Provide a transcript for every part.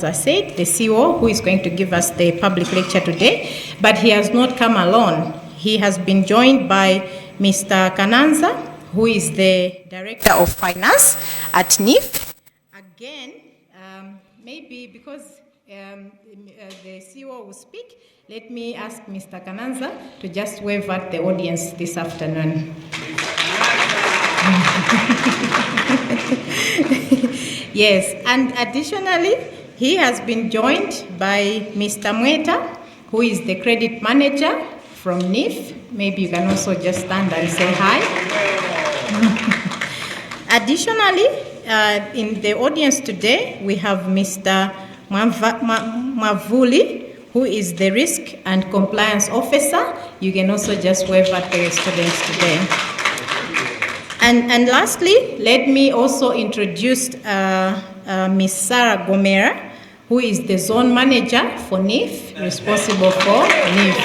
I said, the CEO, who is going to give us the public lecture today. But he has not come alone. He has been joined by Mr. Kananza, who is the Director of Finance at NEEF. Again, maybe because the CEO will speak, let me ask Mr. Kananza to just wave at the audience this afternoon. Yes, and additionally, he has been joined by Mr. Mweta, who is the credit manager from NEEF. Maybe you can also just stand and say hi. Additionally, in the audience today, we have Mr. Mwavuli, who is the Risk and Compliance Officer. You can also just wave at the students today. And lastly, let me also introduce Ms. Sarah Gomera, who is the Zone Manager for NEEF, responsible for NEEF.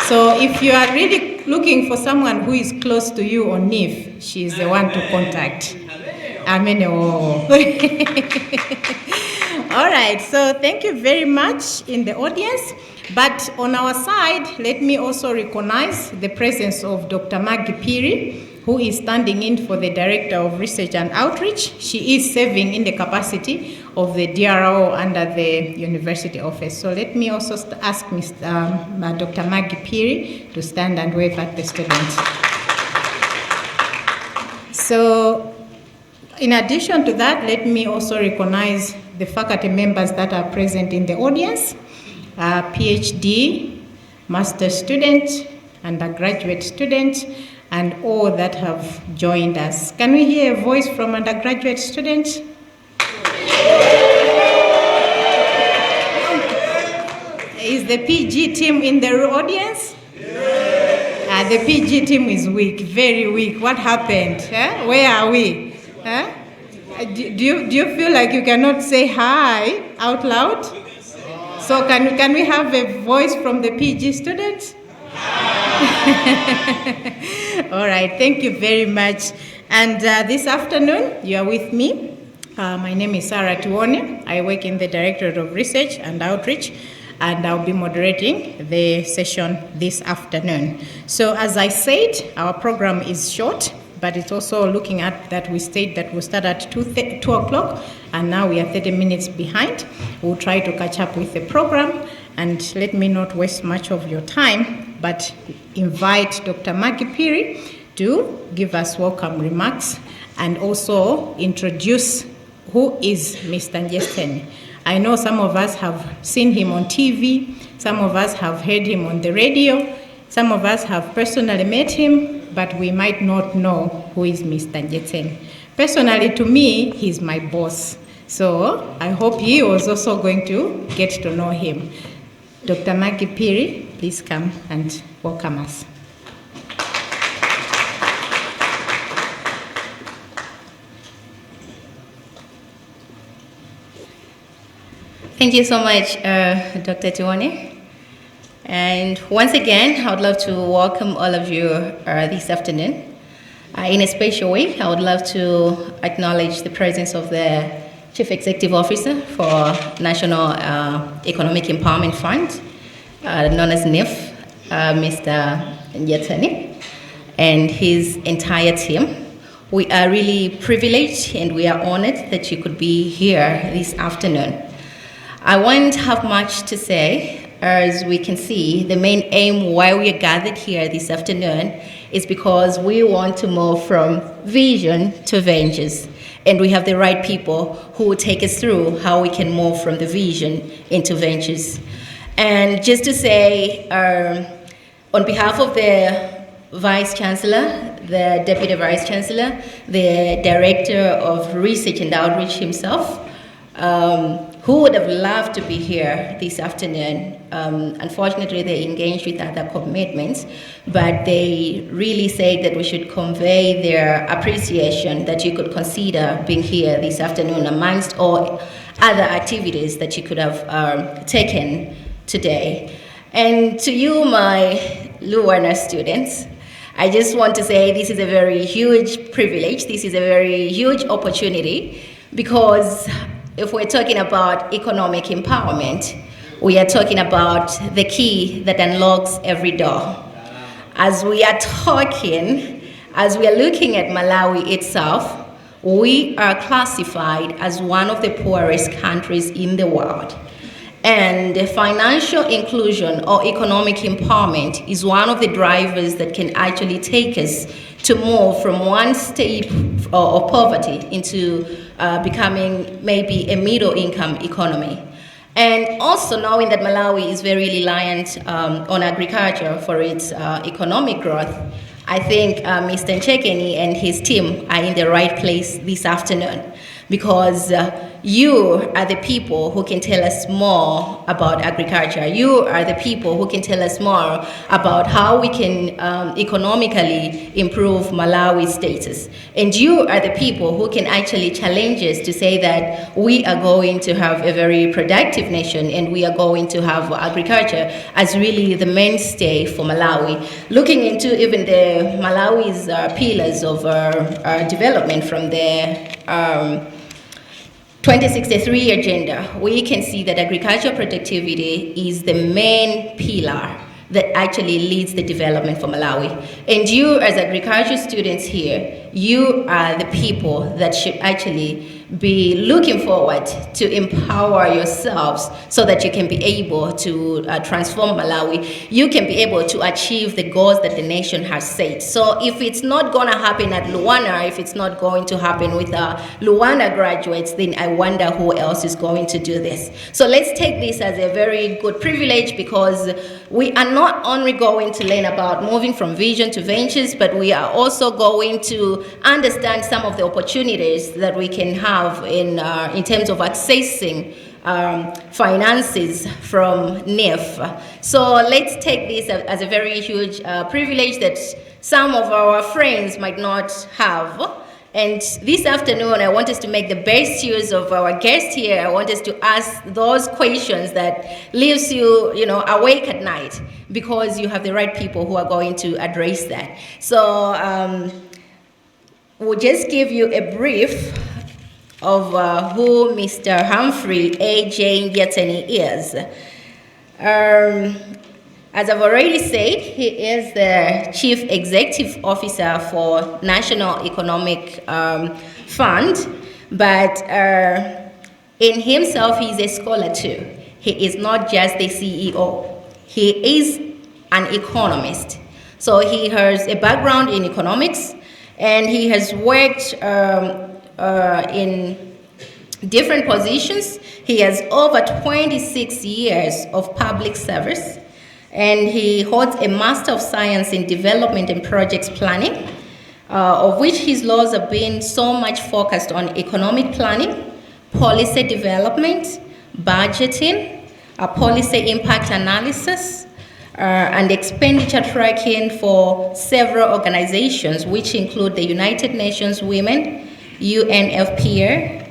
So if you are really looking for someone who is close to you on NEEF, she is the one to contact. Amen. All right, so thank you very much in the audience. But on our side, let me also recognize the presence of Dr. Maggie Piri, who is standing in for the Director of Research and Outreach. She is serving in the capacity of the DRO under the University Office. So let me also ask Dr. Maggie Piri to stand and wave at the students. So in addition to that, let me also recognize the faculty members that are present in the audience, PhD, master's students, undergraduate students, and all that have joined us. Can we hear a voice from undergraduate students? Is the PG team in the audience? The PG team is weak, very weak. What happened? Where are we? Do you feel like you cannot say hi out loud? So can we have a voice from the PG students? All right, thank you very much. And this afternoon, you are with me. My name is Sarah Tuone. I work in the Directorate of Research and Outreach, and I'll be moderating the session this afternoon. So as I said, our program is short, but it's also looking at that we state that we'll start at 2 o'clock, and now we are 30 minutes behind. We'll try to catch up with the program, and let me not waste much of your time, but invite Dr. Maggie Piri to give us welcome remarks and also introduce who is Mr. Mdyetseni. I know some of us have seen him on TV, some of us have heard him on the radio, some of us have personally met him, but we might not know who is Mr. Mdyetseni. Personally, to me, he's my boss. So I hope he was also going to get to know him. Dr. Maggie Piri, please come and welcome us. Thank you so much, Dr. Tuone. And once again, I would love to welcome all of you this afternoon. In a special way, I would love to acknowledge the presence of the Chief Executive Officer for National Economic Empowerment Fund, known as NEEF, Mr. Mdyetseni, and his entire team. We are really privileged and we are honored that you could be here this afternoon. I won't have much to say. As we can see, the main aim why we are gathered here this afternoon is because we want to move from vision to ventures. And we have the right people who will take us through how we can move from the vision into ventures. And just to say, on behalf of the Vice Chancellor, the Deputy Vice Chancellor, the Director of Research and Outreach himself, who would have loved to be here this afternoon. Unfortunately, they engaged with other commitments, but they really said that we should convey their appreciation that you could consider being here this afternoon amongst all other activities that you could have taken today. And to you, my LUANAR students, I just want to say this is a very huge privilege. This is a very huge opportunity because if we're talking about economic empowerment, we are talking about the key that unlocks every door. As we are talking, as we are looking at Malawi itself, we are classified as one of the poorest countries in the world. And financial inclusion or economic empowerment is one of the drivers that can actually take us to move from one state of poverty into becoming maybe a middle-income economy. And also knowing that Malawi is very reliant on agriculture for its economic growth, I think Mr. Mdyetseni and his team are in the right place this afternoon, because you are the people who can tell us more about agriculture. You are the people who can tell us more about how we can economically improve Malawi's status. And you are the people who can actually challenge us to say that we are going to have a very productive nation and we are going to have agriculture as really the mainstay for Malawi. Looking into even the Malawi's pillars of development from the 2063 agenda, we can see that agricultural productivity is the main pillar that actually leads the development for Malawi. And you as agriculture students here, you are the people that should actually be looking forward to empower yourselves so that you can be able to transform Malawi. You can be able to achieve the goals that the nation has set. So if it's not going to happen at LUANAR, if it's not going to happen with LUANAR graduates, then I wonder who else is going to do this. So let's take this as a very good privilege, because we are not only going to learn about moving from vision to ventures, but we are also going to understand some of the opportunities that we can have in terms of accessing finances from NEEF. So let's take this as a very huge privilege that some of our friends might not have. And this afternoon, I want us to make the best use of our guest here. I want us to ask those questions that leaves you, awake at night, because you have the right people who are going to address that. So we'll just give you a brief of who Mr. Humphrey A.J. Mdyetseni is. As I've already said, he is the Chief Executive Officer for National Economic Fund, but in himself, he's a scholar too. He is not just the CEO. He is an economist. So he has a background in economics, and he has worked in different positions. He has over 26 years of public service, and he holds a Master of Science in Development and Projects Planning, of which his laws have been so much focused on economic planning, policy development, budgeting, policy impact analysis, and expenditure tracking for several organizations, which include the United Nations Women, UNFPA,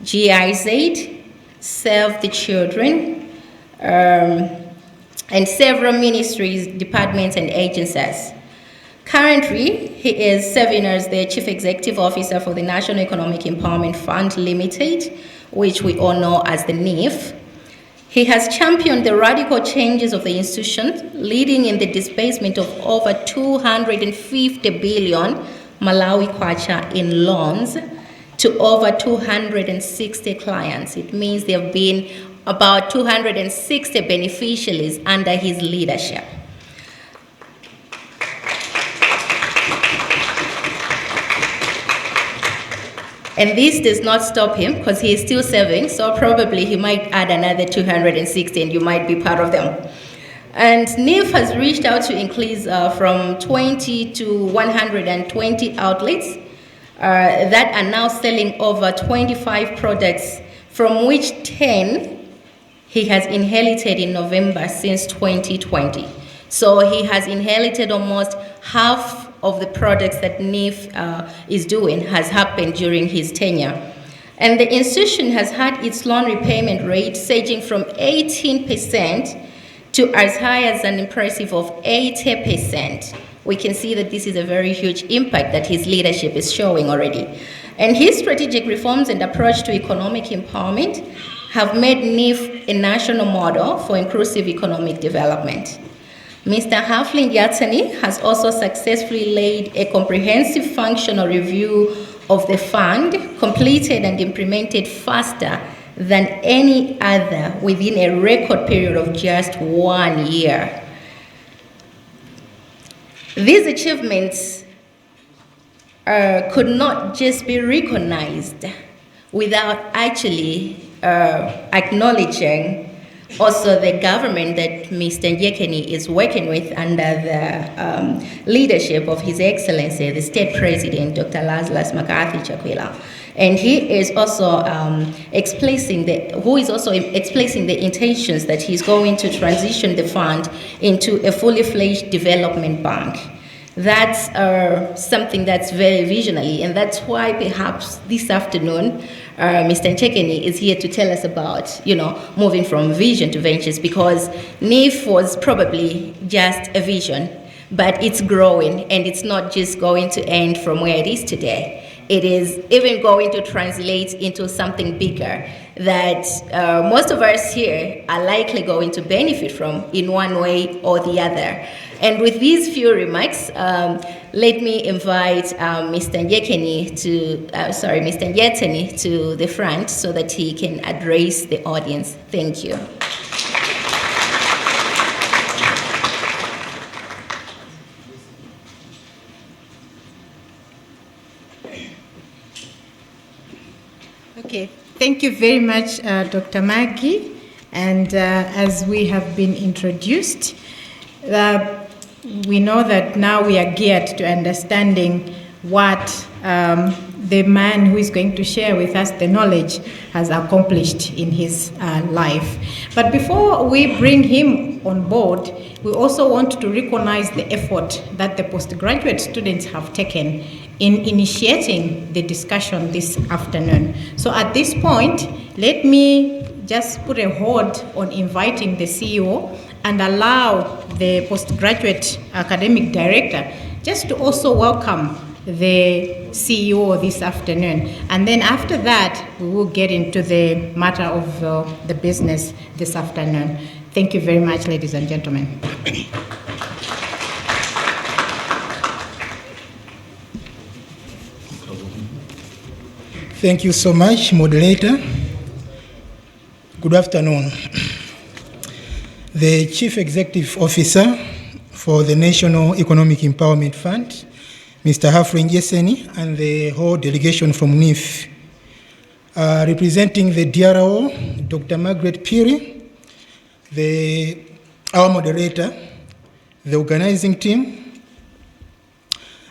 GIZ, Save the Children, and several ministries, departments, and agencies. Currently, he is serving as the Chief Executive Officer for the National Economic Empowerment Fund Limited, which we all know as the NEEF. He has championed the radical changes of the institution, leading in the disbursement of over 250 billion Malawi kwacha in loans to over 260 clients. It means there have been about 260 beneficiaries under his leadership. And this does not stop him, because he is still serving, so probably he might add another 260 and you might be part of them. And NEEF has reached out to increase from 20 to 120 outlets that are now selling over 25 products, from which 10 he has inherited in November since 2020. So he has inherited almost half of the products that NEEF is doing has happened during his tenure. And the institution has had its loan repayment rate surging from 18% to as high as an impressive of 80%. We can see that this is a very huge impact that his leadership is showing already. And his strategic reforms and approach to economic empowerment have made NEEF a national model for inclusive economic development. Mr. Humphrey Mdyetseni has also successfully led a comprehensive functional review of the fund, completed and implemented faster than any other within a record period of just 1 year. These achievements could not just be recognized without actually acknowledging also the government that Mr. Mdyetseni is working with under the leadership of His Excellency, the State President, Dr. Lazarus Makathi Chakwera. And he is also expressing the intentions that he's going to transition the fund into a fully fledged development bank. That's something that's very visionary, and that's why perhaps this afternoon Mr. Mdyetseni is here to tell us about, moving from vision to ventures, because NEEF was probably just a vision, but it's growing, and it's not just going to end from where it is today. It is even going to translate into something bigger that most of us here are likely going to benefit from in one way or the other. And with these few remarks, let me invite Mr. Mdyetseni to the front so that he can address the audience. Thank you. Okay, thank you very much, Dr. Maggie. And as we have been introduced, we know that now we are geared to understanding what the man who is going to share with us the knowledge has accomplished in his life. But before we bring him on board, we also want to recognize the effort that the postgraduate students have taken in initiating the discussion this afternoon. So at this point, let me just put a hold on inviting the CEO and allow the postgraduate academic director just to also welcome the CEO this afternoon. And then after that, we will get into the matter of the business this afternoon. Thank you very much, ladies and gentlemen. Thank you so much, moderator. Good afternoon. The Chief Executive Officer for the National Economic Empowerment Fund, Mr. Humphrey Mdyetseni, and the whole delegation from NEEF, representing the DRO, Dr. Margaret Piri, our moderator, the organizing team,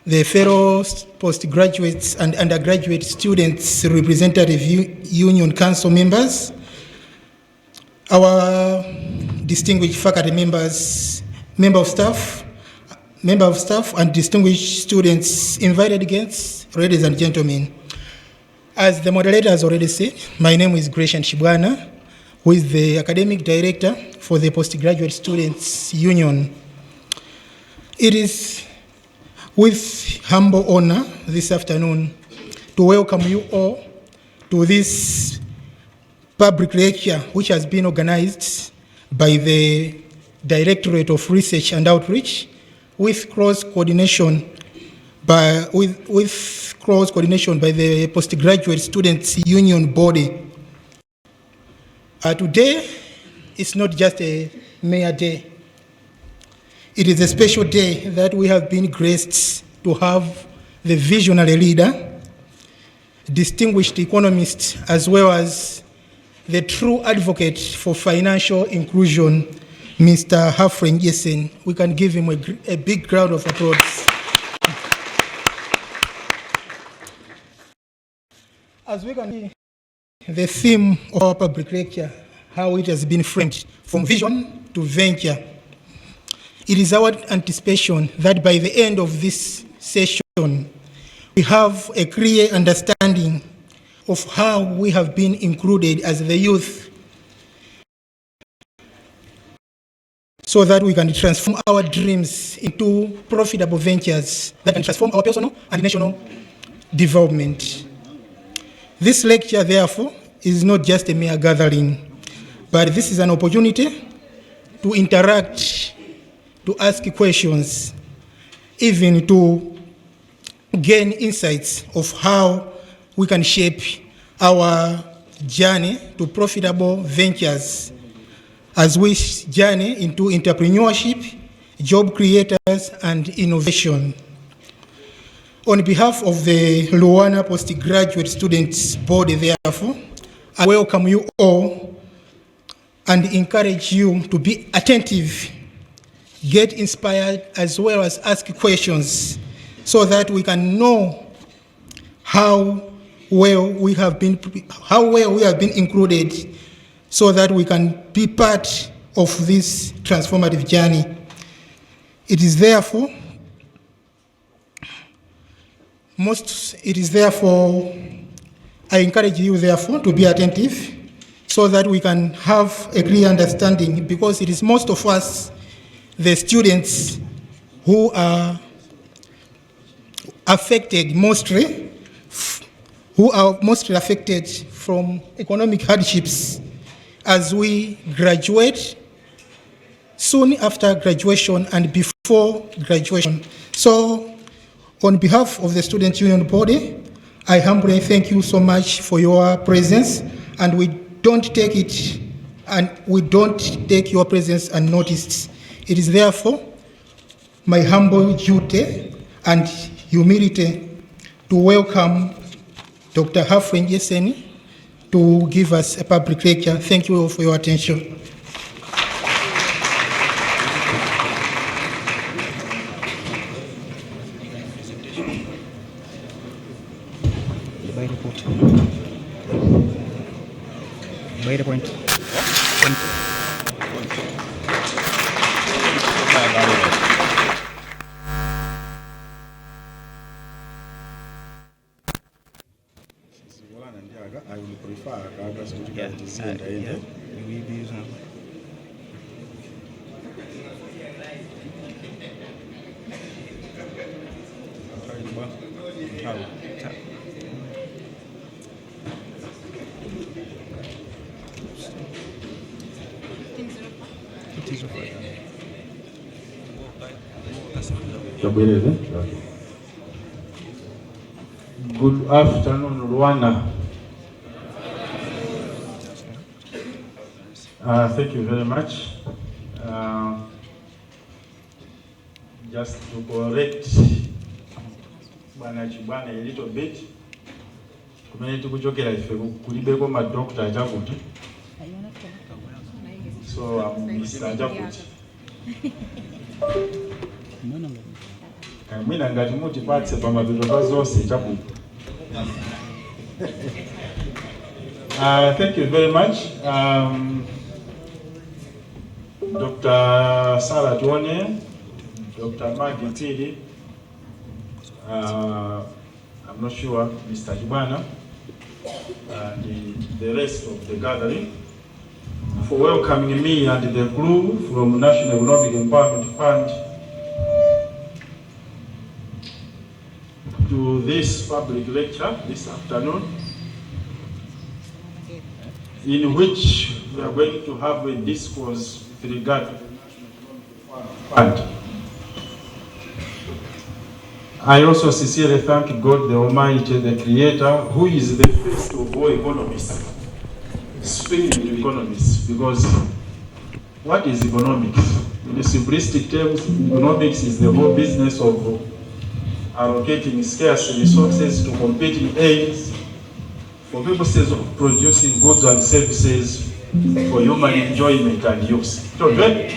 the fellow postgraduates and undergraduate students representative union council members, our distinguished faculty members, member of staff, and distinguished students, invited guests, ladies and gentlemen. As the moderator has already said, my name is 𝐻𝐿 Shibwana, who is the academic director for the Postgraduate Students Union. It is with humble honor this afternoon to welcome you all to this public lecture, which has been organized by the Directorate of Research and Outreach with close coordination by the Postgraduate Students Union body. Today, it's not just a mere day. It is a special day that we have been graced to have the visionary leader, distinguished economist, as well as the true advocate for financial inclusion, Mr. Humphrey Mdyetseni. We can give him a big round of applause. As we can see, the theme of our public lecture, how it has been framed, from vision to venture. It is our anticipation that by the end of this session, we have a clear understanding of how we have been included as the youth, so that we can transform our dreams into profitable ventures that can transform our personal and national development. This lecture, therefore, is not just a mere gathering, but this is an opportunity to interact, to ask questions, even to gain insights of how we can shape our journey to profitable ventures as we journey into entrepreneurship, job creators, and innovation. On behalf of the LUANAR Postgraduate Students Body, therefore, I welcome you all and encourage you to be attentive, get inspired, as well as ask questions so that we can know how well we have been included, so that we can be part of this transformative journey. It is therefore, I encourage you therefore to be attentive so that we can have a clear understanding, because it is most of us, the students, who are affected mostly from economic hardships as we graduate, soon after graduation and before graduation. So on behalf of the Student Union Body, I humbly thank you so much for your presence, and we don't take your presence unnoticed. It is therefore my humble duty and humility to welcome Dr. Humphrey Mdyetseni to give us a public lecture. Thank you all for your attention. I will prefer Gaga to get this in the end. Good afternoon, Rwanda. Thank you very much. Just to correct Bwana Chibwana a little bit, kumene tikuchokera ife kulibeko madokta achakuti, so I'm Mr. Achakuti. Mwina ngati muti patse pamapeto pazonse chakuti. Thank you very much. Dr. Sarah Tuone, Dr. Maggie Piri, I'm not sure, Mr. Jibana, and the rest of the gathering, for welcoming me and the crew from National Economic Empowerment Fund to this public lecture this afternoon, in which we are going to have a discourse with regard to the fund. I also sincerely thank God the Almighty, the Creator, who is the first of all economists, speaking to economists, because what is economics? In the simplistic terms, economics is the whole business of allocating scarce resources to competing aims for purposes of producing goods and services for human enjoyment and use. Yeah.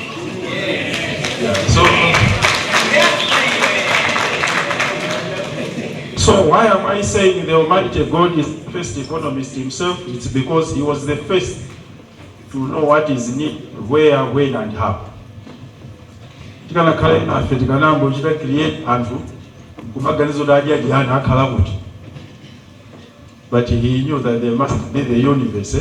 So why am I saying the Almighty God is the first economist himself? It's because he was the first to know what is needed, where, when, and how. But he knew that there must be the universe.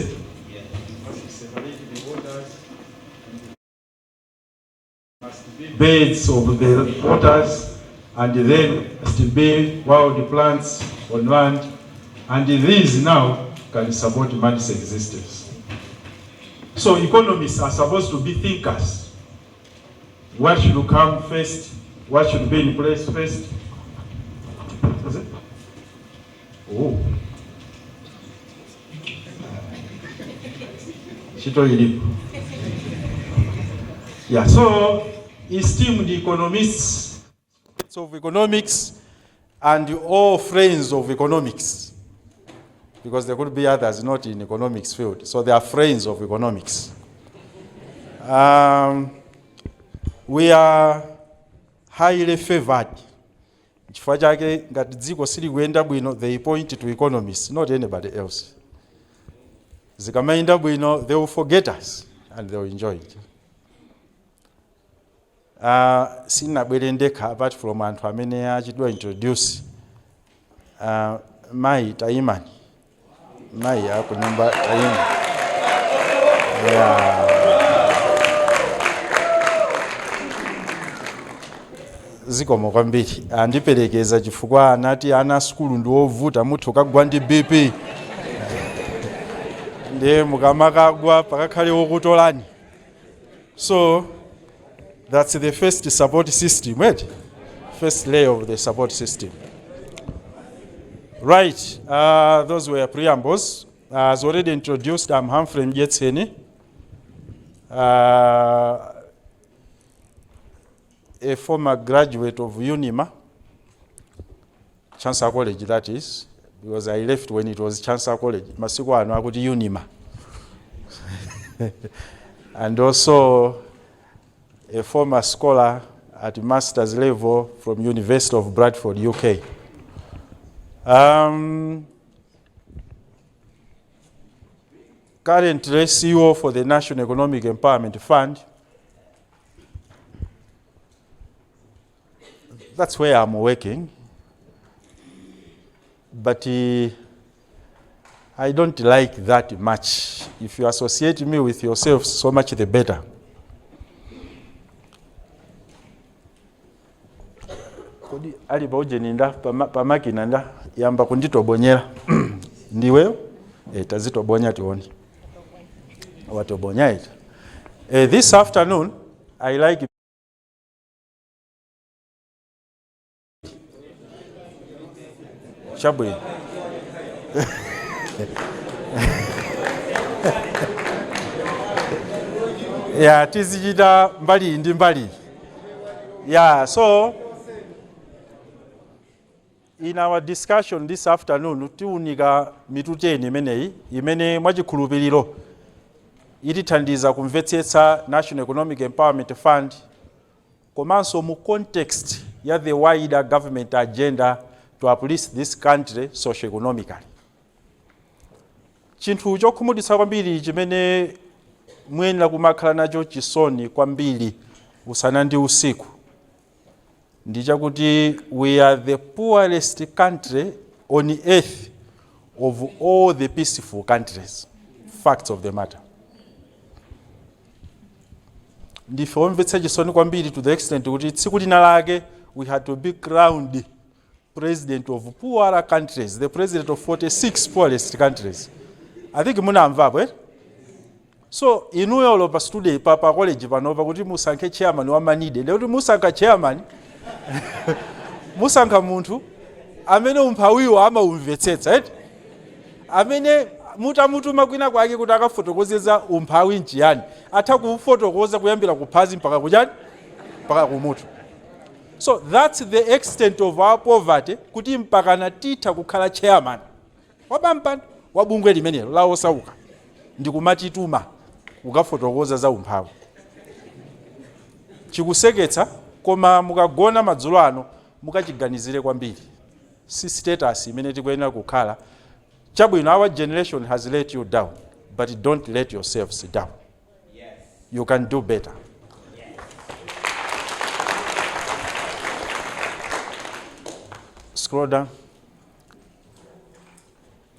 Beds of the waters, and then must be wild plants on land, And these now can support money's existence. So economists are supposed to be thinkers. What should come first? What should be in place first? Is it? Oh. Yeah, so esteemed economists of economics and all friends of economics, because there could be others not in economics field, so they are friends of economics. We are highly favored. They point to economists, not anybody else. They will forget us and they will enjoy it. Apart from Antoine, I introduce my Taimani. My number ziko mokwambiri andiperekeza chifukwa anati ana skulu ndiovuta mutoka gwandi BP ndiye mukamakagwa pakakhale wokutolani. So that's the first support system, right? First layer of the support system. Right, those were preambles. As already introduced, I'm Humphrey Mdyetseni, a former graduate of UNIMA, Chancellor College that is, because I left when it was Chancellor College, Masiku ano akuti UNIMA. And also a former scholar at master's level from University of Bradford, UK. Currently CEO for the National Economic Empowerment Fund. That's where I'm working. But I don't like that much. If you associate me with yourself, so much the better. Ali baujeninda pamakina nda yamba kunditobonyera ndiwe tazitobonya tioni watobonya it. This afternoon I like Chabwe. Yeah, tizijida mbali ndi mbali. Yeah, so in our discussion this afternoon, tiunika mituteni imene mwachikhulupiriro itithandiza kumvetsetsa National Economic Empowerment Fund komanso mu context ya the wider government agenda to uplift this country socio-economically. Chinthu chokhumudwitsa kwambiri chimene muyenera kumakhala nacho chisoni kwambiri usana ndi usiku ndi chakuti we are the poorest country on earth of all the peaceful countries. Facts of the matter. Ndife omvetsa chisoni kwambiri to the extent kuti tsiku lina lake we had to be crowned president of poorer countries, the president of 46 poorest countries. I think munamvapo, eh? So inuyo lopa student papa college panopa kuti musankhe chairman wa manide. Leo kuti musankha chairman musankha munthu amene umphawiwo amaumvetsetsa, eh? Amene mutamutuma kwina kwake kuti akafotokozeza umphawi nchiyani atha kufotokoza kuyambira kuphazi mpaka kuchani mpaka kumutu. So that's the extent of our poverty kuti mpaka natitha kukhala chairman wabampani wabungwe limenelo laosauka ndikumatituma ukafotokoza za umphawi. Chikuseketsa koma mukagona madzulo ano mukachiganizire kwambiri. Si status imene tikuyenera kukhala. Chabwino, our generation has let you down, but don't let yourselves down. Yes. You can do better. Yes. Scroll down.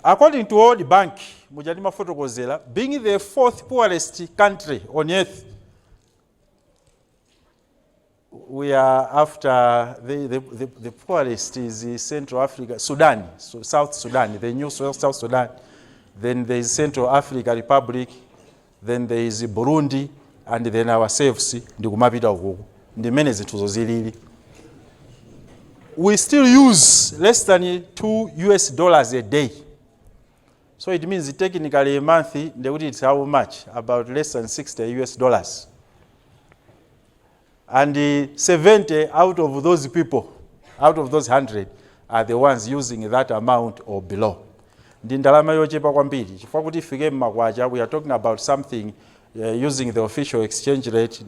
According to World Bank, Mujadima Fotokozela, being the fourth poorest country on earth, we are after the poorest is Central Africa, Sudan, so South Sudan, the new South Sudan. Then there is Central Africa Republic, then there is Burundi, and then ourselves, ndikumapita huko. Ndimene zinthu zilili. We still use less than $2 a day. So it means technically a month, it's how much? About less than $60. And 70 out of those people, out of those 100, are the ones using that amount or below. Ndindalama yochepa kwambiri. Chifukwa kuti ifike mmakwacha, we are talking about something using the official exchange rate.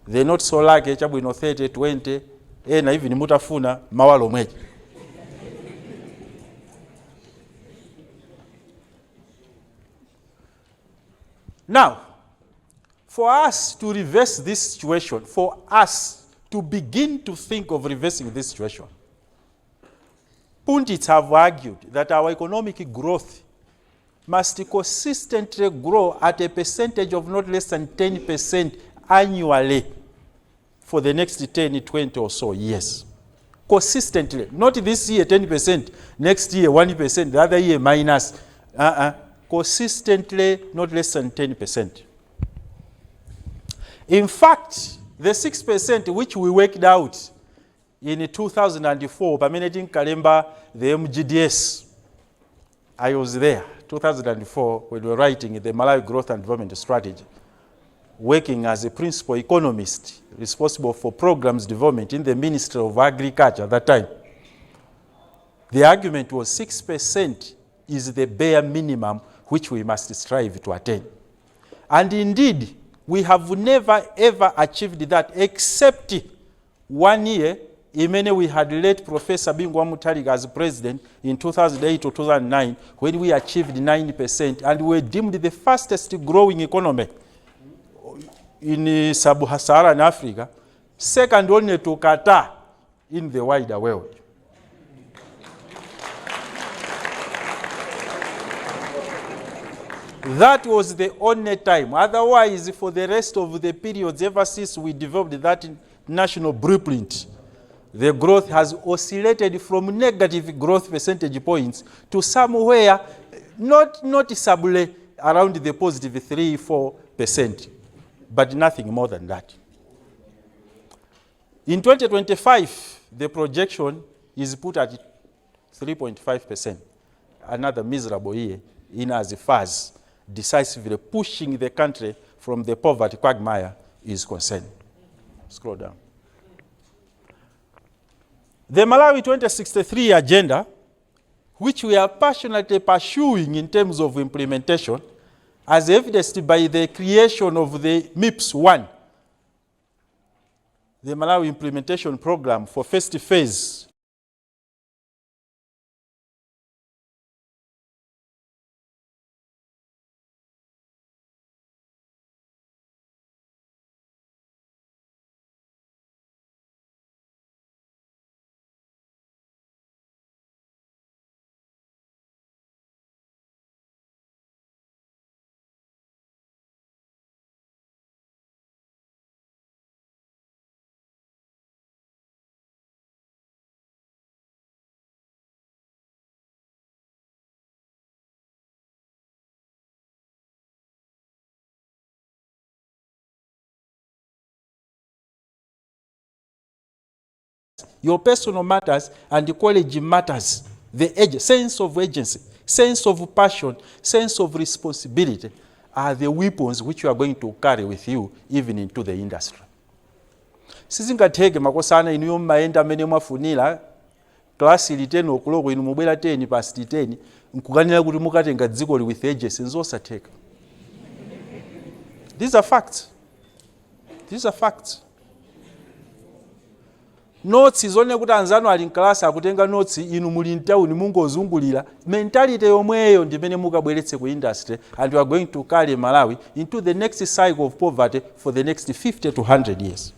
They're not so lucky, chabwino 30, 20, na even mutafuna mawalo mweji. Now, for us to reverse this situation, for us to begin to think of reversing this situation, pundits have argued that our economic growth must consistently grow at a percentage of not less than 10% annually for the next 10, 20 or so years. Consistently. Not this year 10%, next year 1%, the other year minus. Consistently not less than 10%. In fact, the 6% which we worked out in 2004, permitting Kalemba, the MGDS, I was there, 2004, when we were writing the Malawi Growth and Development Strategy, working as a principal economist responsible for programs development in the Ministry of Agriculture at that time. The argument was 6% is the bare minimum which we must strive to attain. And indeed, we have never ever achieved that except 1 year, in we had late Professor Bingwa Mutharika as president in 2008 or 2009 when we achieved 9% and we were deemed the fastest growing economy in Sub-Saharan Africa, second only to Qatar in the wider world. That was the only time. Otherwise, for the rest of the periods, ever since we developed that national blueprint, the growth has oscillated from negative growth percentage points to somewhere not noticeably around the positive 3-4%, but nothing more than that. In 2025, the projection is put at 3.5%, another miserable year in as far as decisively pushing the country from the poverty quagmire is concerned. Scroll down. The Malawi 2063 agenda, which we are passionately pursuing in terms of implementation, as evidenced by the creation of the MIPS 1, the Malawi Implementation Program for first phase Your personal matters and the college matters. The sense of agency, sense of passion, sense of responsibility are the weapons which you are going to carry with you even into the industry. Sizingatheke makosana inu yomaenda amene mwafunira klasi ili 10 o'clock inu mubwera 10 past 10 nkukanira kuti mukatenga dziko li with agency nzosatheka. These are facts. These are facts. Notes zone kuti anzano ali mklasi akutenga notes inu muli mtown mungozungulira mentality yomweyo ndimene mukabweretse ku industry and you are going to carry Malawi into the next cycle of poverty for the next 50 to 100 years.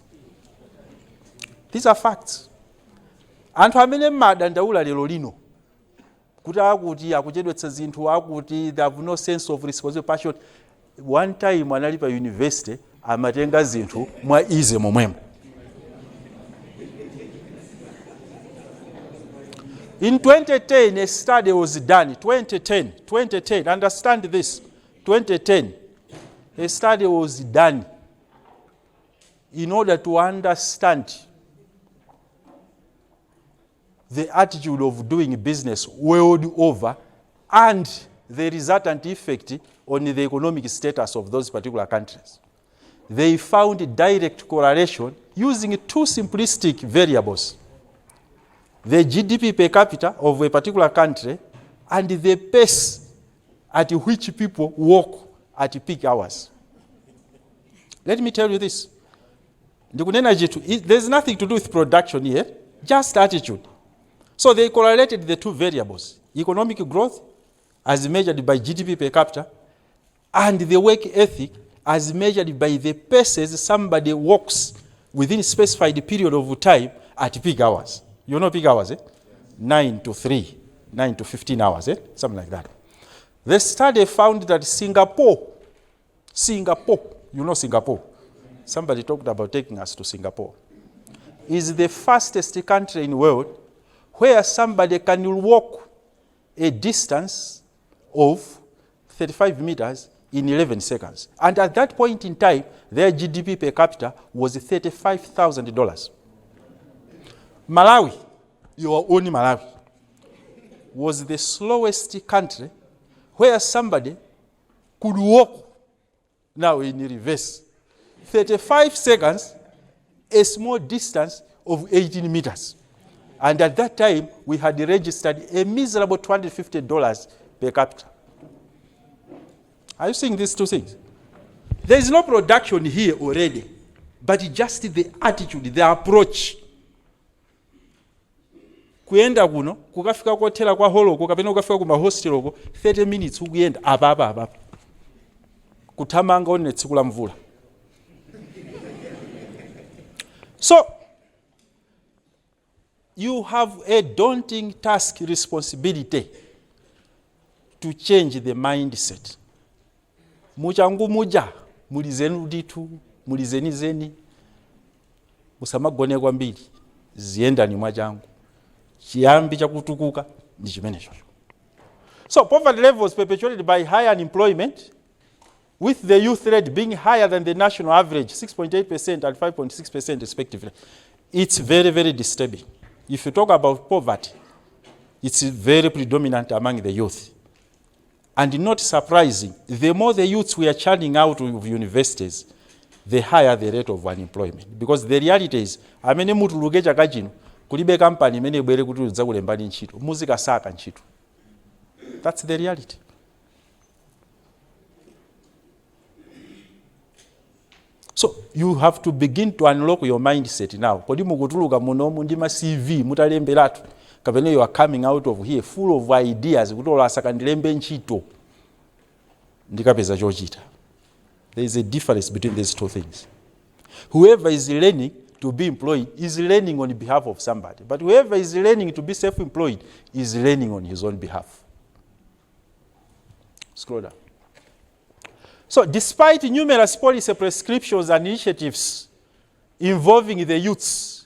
These are facts. Anthu amene madandaula lero lino kuti akuti akuchedwetsa zinthu akuti they have no sense of responsibility passion. One time anali pa university amatenga zinthu mwa ize momwemo. In 2010, a study was done. 2010, understand this. 2010, a study was done in order to understand the attitude of doing business world over and the resultant effect on the economic status of those particular countries. They found a direct correlation using two simplistic variables: the GDP per capita of a particular country and the pace at which people work at peak hours. Let me tell you this. There's nothing to do with production here, just attitude. So they correlated the two variables: economic growth as measured by GDP per capita and the work ethic as measured by the paces somebody works within a specified period of time at peak hours. You know peak hours, 9 to 3, 9 to 15 hours, something like that. The study found that Singapore, you know Singapore. Somebody talked about taking us to Singapore. Is the fastest country in the world where somebody can walk a distance of 35 meters in 11 seconds. And at that point in time, their GDP per capita was $35,000. Malawi, your own Malawi, was the slowest country where somebody could walk, now in reverse, 35 seconds, a small distance of 18 meters. And at that time, we had registered a miserable $250 per capita. Are you seeing these two things? There is no production here already, but just the attitude, the approach. Kuyenda kuno, kukafika kwa hotela kwa holoko, kapena kukafika kuma hostel oko, 30 minutes ukuyenda ababa. Kutamanga one tsiku la mvula. So, you have a daunting task responsibility to change the mindset. Muchangu muja, mulizenu ditu, mulizeni zeni, musamagone kwambiri, zienda ni mwachangu. Chiyambi cha kutukuka ni chimenecho. So poverty levels perpetuated by high unemployment, with the youth rate being higher than the national average, 6.8% and 5.6% respectively. It's very, very disturbing. If you talk about poverty, it's very predominant among the youth. And not surprising, the more the youths we are churning out of universities, the higher the rate of unemployment. Because the reality is, amene mutu lugecha kachino, kulibe company mene bwere kuti udzakulembani ntchito, muzika saka ntchito. That's the reality. So you have to begin to unlock your mindset now. Kodi mukutuluka munomu ndima CV mutalemberatu. Kapene you are coming out of here full of ideas kutola sakandilembe ntchito. Ndikapeza chochita. There is a difference between these two things. Whoever is learning to be employed is learning on behalf of somebody. But whoever is learning to be self-employed is learning on his own behalf. Scroll down. So despite numerous policy prescriptions and initiatives involving the youths,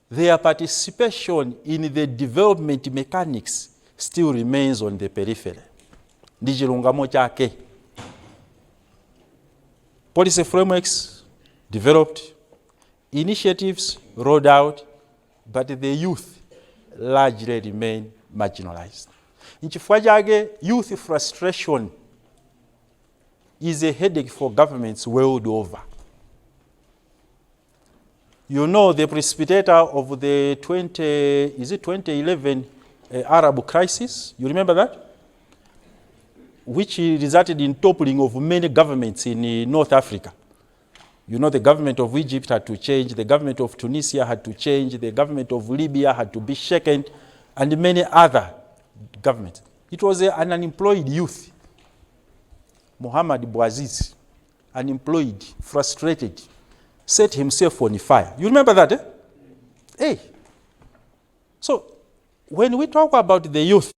their participation in the development mechanics still remains on the periphery. Ndichilungamo chake. Policy frameworks developed, initiatives rolled out, but the youth largely remain marginalized. Nchifukwa chake, youth frustration is a headache for governments world over. You know, the precipitator of the 2011 Arab crisis, you remember that? Which resulted in toppling of many governments in North Africa. You know, the government of Egypt had to change, the government of Tunisia had to change, the government of Libya had to be shaken, and many other governments. It was an unemployed youth, Muhammad Bouazizi, unemployed, frustrated, set himself on fire. You remember that, eh? Hey. So, when we talk about the youth,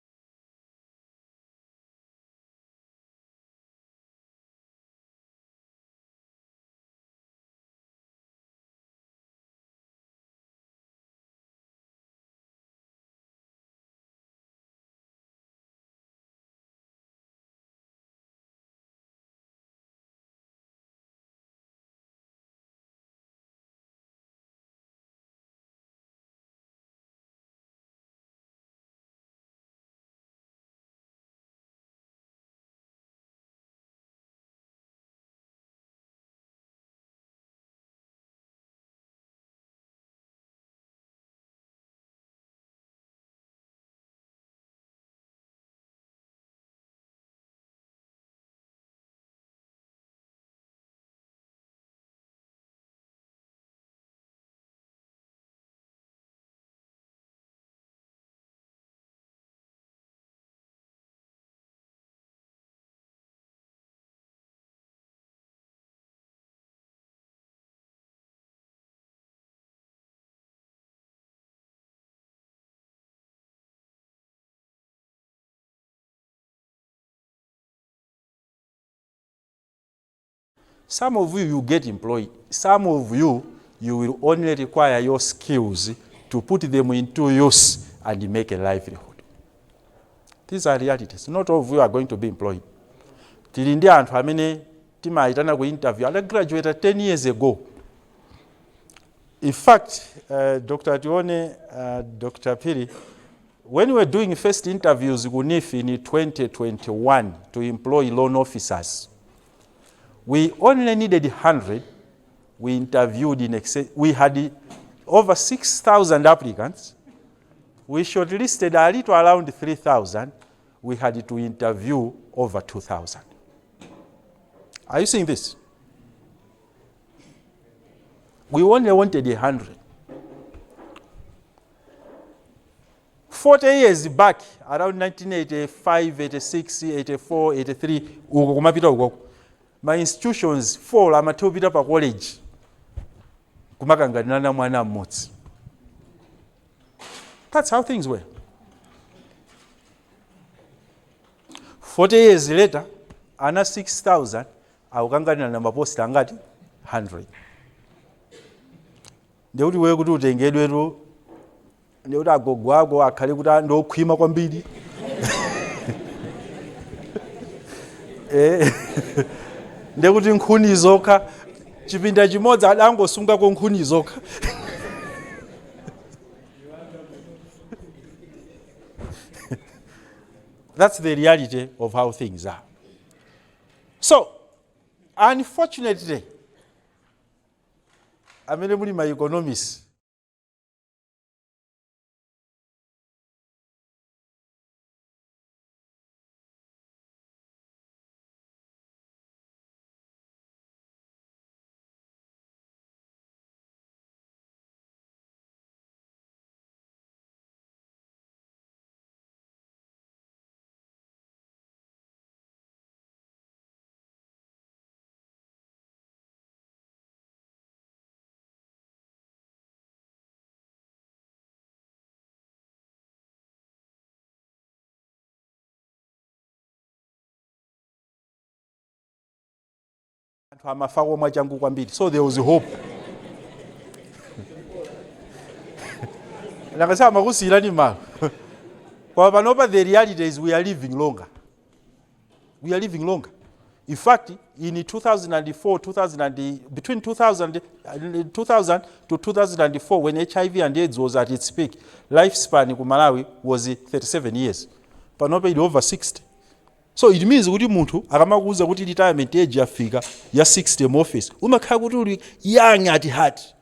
some of you get employed. Some of you will only require your skills to put them into use and make a livelihood. These are realities. Not all of you are going to be employed. Tilindi antu amene timaitana ku interview, I graduated 10 years ago. In fact, Dr. Tione, Dr. Piri, when we were doing first interviews with NEEF in 2021 to employ loan officers, we only needed 100. We interviewed in excess. We had over 6,000 applicants. We shortlisted a little around 3,000. We had to interview over 2,000. Are you seeing this? We only wanted 100. 40 years back, around 1985, 86, 84, 83, my institutions fall amatobita pa college kumakanganana mwana mmodzi. That's how things were. 40 years later, ana 6,000 akukanganira na maposta angati 100. Ndeuti wewe kuti utengedwetu, ndeuti agogwago akhale kuti ndokhwima kwambiri. Ndekuti nkhuni zokha chipinda chimodzi adangosunga ko nkhuni zokha. That's the reality of how things are. So, unfortunately, I'm my economists. So there was hope. The reality is we are living longer. We are living longer. In fact, in 2004, between 2000 to 2004, when HIV and AIDS was at its peak, lifespan in Malawi was 37 years. Panope over 60. So it means kuti munthu akamakuuza kuti retirement age yafika ya 60 mu office, umakhala kuti uli young at heart,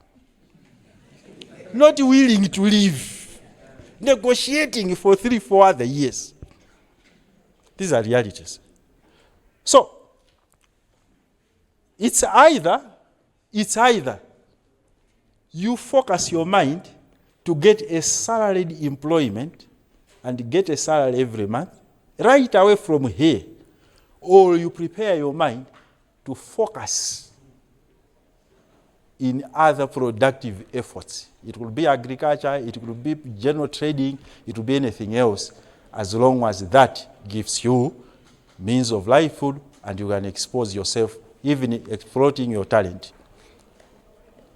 not willing to live, negotiating for 3-4 other years. These are realities. So it's either you focus your mind to get a salaried employment and get a salary every month right away from here, or you prepare your mind to focus in other productive efforts. It will be agriculture, it will be general trading, it will be anything else, as long as that gives you means of livelihood and you can expose yourself, even exploiting your talent.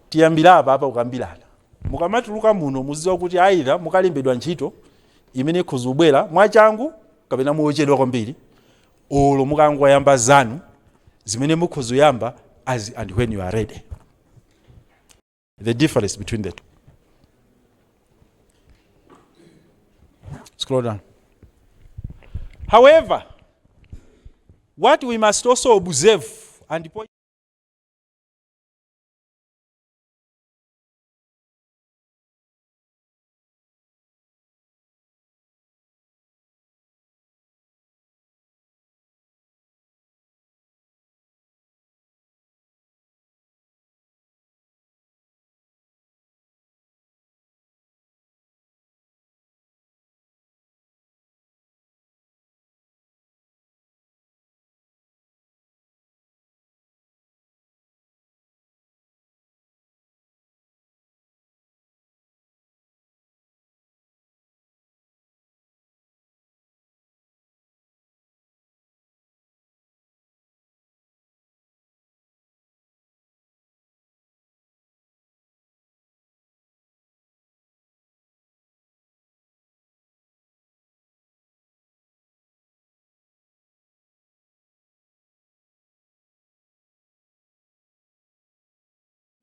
Tiyambira apa ukambirana. Mukamatuluka muno muziwa kuti aidha mukalembedwa ntchito imene khuzubwera mwachangu kapena muochedwa kwambiri, olo mukangoyamba zanu zimene mukhuzuyamba as and when you are ready. The difference between the two. Scroll down. However, what we must also observe and point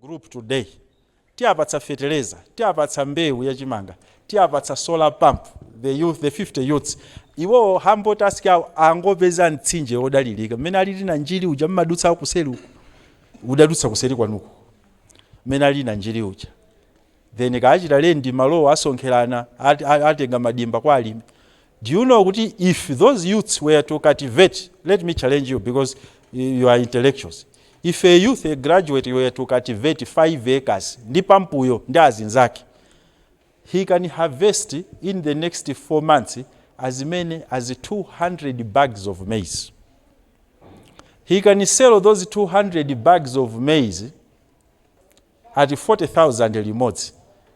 group today. Tiapatsa fertilizer, tiapatsa mbewu ya chimanga, tiapatsa solar pump, the 50 youths. Iwo humble task yawo angopeza mtsinje odalirika. Mmene alili na njiri uja mmadutsa kuseri uku. Udadutsa kuseri kwanuko. Mmene alili na njiri uja. Then kaachita lendi malowo asonkherana atenga madimba kwa alimi. Do you know kuti if those youths were to cultivate, let me challenge you because you are intellectuals. If a youth, a graduate, were to cultivate 5 acres, ndi pampuyo ndi azinzake, he can harvest in the next 4 months as many as 200 bags of maize. He can sell those 200 bags of maize at 40,000 remotes,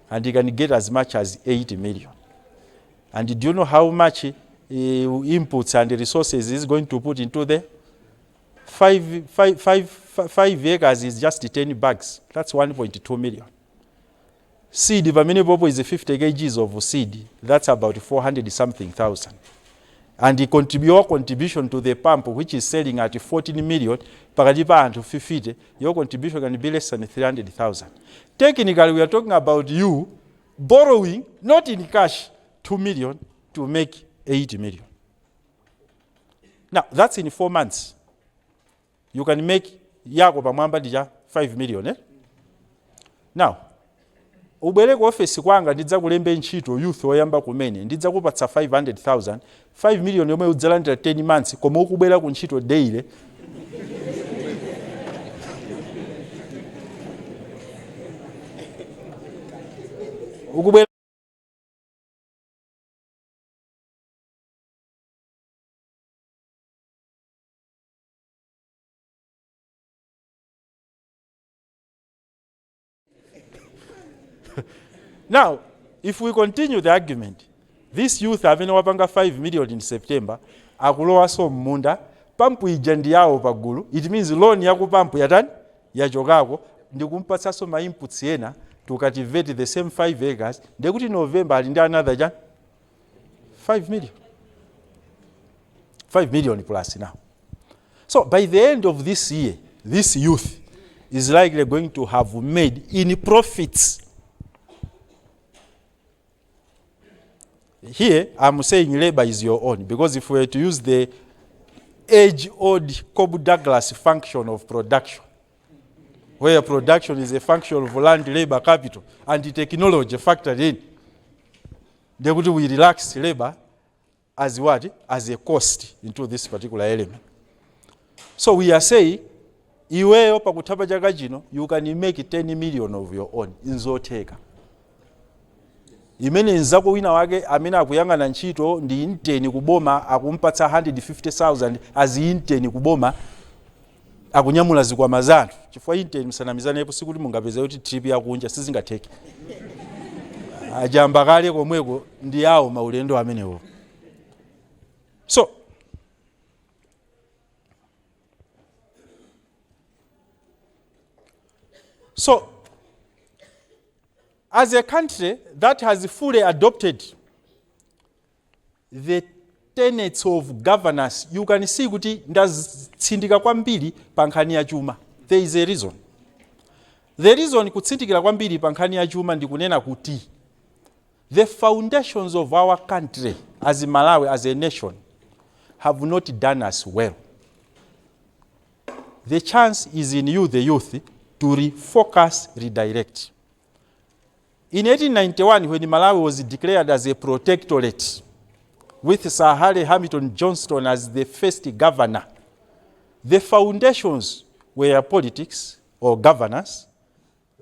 and he can get as much as 80 million. And do you know how much inputs and resources is going to put into there? 5 acres is just 10 bags. That's 1.2 million. Seed, pamene popo is 50 kgs of seed. That's about 400 something thousand. And your contribution to the pump, which is selling at 14 million, pakati pa anthu 50, your contribution can be less than 300,000. Technically, we are talking about you borrowing, not in cash, 2 million to make 80 million. Now, that's in 4 months. You can make yako pamwamba dija 5 million. Now, ubwere ku office kwanga ndidza kulembe ntchito youth oyamba kumene ndidza kupatsa 500,000, 5 million yomwe udzalandira 10 months koma ukubwera ku ntchito daily. Ukubwera Now, if we continue the argument, this youth having wapanga 5 million in September, akulowa so munda, pampu ijandi yawo pagulu, it means loan yaku pampu yatani, yachokako, ndikumpatsa so ma inputs yena, to cultivate the same 5 acres, ndekuti November alinde another jan, 5 million. 5 million plus now. So by the end of this year, this youth is likely going to have made in profits. Here, I'm saying labor is your own, because if we were to use the age-old Cobb-Douglas function of production, where production is a function of land, labor, capital, and the technology factored in, they would we relax labor as what? As a cost into this particular element. So we are saying, iweyo pakutapa chaka chino, you can make 10 million of your own inzoteka. Imene nzako wina wake amene akuyang'ana ntchito ndi intern kuboma akumpatsa 150,000 as intern kuboma akunyamula zikwama zanu. Chifukwa intern msanamizanepo sikuti mungapeza kuti trip yakunja sizingatheke. Ajamba kale komweko ndi awo maulendo amenewo. So, as a country that has fully adopted the tenets of governance, you can see kuti ndatsindika kwambiri pa nkhani ya chuma. There is a reason. The reason kutsindikira kwambiri pa nkhani ya chuma ndi kunena kuti the foundations of our country as Malawi, as a nation, have not done us well. The chance is in you, the youth, to refocus, redirect. In 1891, when Malawi was declared as a protectorate, with Sir Harry Hamilton Johnston as the first governor, the foundations were politics or governance,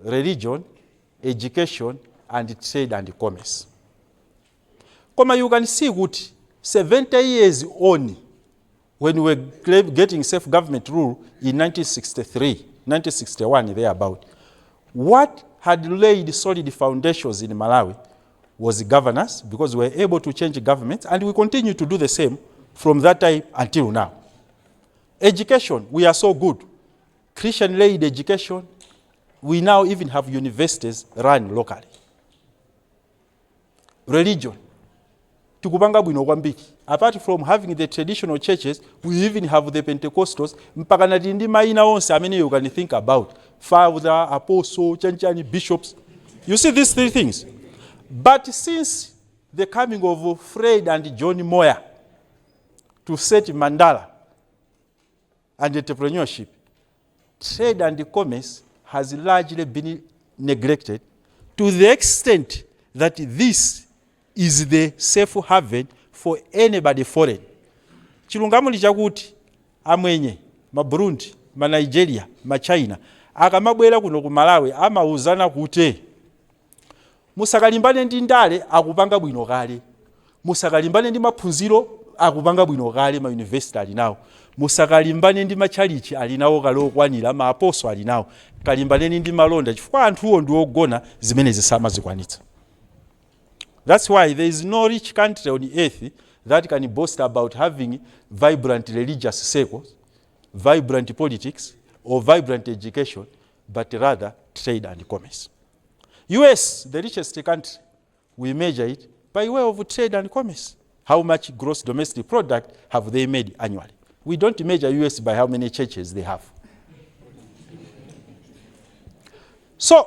religion, education, and trade and commerce. Come you can see what 70 years on, when we were getting self-government rule in 1963, 1961, thereabout, what had laid solid foundations in Malawi was governance, because we were able to change governments, and we continue to do the same from that time until now. Education, we are so good. Christian-led education, we now even have universities run locally. Religion, tukupanga bwino kwambiri. Apart from having the traditional churches, we even have the Pentecostals, mpaka nati ndi maina onse amene you can think about. Father, apostle, chanchani, bishops. You see these three things. But since the coming of Fred and John Moyer to set Mandala and entrepreneurship, trade and commerce has largely been neglected to the extent that this is the safe haven for anybody foreign. Chilungamo chakuti amwenye, ma Burundi, ma Nigeria, ma China, akamabwera kuno ku Malawi amauzana kuti musakalimbane ndi ndale akupanga bwino kale. Musakalimbane ndi maphunziro akupanga bwino kale, ma university ali nawo. Musakalimbane ndi machalichi ali nawo kale okwanira, ma apostle ali nawo. Kalimbane ndi malonda chifukwa anthuwo ndi ogona zimene zisamazikwanitsa. That's why there is no rich country on earth that can boast about having vibrant religious circles, vibrant politics, or vibrant education, but rather trade and commerce. US, the richest country, we measure it by way of trade and commerce. How much gross domestic product have they made annually? We don't measure US by how many churches they have. So,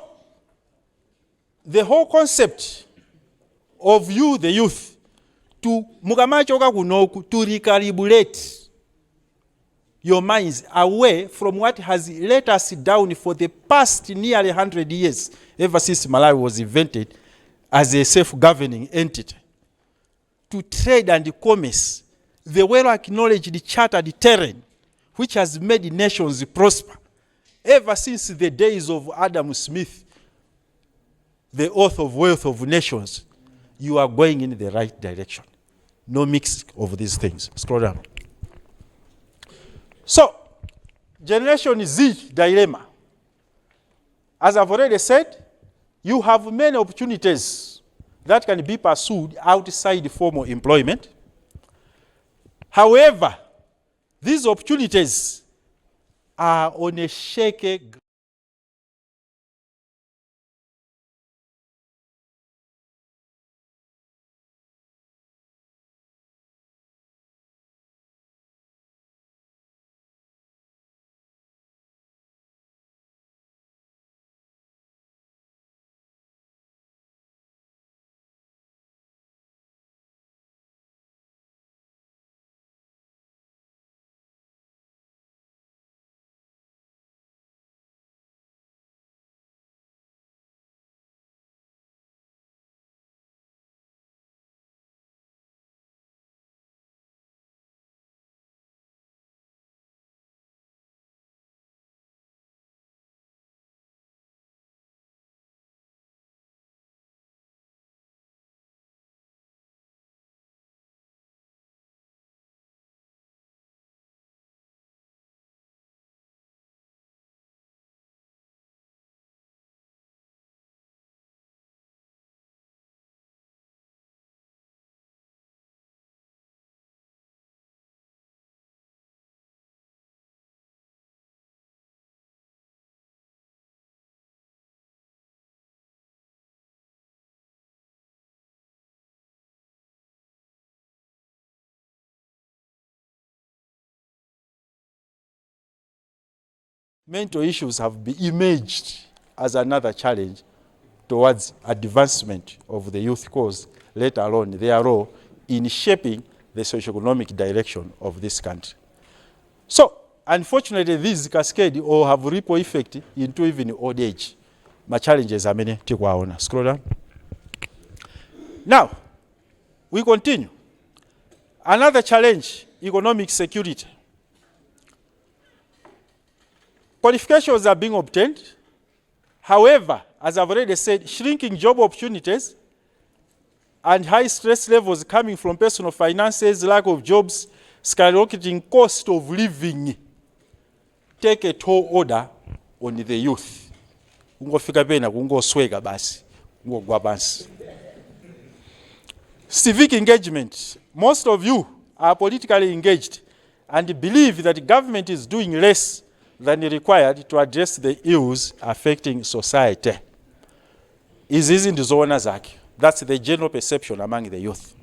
the whole concept of you, the youth, to mukamachoka kunoku, to recalibrate your minds away from what has let us down for the past nearly 100 years, ever since Malawi was invented as a self-governing entity, to trade and commerce, the well-acknowledged chartered terrain, which has made nations prosper, ever since the days of Adam Smith, the author of Wealth of Nations. You are going in the right direction. No mix of these things. Scroll down. So, Generation Z dilemma. As I've already said, you have many opportunities that can be pursued outside formal employment. However, these opportunities are on a shaky mental issues have been emerged as another challenge towards advancement of the youth cause, let alone their role in shaping the socioeconomic direction of this country. So, unfortunately, these cascade or have ripple effect into even old age. My challenges are many. Scroll down. Now, we continue. Another challenge, economic security. Qualifications are being obtained. However, as I've already said, shrinking job opportunities and high stress levels coming from personal finances, lack of jobs, skyrocketing cost of living take a tall order on the youth. Ungofika pena kungosweka basi, ungogwa basi. Civic engagement. Most of you are politically engaged and believe that government is doing less than required to address the ills affecting society. Isn't 𝐷𝐻𝐲 That's the general perception among the youth.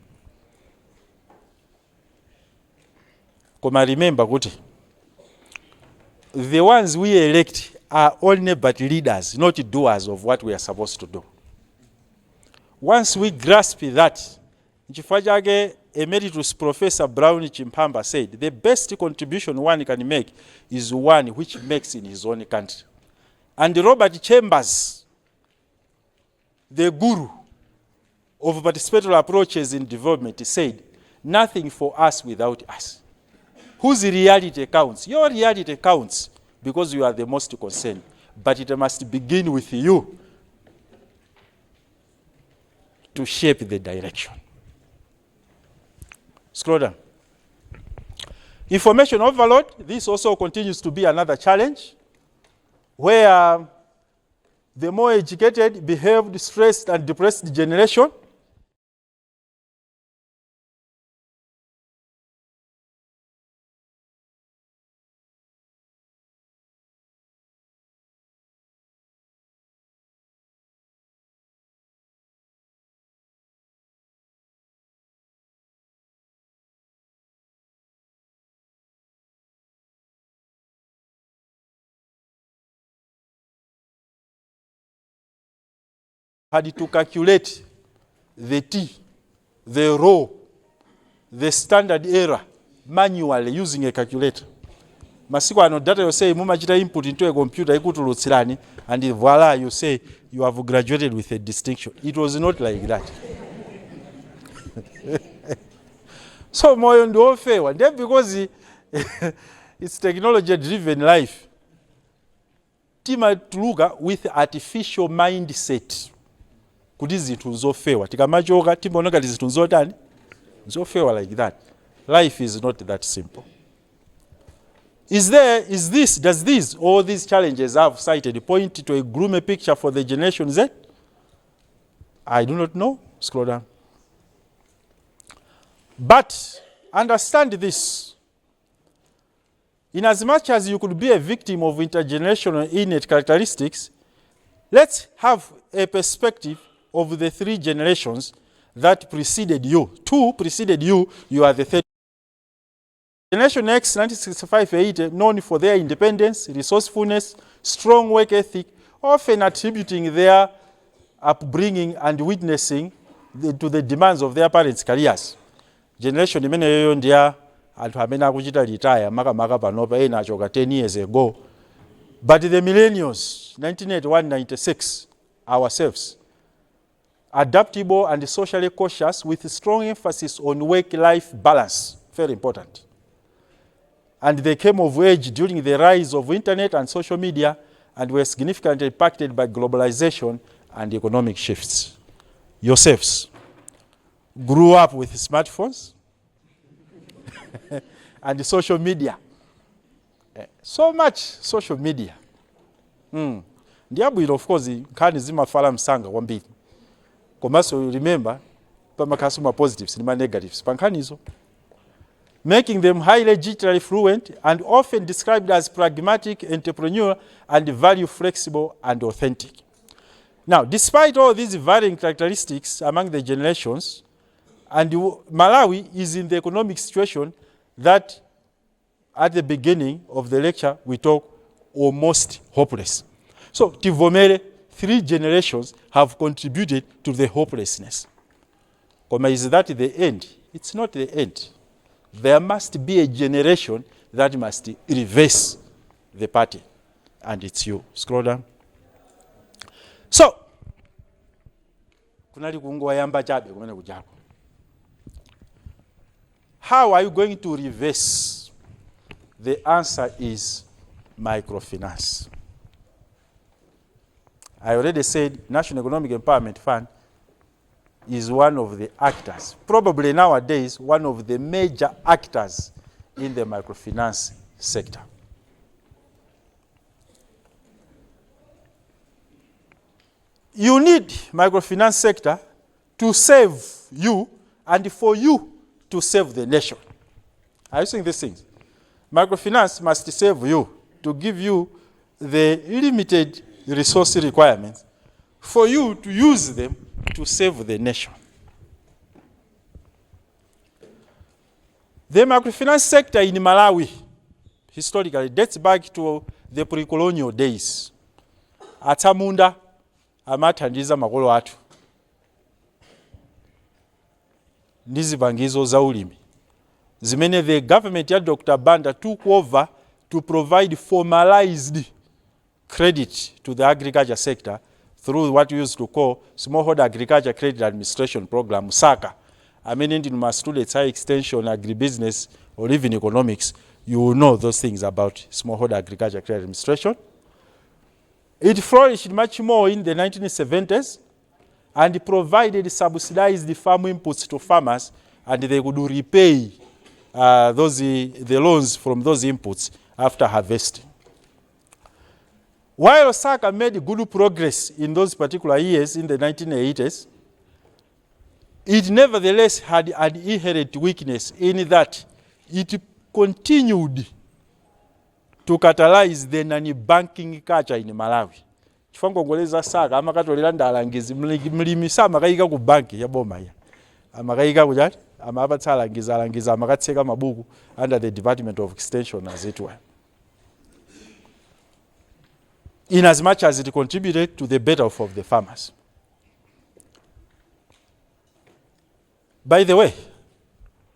Koma remember, the ones we elect are only but leaders, not doers of what we are supposed to do. Once we grasp that, Nchifajage Emeritus Professor Brown Chimpamba said, the best contribution one can make is one which makes in his own country. And Robert Chambers, the guru of participatory approaches in development, said, nothing for us without us. Whose reality counts? Your reality counts because you are the most concerned. But it must begin with you to shape the direction. Scroll down. Information overload. This also continues to be another challenge where the more educated, behaved, stressed, and depressed generation had to calculate the T, the row, the standard error manually using a calculator. Masiku ano data you say mumachita input into a computer ikutulutsirani and voila you say you have graduated with a distinction. It was not like that. So moyo ndio ofewa. Then because it's technology driven life. Tima tuluka with artificial mindset. Kuti zinthu nzofewa tikamachoka timboneka zinthu nzotani nzofewa like that. Life is not that simple. Does this all these challenges I've cited point to a gloomy picture for the Generation Z? I do not know. Scroll down. But understand this. In as much as you could be a victim of intergenerational innate characteristics, let's have a perspective of the three generations that preceded you. Two preceded you, you are the third. Generation X, 1965-80, known for their independence, resourcefulness, strong work ethic, often attributing their upbringing and witnessing to the demands of their parents' careers. Generation imene yoyo ndia anthu amene akuchita retire maka panopa ena achoka 10 years ago. But the millennials, 1981-96, ourselves, adaptable and socially cautious with strong emphasis on work-life balance. Very important. And they came of age during the rise of internet and social media and were significantly impacted by globalization and economic shifts. Yourselves grew up with smartphones and social media. So much social media. Ndiabwino of course nkhani zimafala msanga kwambiri. Komanso remember pamakasuma positives nima negatives pankhanizo. Making them highly digitally fluent and often described as pragmatic, entrepreneurial, and value flexible and authentic. Now, despite all these varying characteristics among the generations, and Malawi is in the economic situation that at the beginning of the lecture we talked almost hopeless. So tivomere 3 generations have contributed to the hopelessness. Is that the end? It's not the end. There must be a generation that must reverse the party. And it's you. Scroll down. So, how are you going to reverse? The answer is microfinance. I already said National Economic Empowerment Fund is one of the actors, probably nowadays one of the major actors in the microfinance sector. You need microfinance sector to save you and for you to save the nation. Are you seeing these things? Microfinance must save you to give you the limited resource requirements for you to use them to save the nation. The microfinance sector in Malawi historically dates back to the pre-colonial days. Atamunda amathandiza makolo atu ndizipangizo za ulimi zimene the government ya Dr. Banda took over to provide formalized credit to the agriculture sector through what we used to call Smallholder Agriculture Credit Administration Program, SACA. I mean, in my students, high extension, agribusiness, or even economics, you will know those things about Smallholder Agriculture Credit Administration. It flourished much more in the 1970s and provided subsidized farm inputs to farmers, and they could repay the loans from those inputs after harvesting. While SACA made good progress in those particular years in the 1980s, it nevertheless had an inherent weakness in that it continued to catalyze the non-banking culture in Malawi. Chifangongoleza SACA amakatolera ndalangizi mlimi samakayika ku banki ya boma ya. Amakayika kujati amabatsalangiza amakatseka mabuku under the Department of Extension as it were. In as much as it contributed to the better off of the farmers. By the way,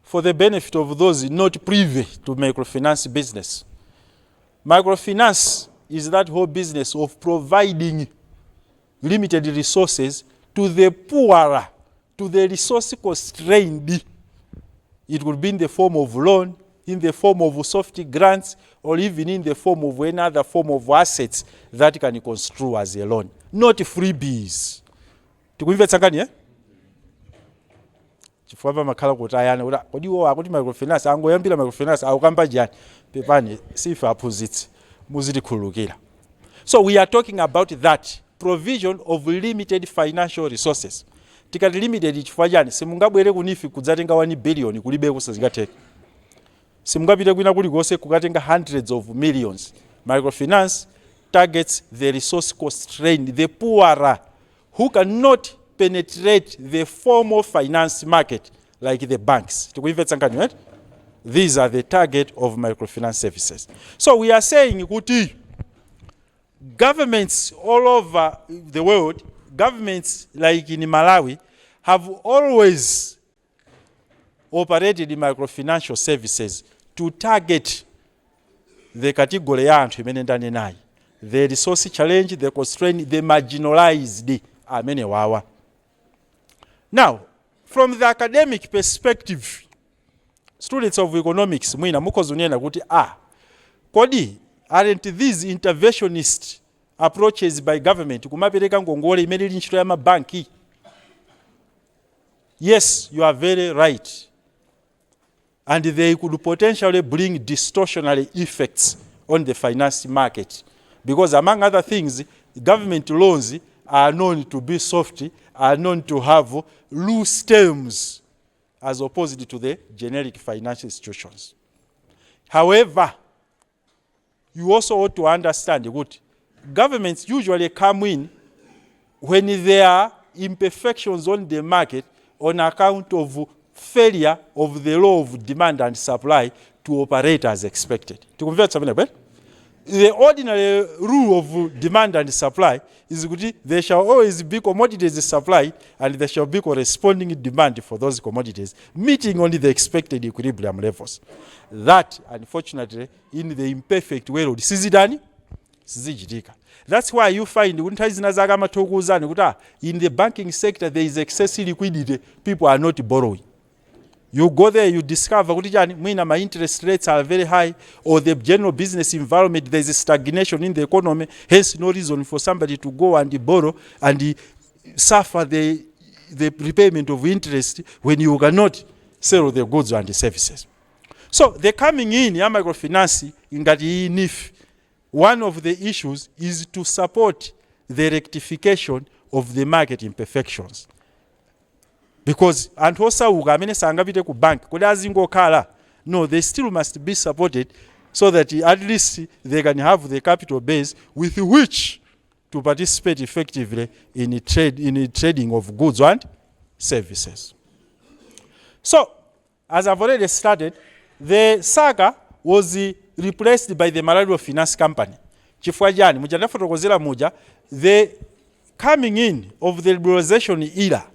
for the benefit of those not privy to microfinance business, microfinance is that whole business of providing limited resources to the poorer, to the resource constrained. It would be in the form of loan, in the form of soft grants, or even in the form of another form of assets that can construe as a loan. Not freebies. Tukuimvetsangani, eh? Chifukwa makhala kutayana ula kodiwo akuti microfinance angoyambira microfinance akukamba jani pepani sifa aphunzitsi muzitikhululukira. So we are talking about that provision of limited financial resources. Tikati limited chifukwa jani simungabwere ku NEEF kudzatenga 1 billion kulibe kusazingatheka. Simungapite kwina kulikonse kukatenga hundreds of millions. Microfinance targets the resource constrained, the poorer, who cannot penetrate the formal finance market like the banks. Right? These are the target of microfinance services. So we are saying kuti governments all over the world, governments like in Malawi, have always operated in microfinancial services to target the category ya anthu imene ndani nayi, the resource challenge, the constrained, the marginalized amene wawa. Now, from the academic perspective, students of economics mwina mukozunena kuti kodi aren't these interventionist approaches by government kumapereka ngongole imene ili ntchito ya mabanki? Yes, you are very right. And they could potentially bring distortionary effects on the finance market. Because among other things, government loans are known to be soft, are known to have loose terms as opposed to the generic financial institutions. However, you also ought to understand that governments usually come in when there are imperfections on the market on account of failure of the law of demand and supply to operate as expected. the ordinary rule of demand and supply is that there shall always be commodities supplied and there shall be corresponding demand for those commodities, meeting only the expected equilibrium levels. That, unfortunately, in the imperfect world, that's why you find in the banking sector there is excessive liquidity. People are not borrowing. You go there, you discover my interest rates are very high, or the general business environment, there is a stagnation in the economy, hence no reason for somebody to go and borrow and suffer the repayment of interest when you cannot sell the goods and the services. So the coming in microfinance in that NEEF, one of the issues is to support the rectification of the market imperfections. Because ku bank no, they still must be supported so that at least they can have the capital base with which to participate effectively in trading of goods and services. So, as I've already started, the SACA was replaced by the Malawi Finance Company. The coming in of the liberalization era,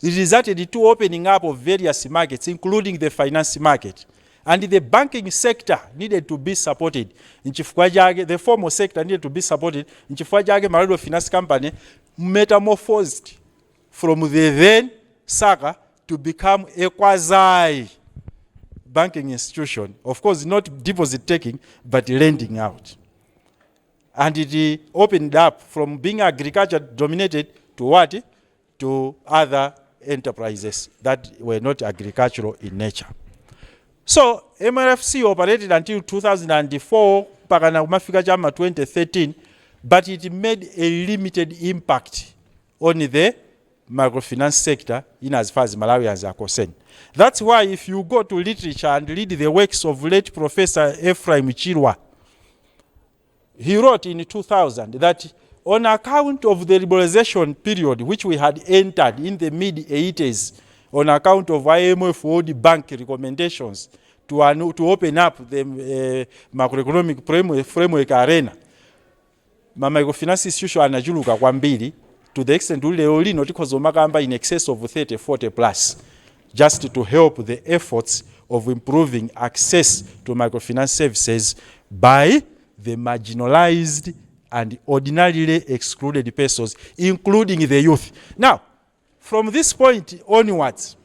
it resulted in opening up of various markets, including the finance market. And the banking sector needed to be supported. The formal sector needed to be supported. Malawi Finance Company metamorphosed from the then SACA to become a quasi banking institution. Of course, not deposit taking, but lending out. And it opened up from being agriculture dominated to what? To other enterprises that were not agricultural in nature. So MRFC operated until 2004, 2013, but it made a limited impact on the microfinance sector in as far as Malawians are concerned. That's why if you go to literature and read the works of late Professor Ephraim Chirwa, he wrote in 2000 that on account of the liberalization period which we had entered in the mid-80s, on account of IMF World Bank recommendations to open up the macroeconomic framework arena, microfinance institution anajuluka kwambiri to the extent lino tikozo makamba in excess of 30-40 plus, just to help the efforts of improving access to microfinance services by the marginalized and ordinarily excluded persons, including the youth. Now, from this point onwards,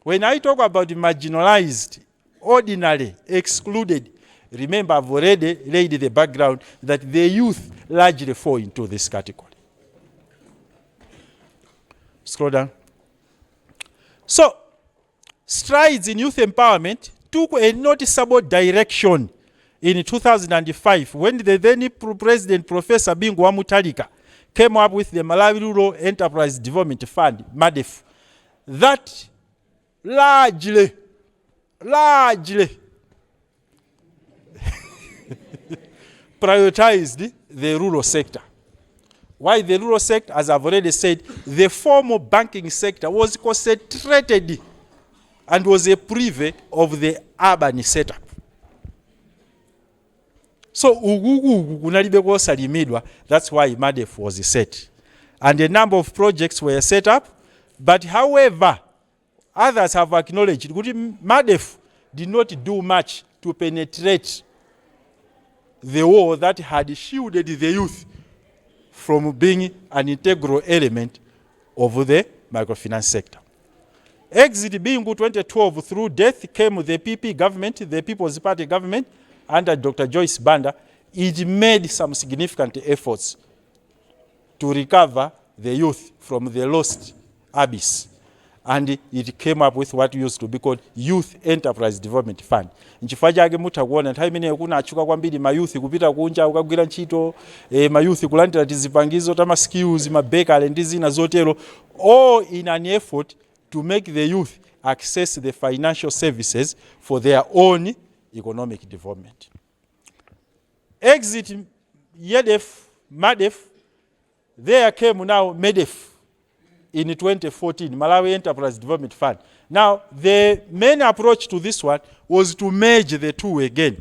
when I talk about the marginalized, ordinarily excluded, remember I've already laid the background that the youth largely fall into this category. Scroll down. So, strides in youth empowerment took a noticeable direction in 2005, when the then President Professor Bingwa Mutalika came up with the Malawi Rural Enterprise Development Fund, MADEF, that largely prioritized the rural sector. Why the rural sector? As I've already said, the formal banking sector was concentrated and was a privy of the urban setup. So that's why MADEF was set. And a number of projects were set up, but however, others have acknowledged that MADEF did not do much to penetrate the wall that had shielded the youth from being an integral element of the microfinance sector. Exit being 2012, through death came the PP government, the People's Party government, under Dr. Joyce Banda. It made some significant efforts to recover the youth from the lost abyss. And it came up with what used to be called Youth Enterprise Development Fund. Nchifajage mutakuona ntaimene kuna achuka kwambiri mayouth kupita kunja ukagwira ntchito, mayouth kulandira tizipangizo tama skills, mabekale ndi zina zotero, all in an effort to make the youth access the financial services for their own economic development. Exit MADEF, there came now MEDEF in 2014, Malawi Enterprise Development Fund. Now, the main approach to this one was to merge the two again.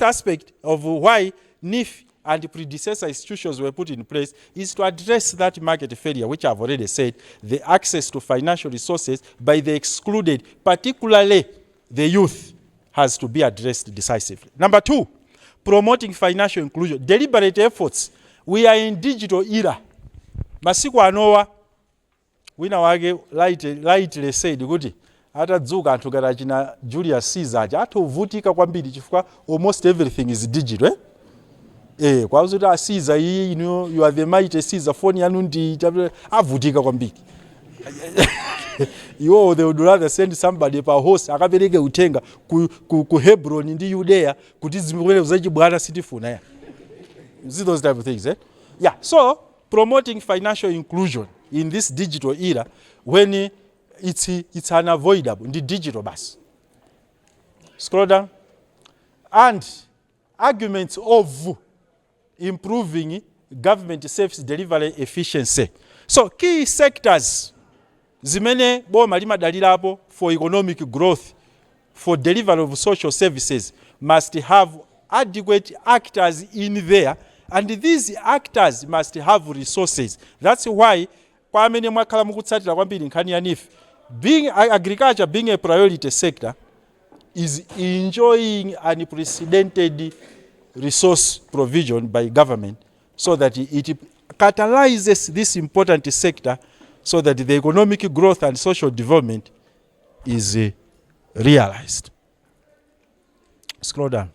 first aspect of why NEEF and predecessor institutions were put in place is to address that market failure, which I've already said, the access to financial resources by the excluded, particularly the youth, has to be addressed decisively. Number two, promoting financial inclusion. Deliberate efforts. We are in digital era. Masiku anowa, wina wage lightly said, kuti atadzuka anthu ngati achina Julius Caesar atovutika kwambiri chifukwa almost everything is digital. Kwa uzuti Caesar iyi, you are the mighty Caesar, phone yanu ndi avutika kwambiri. They would rather send somebody per horse akapereke utenga ku Hebron ndi Judea kuti zimwele zachibwana sitifuna ya. You see those type of things, eh? Yeah, so promoting financial inclusion in this digital era when it's unavoidable in the digital bus. Scroll down. And arguments of improving government service delivery efficiency. So key sectors zimene boma limadalirapo for economic growth, for delivery of social services must have adequate actors in there, and these actors must have resources. That's why kwa amene mwakhala mukutsatira kwambiri nkhani ya NEEF, agriculture being a priority sector is enjoying unprecedented resource provision by government so that it catalyzes this important sector so that the economic growth and social development is realized. Scroll down.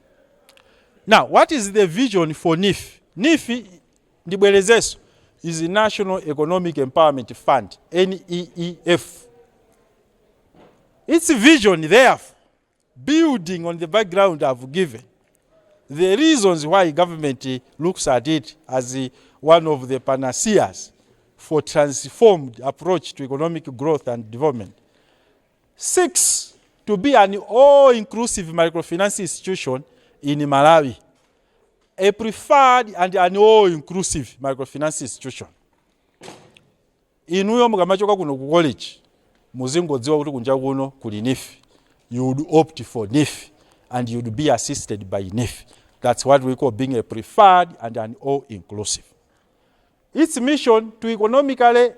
Now, what is the vision for NEEF? NEEF, ndibwelezeso, is the National Economic Empowerment Fund, NEEF. Its vision, therefore, building on the background I've given, the reasons why government looks at it as one of the panaceas for transformed approach to economic growth and development, seeks to be an all-inclusive microfinance institution in Malawi, a preferred and an all-inclusive microfinance institution. Inuyo mukamachoka kuno ku college, muzingodziwa kuti kunja kuno kuli NEEF. You would opt for NEEF and you would be assisted by NEEF. That's what we call being a preferred and an all-inclusive. Its mission to economically,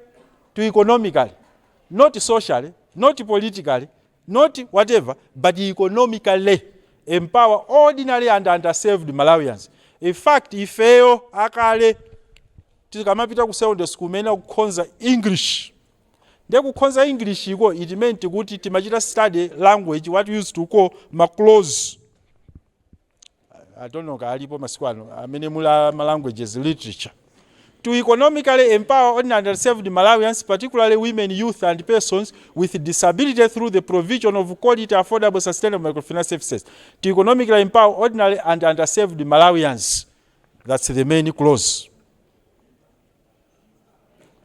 not socially, not politically, not whatever, but economically empower ordinary and underserved Malawians. In fact, ifeyo akale tikamapita ku secondary school mena kukhonza English, ndekukhonza English iko it meant kuti timachita study language what we used to call 𝐾𝐻𝐸. I don't know kalipo masiku ano amene mula languages literature. To economically empower ordinary and underserved Malawians, particularly women, youth, and persons with disability through the provision of quality, affordable, sustainable microfinance services. To economically empower ordinary and underserved Malawians. That's the main clause.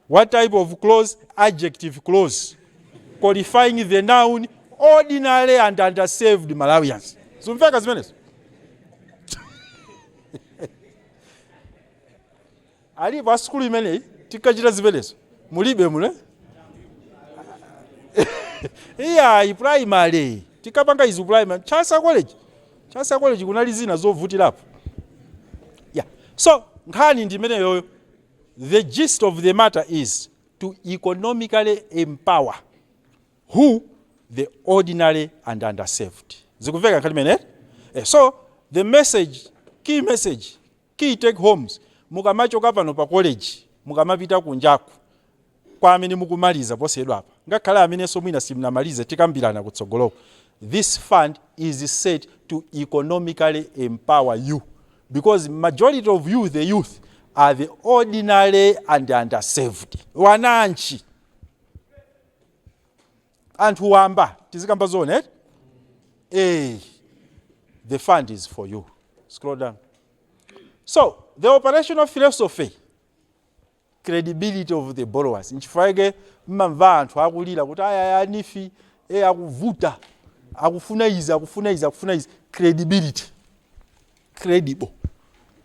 What type of clause? Adjective clause. Qualifying the noun ordinary and underserved Malawians. So, ali pa skulu imene tikachita zimenezo mulibe mule iya primary tikapanga izi primary chasa college kunali zina zovutirapo. Yeah, so nkhani ndimene yoyo, the gist of the matter is to economically empower who? The ordinary and underserved. Zikuveka nkhani imene. So the message, key take homes, mukamachoka pano pa college mukamapita kunjaku kwa amene mukumaliza posedwa apa ngakhale amene somwina simnamalize tikambirana kutsogoloko. This fund is set to economically empower you because majority of you, the youth, are the ordinary and underserved. Wananchi anthu wamba tizikamba zone the fund is for you. Scroll down. So the operational philosophy, credibility of the borrowers. Nchifage mmamva anthu akulira kuti aya NEEF akuvuta akufuna izi. Credibility, credible.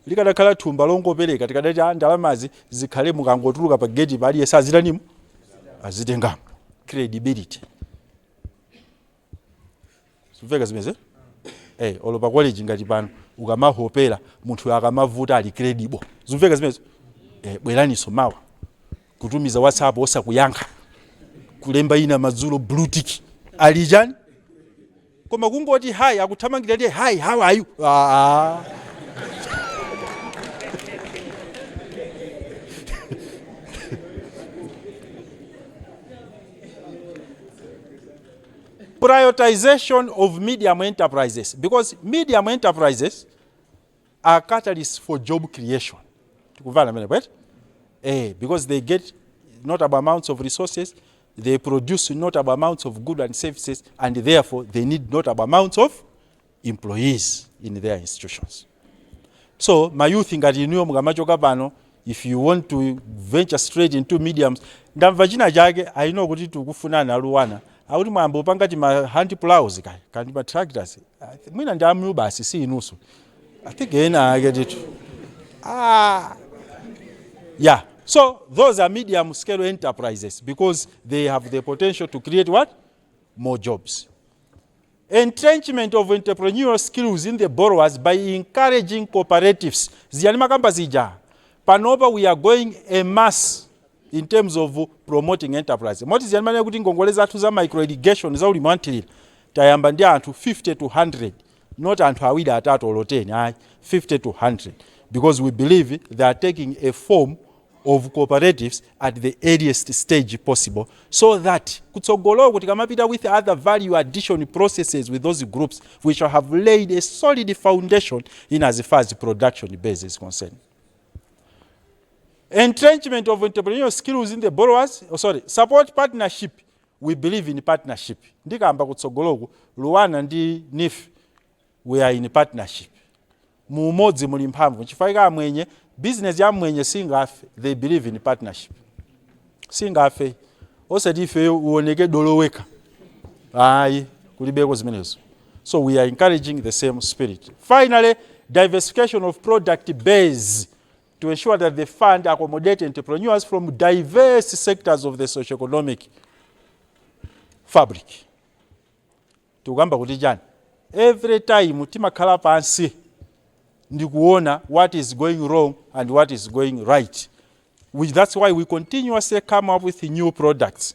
Likadakhala thumba longopereka tikadati ndalamazi zikhale mukangotuluka pa gate pali esazira nimu azitenga. Credibility. Siveka zimeze? Olopa college ngati pano ukamahopera munthu akamavuta ali credible. Zimveka zimezo? Bweraniso mawa kutumiza WhatsApp osakuyankha kulemba ina madzulo blue tick alijani koma kungoti hi akuthamangira ndi hi how are you. Prioritization of medium enterprises, because medium enterprises are catalysts for job creation. Because they get notable amounts of resources, they produce notable amounts of goods and services, and therefore they need notable amounts of employees in their institutions. So, my youth think that if you want to venture straight into mediums, I know what to kufuna na LUANAR. Auti mwambo pangati ma hand plows kandi ma tractors. Mwina ndamu basi si inusu. I think I get it. Yeah. So those are medium scale enterprises because they have the potential to create what? More jobs. Entrenchment of entrepreneurial skills in the borrowers by encouraging cooperatives. Ziyalima kamba zija. Panopa we are going en masse in terms of promoting enterprise. Moti ziyalima kuti ngongole zathu za micro irrigation za ulimi wantilira. Tayamba ndi anthu 50 to 100. Not anthu awiri atatu or 10. 50 to 100. Because we believe they are taking a form of cooperatives at the earliest stage possible, so that kutsogolo kuti kamapita with other value addition processes with those groups which have laid a solid foundation in as far as production base is concerned. Entrenchment of entrepreneurial skills in the borrowers, support partnership. We believe in partnership. Ndikamba kutsogolo LUANAR ndi NEEF, we are in partnership. Mumodzi muli mphamvu chifukwa mwenye business ya mwenye singafe, they believe in partnership. Singafe osati ife uoneke doloweka kulibeko zimenezo. So we are encouraging the same spirit. Finally, diversification of product base to ensure that the fund accommodate entrepreneurs from diverse sectors of the socio-economic fabric. Tugamba kuti jani, every time timakhala pansi ndikuona what is going wrong and what is going right. That's why we continuously come up with new products.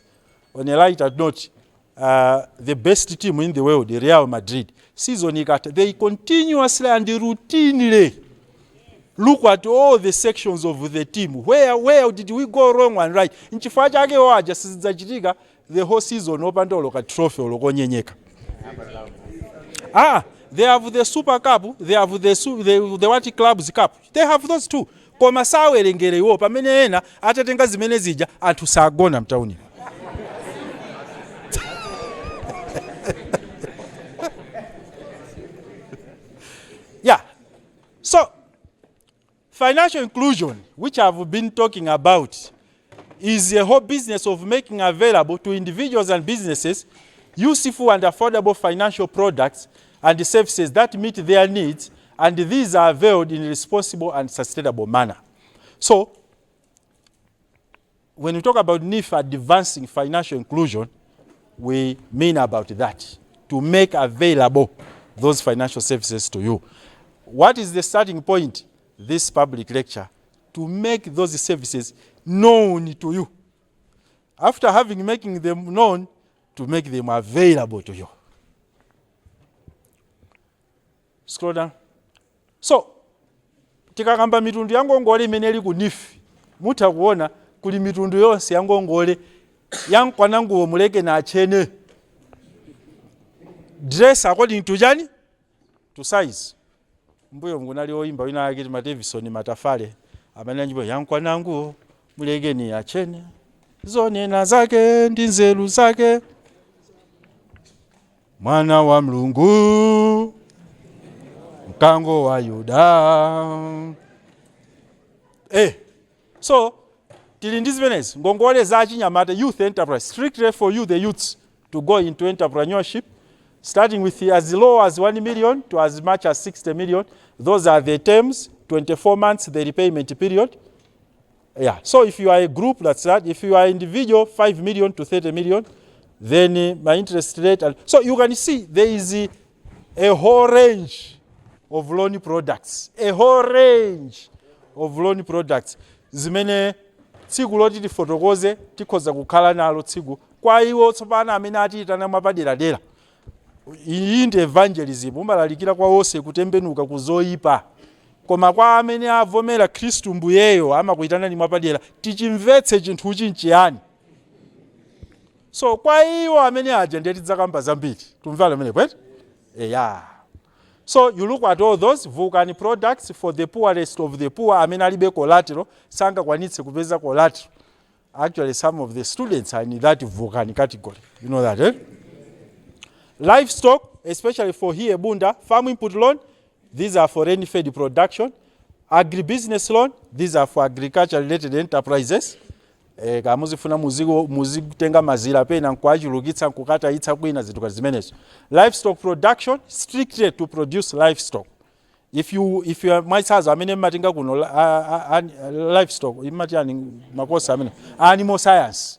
On a lighter note, the best team in the world, Real Madrid, season they continuously and routinely look at all the sections of the team. Where did we go wrong and right? Nchifukwa chake waja sizidzachitika the whole season opanda oloka trophy olokonyenyeka. They have the Super Cup, they have the what clubs cup. They have those too. Koma sawerengere iwo pamene ena atatenga zimene zija anthu sagona mtauni. Yeah. So financial inclusion, which I've been talking about, is a whole business of making available to individuals and businesses useful and affordable financial products and services that meet their needs, and these are availed in a responsible and sustainable manner. So, when we talk about NEEF advancing financial inclusion, we mean about that, to make available those financial services to you. What is the starting point? This public lecture, to make those services known to you. After making them known, to make them available to you. Scroll down. So, tikakamba mitundu ya ngongole imene ili ku NEEF, mutakuona kuli mitundu yonse ya ngongole yankwananguwo muleke na achene. Dress according to jani? To size. Mbuyo mkunali oyimba wina akiti Davidson Matafale amene njimbo yankwananguwo muleke ni achene. Zonena zake ndi nzeru zake. Mwana wa Mlungu mkango wa Yuda. So tili ndi zimenezi ngongole za chinyamata youth enterprise, strictly for you the youths to go into entrepreneurship, starting with as low as 1 million to as much as 60 million. Those are the terms, 24 months the repayment period. Yeah, so if you are a group, that's that. If you are individual, 5 million to 30 million, then my interest rate. So you can see there is a whole range of loan products. A whole range of loan products. Zimene tsiku loti tifotokoze tikhoza kukhala nalo tsiku. Kwa iwo tsopano amene atiitana mwapadera-dera. Iyi ndi evangelism, umalalikira kwa onse kutembenuka kuzoyipa. Koma kwa amene avomera Khristu mbuyeyo amakuitana ni mwapadera, tichimvetse chinthuchi nchiyani. So kwa iwo amene aja ndeti zakamba zambiri. Tumvala mene kwete? Yeah. So you look at all those vulcan products for the poorest of the poor amene alibe collateral, sanga kwanitse kupeza collateral. Actually some of the students are in that vulcan category. You know that, eh? Livestock, especially for here Bunda, farm input loan, these are for any fed production. Agribusiness loan, these are for agriculture related enterprises. Kamuzifuna muzitenga mazira pena nkwajulukitsa nkukata itsa kwina zituka zimenezo. Livestock production, strictly to produce livestock. If you are maisaza amene matinga kuno livestock imati yani makosa amene animal science.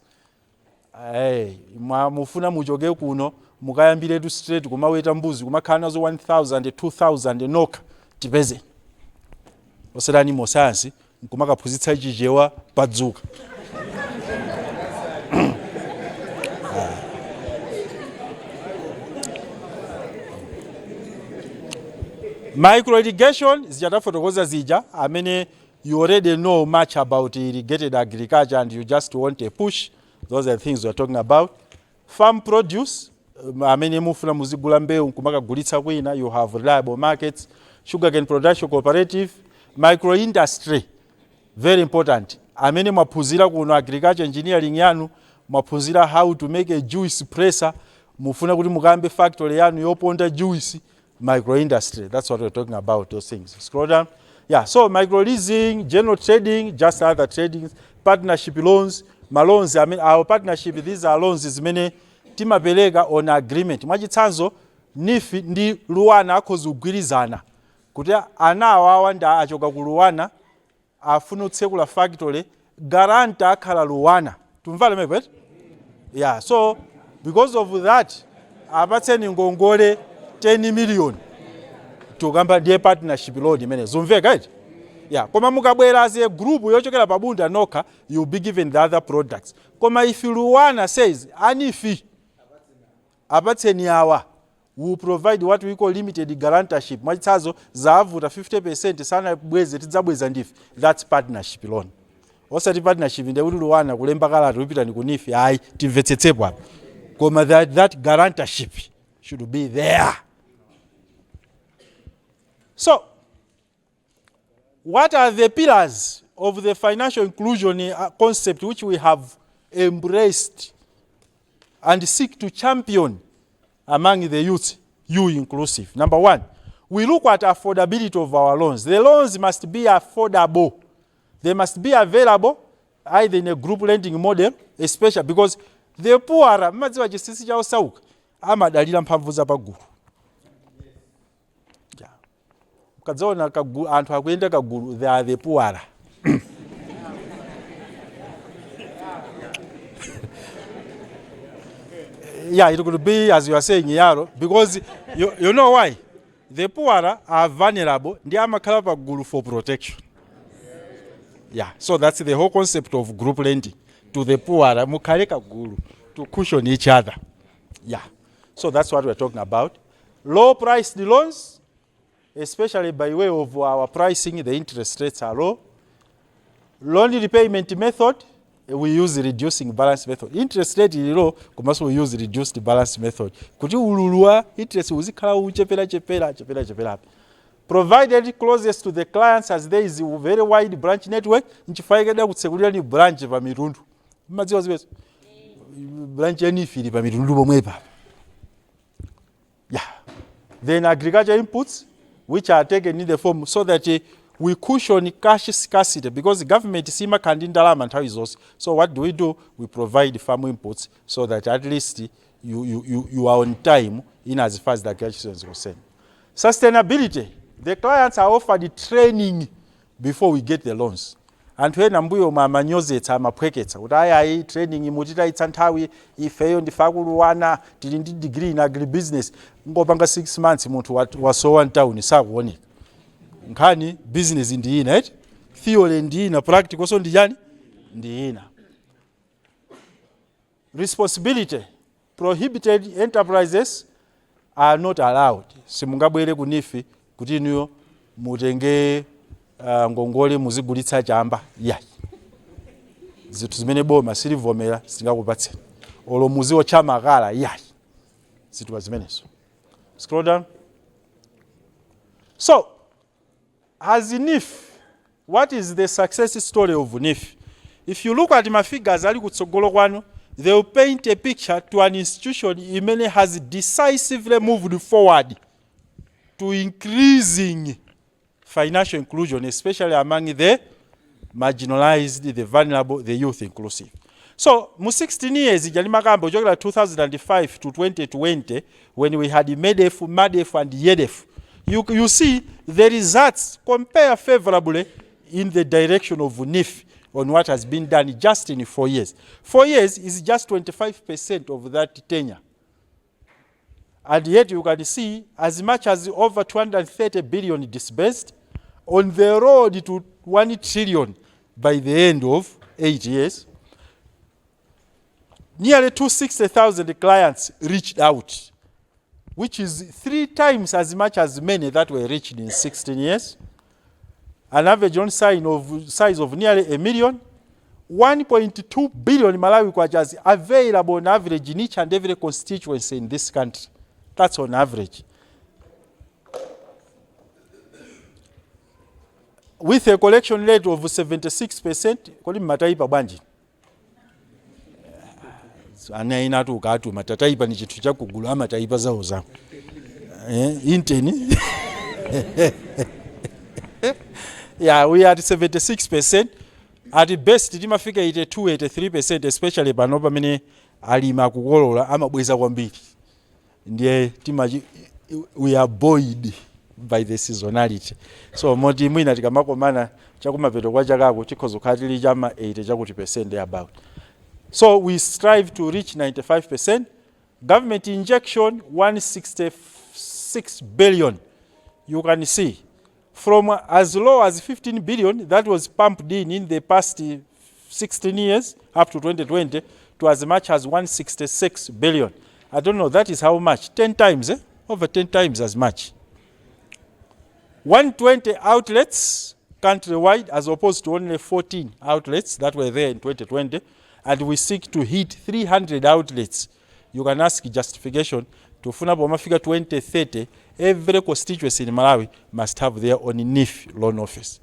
Mufuna mujoge kuno mukayambire tu straight kumaweta mbuzi kumakhala nazo 1000 2000 noka tipeze. Osera animal science nkumakaphunzitsa 𝐿𝐻𝐿 padzuka. Micro irrigation zijatafotokoza zija amene you already know much about irrigated agriculture and you just want a push. Those are the things we are talking about. Farm produce amene mufuna muzigula mbewu nkumakagulitsa kwina, you have reliable markets. Sugarcane production cooperative. Micro industry, very important. Amene mwaphunzira kuno agriculture engineering yanu, mwaphunzira how to make a juice presser, mufuna kuti mukambe factory yanu yoponda juice. Micro industry, that's what we're talking about, those things. Scroll down. Yeah, so micro leasing, general trading, just other trading, partnership loans, loans. I mean, our partnership, these are loans is many timapelega on agreement. Mwachitsanzo, NEEF ndi LUANAR akuzugwirizana. Kuti ana awawanda achoka ku LUANAR afuna utsekula factory, garanta akhala LUANAR. Tumvala mepe? Yeah, so because of that, apatseni ngongole 10 million tukamba ndiye partnership loan imene zumveka iti. Yeah, koma mukabwera as a group yochokera pabunda nokha, you'll be given the other products. Koma if LUANAR says anifi apatseni awa we will provide what we call limited guarantorship. Mwachitsanzo zavuta 50% sana bweze tidzabweza ndife. That's partnership loan. Osati partnership ndi kuti luwana kulemba kalata lupita ni kunifi hayi timvetsetsepo apa. Koma that guarantorship should be there. So, what are the pillars of the financial inclusion concept which we have embraced and seek to champion among the youth, you inclusive? Number one, we look at affordability of our loans. The loans must be affordable. They must be available either in a group lending model, especially because the poor, madziwa chisisi cha osauka, amadalira mphamvu za pagulu. Kadzona anthu akuyenda kagulu, they are the poor. Yeah, it could be, as you are saying, Yaro, because you know why? The poor are vulnerable, they are makhala pagulu for protection. Yeah, so that's the whole concept of group lending. To the poor, mukhale kagulu, to cushion each other. Yeah, so that's what we're talking about. Low priced loans, especially by way of our pricing, the interest rates are low. Loan repayment method, we use the reducing balance method. Interest rate is low, we use the reduced balance method. Kuti ululua, interest uzikhala uchepela. Provided closest to the clients as there is a very wide branch network, nchifaikada kutsekulira ni branch pa mitundu. Madziwa zibezo. Branch NEEF pa mitundu pomwepa. Yeah. Then agriculture inputs, which are taken in the form so that we cushion cash scarcity because the government sima kandi ndalama nthawi zonse. So what do? We provide farm inputs so that at least you are on time in as far as the cash is concerned. Sustainability. The clients are offered training before we get the loans. And when ambuyo mamanyozetsa amapweketsa kuti ayi training mutitaitsa nthawi ifeyo ndifakuluwana tili ndi degree in agribusiness ngopanga 6 months munthu wasowa town sakuoneka. Nkhani business ndi ina, right? Theory ndi ina, practical so ndi yani? Ndi ina. Responsibility. Prohibited enterprises are not allowed. Simungabwere ku NEEF kuti niyo mutenge ngongole muzigulitsa chamba. Yeah. Zithu zimene boma silivomera singakupatse. Olo muziwo chamakala, yeah. Zithu zimenezo. Scroll down. So, as NEEF, what is the success story of NEEF? If you look at my figures, they will paint a picture to an institution that has decisively moved forward to increasing financial inclusion, especially among the marginalized, the vulnerable, the youth inclusive. So, mu 16 years, 2005 to 2020, when we had MEDEF, MADEF, and YEDEF, you see the results compare favorably in the direction of NEEF on what has been done just in 4 years. 4 years is just 25% of that tenure. And yet you can see as much as over 230 billion disbursed on the road to 1 trillion by the end of 8 years. Nearly 260,000 clients reached out, which is 3 times as much as many that were reached in 16 years. An average on size of nearly 1 million. 1.2 billion Malawi kwacha available on average in each and every constituency in this country. That's on average. With a collection rate of 76%, kodi mataipa bwanji. Anaina tu katu matataipa ni chitu cha kugulu ama taipa zao zao. Inteni. Yeah, we are at 76%. At the best, timafika 82-83%, especially panopa mene alima kukolola ama bweza kwambiri. Ndiye we are buoyed by the seasonality. So moti mwina tikamakomana chakumapeto kwa chakako chikhozokhatili chama 80% about. So we strive to reach 95%. Government injection 166 billion. You can see from as low as 15 billion that was pumped in the past 16 years up to 2020 to as much as 166 billion. I don't know, that is how much? 10 times, over 10 times as much. 120 outlets countrywide as opposed to only 14 outlets that were there in 2020, and we seek to hit 300 outlets. You can ask justification to Funabo figure 2030, every constituency in Malawi must have their own NEEF loan office.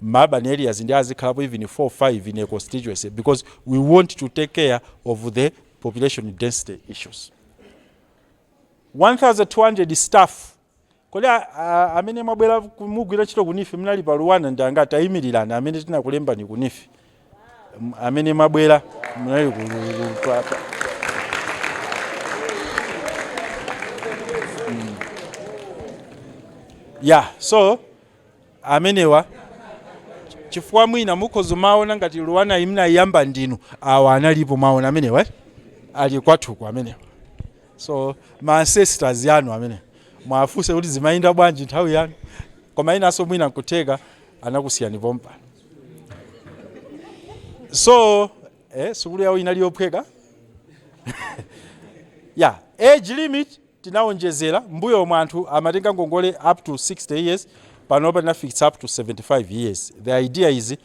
Urban areas in the Azikabo even 4 or 5 in a constituency, because we want to take care of the population density issues. 1,200 staff. Kola amene mabwera kumugwira chito kunifi mnali pa Luana ndanga tayimirira amene tinakulemba ni kunifi. Amene mabwera mnali yeah, so amenewa chifukwa mwina mukhozo maona ngati Luana imna yamba ndinu awa analipo maona amenewa ali kwathu amenewa. So my ancestors yanu amene mwafuse kuti zimayenda bwanji nthawi yanu koma inaso mwina nkuteka anakusiyani pompa. So sukulu yawo inali yophweka. Yeah, age limit tinaonjezera mbuyo mwanthu amatenga ngongole up to 60 years panopa tinafix up to 75 years. The idea is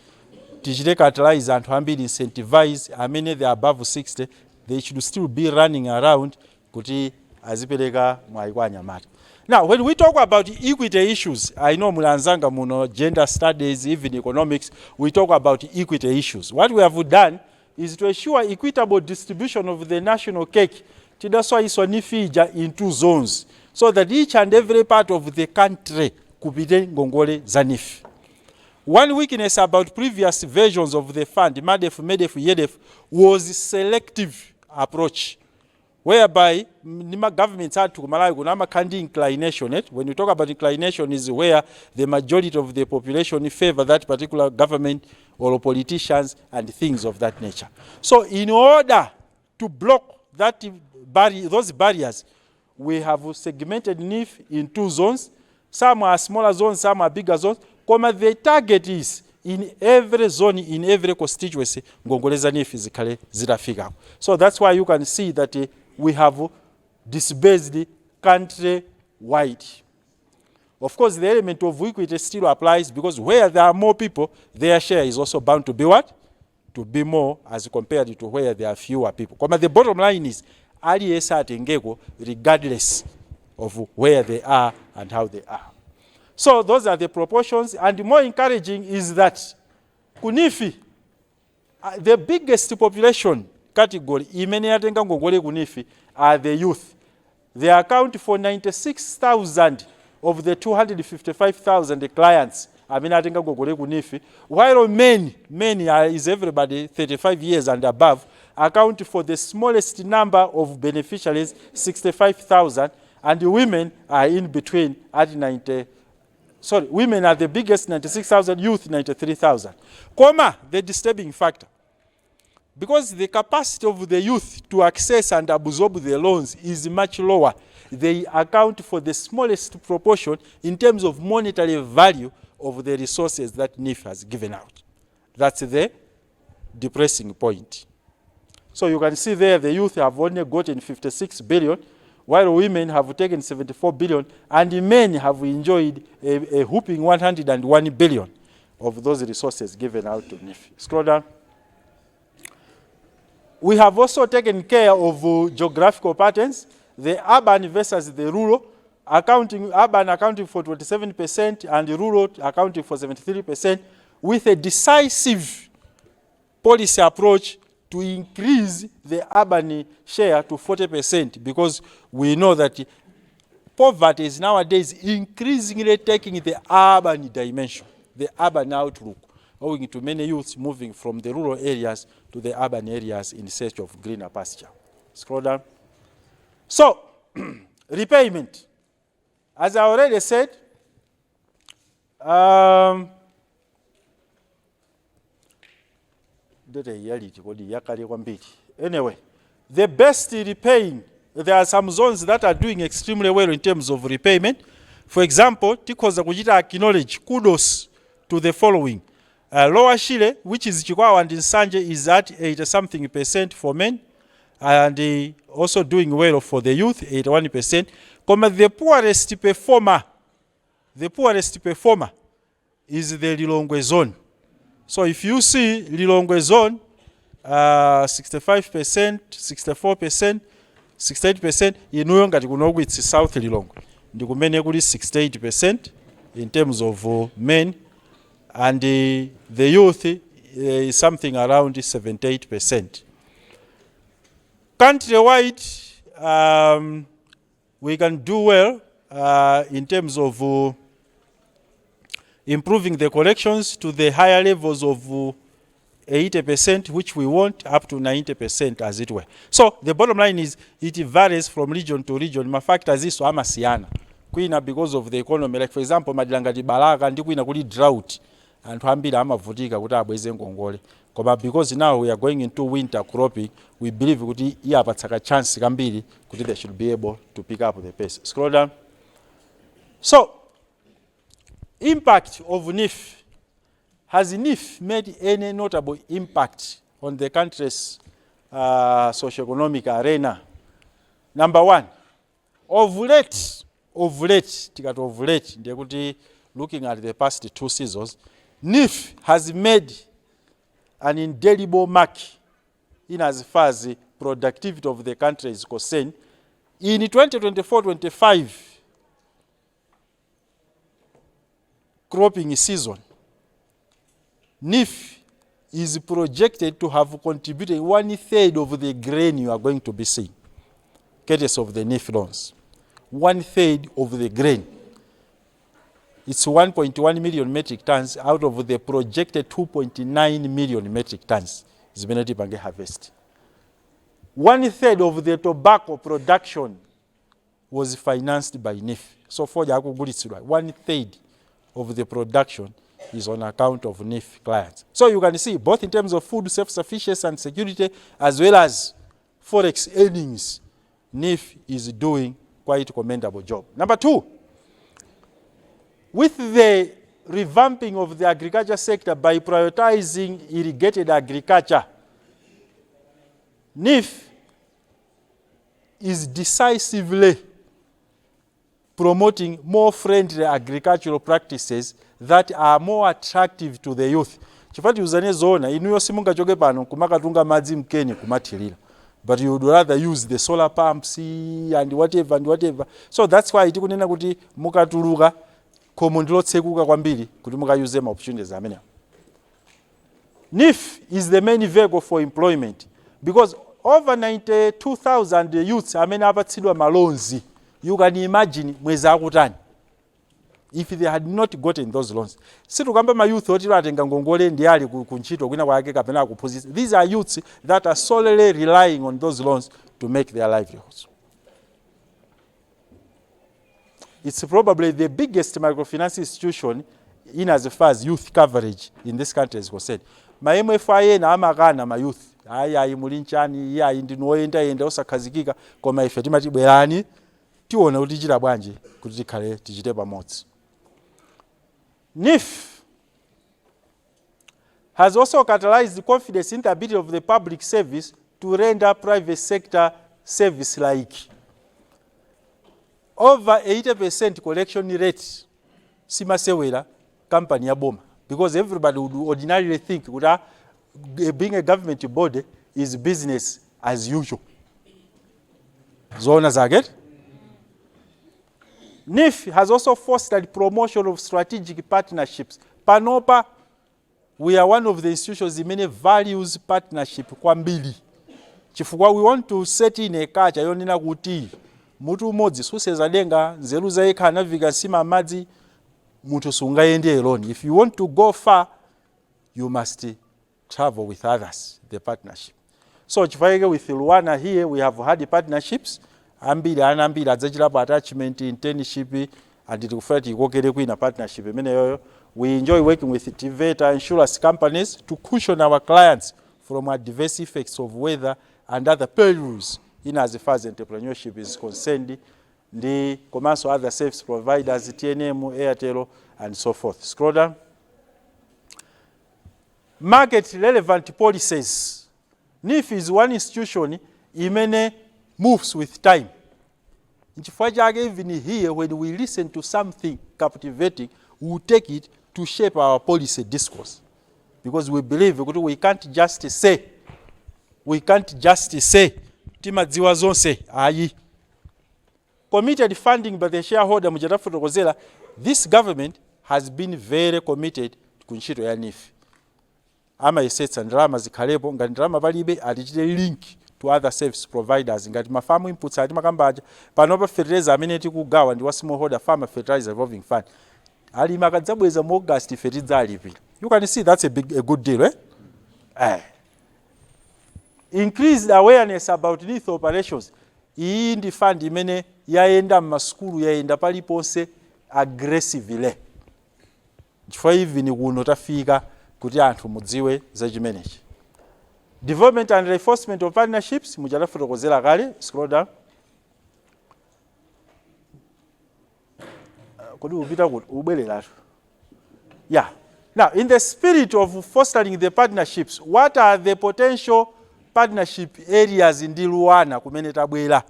tichite catalyze anthu ambiri incentivize amene they are above 60, they should still be running around kuti azipereka mwayi kwa anyamata. Now, when we talk about equity issues, I know mulanzanga muno, gender studies, even economics, we talk about equity issues. What we have done is to ensure equitable distribution of the national cake. Tidaswa iswa nifija in 2 zones, so that each and every part of the country kupite ngongole za NEEF. One weakness about previous versions of the fund, MADEF, MEDEF, YEDEF, was selective approach, whereby Nima governments had to Malawi kunama kandi inclination. When you talk about inclination, is where the majority of the population favor that particular government or politicians and things of that nature. So in order to block that those barriers, we have segmented NEEF in 2 zones. Some are smaller zones, some are bigger zones. The target is in every zone, in every constituency, ngongoleza NEEF zikale zitafika. So that's why you can see that we have disbursed country-wide. Of course, the element of equity still applies, because where there are more people, their share is also bound to be what? To be more as compared to where there are fewer people. The bottom line is, regardless of where they are and how they are. So those are the proportions, and more encouraging is that kunifi, the biggest population category imeniatenga ngongole kunifi are the youth. They account for 96,000 of the 255,000 clients amenatenga ngongole kunifi, while many is everybody 35 years and above, account for the smallest number of beneficiaries, 65,000, and women are in between at women are the biggest, 96,000, youth 93,000. The disturbing factor, because the capacity of the youth to access and absorb the loans is much lower, they account for the smallest proportion in terms of monetary value of the resources that NEEF has given out. That's the depressing point. So you can see there the youth have only gotten 56 billion, while women have taken 74 billion, and men have enjoyed a whooping 101 billion of those resources given out to NEEF. Scroll down. We have also taken care of geographical patterns, the urban versus the rural, urban accounting for 27% and rural accounting for 73%, with a decisive policy approach to increase the urban share to 40%, because we know that poverty is nowadays increasingly taking the urban dimension, the urban outlook, owing to many youths moving from the rural areas to the urban areas in search of greener pasture. Scroll down. So, repayment. As I already said, anyway, the best repaying, there are some zones that are doing extremely well in terms of repayment. For example, 𝐇𝐮𝐻𝐻𝐷𝐻𝐾 acknowledge kudos to the following. Lower Shile, which is 𝐶𝐻𝐻𝐷𝐻𝐾 and 𝐻𝐻𝐷𝐻𝐵, is at 80-something% for men, and also doing well for the youth, 81%. the poorest performer is the Lilongwe zone. So if you see Lilongwe zone, 65%, 64%, 68%, inuyo ngati kunoku it's South Lilongwe. Ndi kumene kuli 68% in terms of men, and the youth is something around 78%. Country-wide, we can do well in terms of improving the collections to the higher levels of 80%, which we want, up to 90% as it were. So the bottom line is it varies from region to region. Ma factors iso amasiyana. Kuina because of the economy, like for example, madilangati balaka ndi kuina kuli drought, anthu ambiri amavutika kuti abweze ngongole. Koma because now we are going into winter cropping, we believe kuti iyapatsaka chance kambiri kuti they should be able to pick up the pace. Scroll down. So, impact of NEEF. Has NEEF made any notable impact on the country's socio-economic arena? Number one, of late, looking at the past 2 seasons, NEEF has made an indelible mark in as far as the productivity of the country is concerned. In 2024-25 cropping season, NEEF is projected to have contributed 1/3 of the grain you are going to be seeing, courtesy of the NEEF loans. 1/3 of the grain. It's 1.1 million metric tons out of the projected 2.9 million metric tons is Benedict Bange harvest. 1/3 of the tobacco production was financed by NEEF. So for the 1/3 of the production is on account of NEEF clients. So you can see both in terms of food self-sufficiency and security as well as forex earnings, NEEF is doing quite a commendable job. Number two, with the revamping of the agriculture sector by prioritizing irrigated agriculture, NEEF is decisively promoting more friendly agricultural practices that are more attractive to the youth. Chifati uzane zona, inuyo simunga choke pano kumakatunga madzi mkeni kumathirira. But you would rather use the solar pumps and whatever. So that's why itikunena kuti mukatuluka komo ndilotsekuka kwambiri kuti mukayuze ma opportunities amene. NEEF is the main vehicle for employment because over 92,000 youths amene apatsidwa malonzi. You can imagine mwezi akutani if they had not gotten those loans. Situkamba ma youth oti atenga ngongole ndi ali kunchito kwina kwake kapena kuphunzitsa. These are youths that are solely relying on those loans to make their livelihoods. It's probably the biggest microfinance institution in as far as youth coverage in this country is concerned. Ma MFIA na amakana ma youth. Ayi mulinchani, ayi ndinoyenda osakhazikika koma ife timati bwerani tiona kuti chira bwanji kuti tikhale tichite pamodzi. NEEF has also catalyzed the confidence in the ability of the public service to render private sector service like over 80% collection rate simasewera company ya boma because everybody would ordinarily think that being a government body is business as usual. Zona zaget. NEEF has also fostered promotion of strategic partnerships. Panopa, we are one of the institutions that many values partnership kwambiri. Chifukwa we want to set in a culture yonena kuti mutu umodzi suseza denga nzeru zaika anavika sima madzi mutu sungayende alone. If you want to go far, you must travel with others, the partnership. So chifukwa with LUANAR here, we have had partnerships. Ambiri adzachirapo attachment internship and tikufuna ikokereko in a partnership. We enjoy working with 𝒕𝒉𝒓𝒆 insurance companies to cushion our clients from adverse effects of weather and other perils in as far as entrepreneurship is concerned. The commercial other service providers, TNM, Airtel, and so forth. Scroll down. Market relevant policies. NEEF is one institution in many moves with time. Nchifukwa chake even here when we listen to something captivating, we will take it to shape our policy discourse. Because we believe we can't just say timadziwa zonse ayi. Committed funding by the shareholder mujatafotokozera, this government has been very committed ku ntchito ya NEEF. Amayesetsa ndalama zikhalepo, ngati ndalama palibe atichite link to other service providers, ngati mafamu inputs ati makambaja panopa fertilizer amene tikugawa ndi wa smallholder farmer fertilizer revolving fund. Alimi akadzabweza mu August fertilizer alipira. You can see that's a good deal, eh? Increased awareness about NEEF operations. Iyi ndi fund imene yaenda m'masukulu yaenda paliponse aggressively. Chifukwa even kuno tafika kuti anthu mudziwe za chimenechi. Development and reinforcement of partnerships, mujatafotokozera kale, scroll down. Kodi upita kuti ubwereratu. Yeah. Now, in the spirit of fostering the partnerships, what are the potential partnership areas ndi LUANAR kumene tabwera?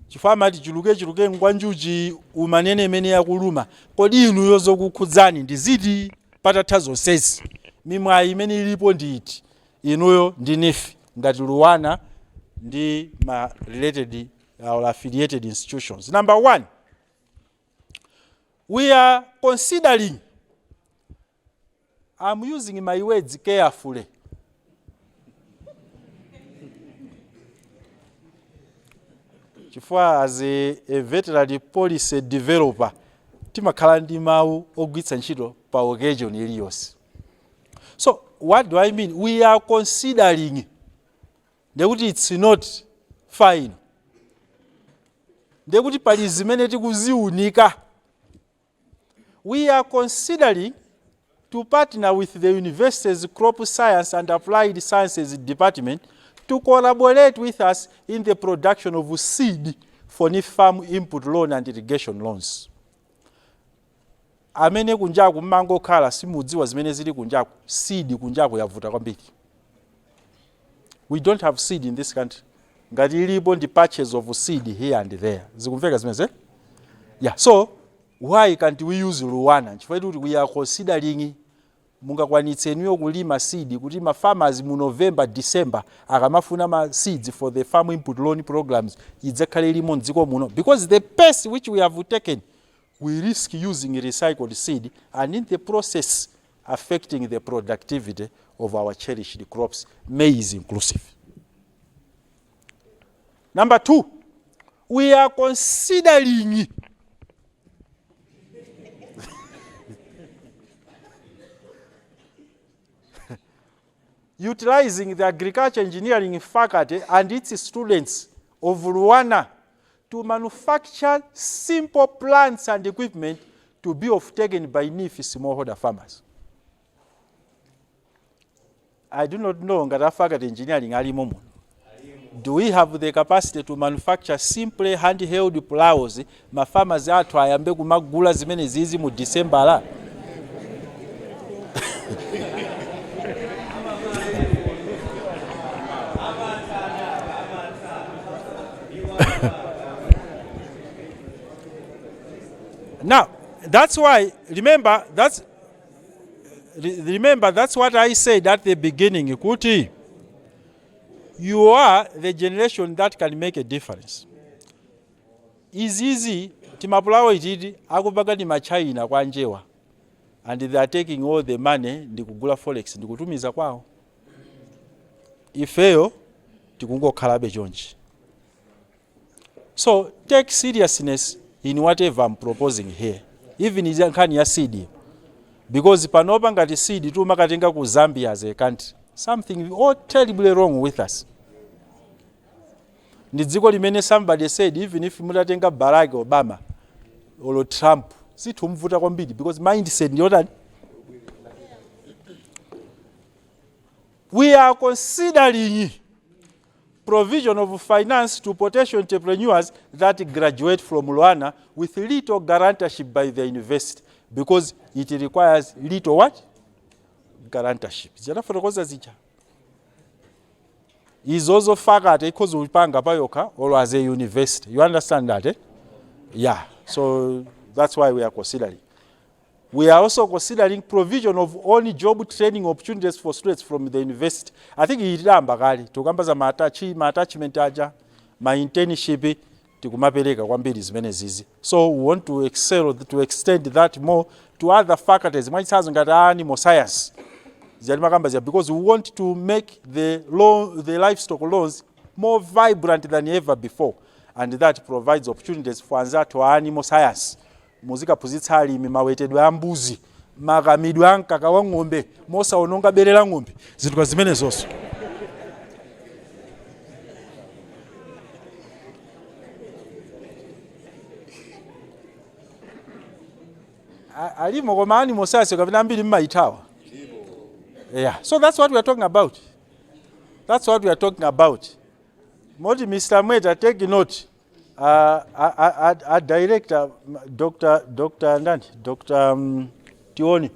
Chifukwa mati chuluke ngwanjuji umanene mene yakuluma. Kodi inu yozokukhudzani ndi ziti patatha zonsezi? Mimwayi imene ilipo ndi iti? Inuyo ndi NEEF ngati LUANAR ndi ma related or affiliated institutions. Number one, we are considering, I'm using my words carefully, chifukwa as a veterinary policy developer timakhala ndi mawu ogwiritsa ntchito pa occasion iliyonse. So what do I mean? We are considering, ndekuti it's not fine, ndekuti pali zimene tikuziunika. We are considering to partner with the university's crop science and applied sciences department to collaborate with us in the production of seed for NEEF farm input loan and irrigation loans. Amene kunjaku mmango khala simudziwa zimene zili kunjaku, seed kunjaku yavuta kwambiri. We don't have seed in this country. Ngati ilipo ndi patches of seed here and there. Zikumveka zimene? Yeah, so why can't we use LUANAR? Chifukwa we are considering mungakwanitseniyo kulima seed kuti ma farmers mu November, December akamafuna ma seeds for the farm input loan programs idzakhale limo mdziko muno, because the pace which we have taken, we risk using recycled seed and in the process affecting the productivity of our cherished crops, maize inclusive. Number two, we are considering utilizing the agriculture engineering faculty and its students of LUANAR to manufacture simple plants and equipment to be taken by NEEF smallholder farmers. I do not know ngati faculty engineering alimo muno. Do we have the capacity to manufacture simple handheld plows ma farmers athu ayambe kumagula zimene zizi mu December la? Now, that's why, remember, that's what I said at the beginning. Kuti, you are the generation that can make a difference. It's easy, timapulawo ititi, akupaka ni machina kwa njewa. And they are taking all the money, ndikugula forex, ndikutumiza kwao. Ifeyo, tikungo khalabe chonchi. So, take seriousness in whatever I'm proposing here. Even in the seed. Because panopa ngati seed tu makatenga ku Zambia as a country. Something all terribly wrong with us. Nidziko limene somebody said, even if mutatenga Barack Obama or Trump, situmvuta kwambiri, because mindset ndiyotani. We are considering provision of finance to potential entrepreneurs that graduate from LUANAR with little guarantorship by the university, because it requires little what? Guarantorship. is also faculty kozulipanga payoka or as a university. You understand that, eh? Yeah, so that's why we are considering. We are also considering provision of only job training opportunities for students from the university. I think ilamba kali tukambaza attachment aja ma internship tikumapeleka kwambiri zimene zizi. So we want to extend that more to other faculties. Mwachisazo ngati animal science. Because we want to make the livestock loans more vibrant than ever before, and that provides opportunities for anzatu animal science. Muzika puzitsa alimi mawetedwe ambuzi, makamidwe ankaka wa ng'ombe, mosa ononga bere la ng'ombe, zinthu zimene zonso. Alimo koma animal science kapena mbiri mmaitawa. Yeah, so that's what we are talking about. That's what we are talking about. Moti Mr. Mweta, take note. Our director, Dr. Tiwone.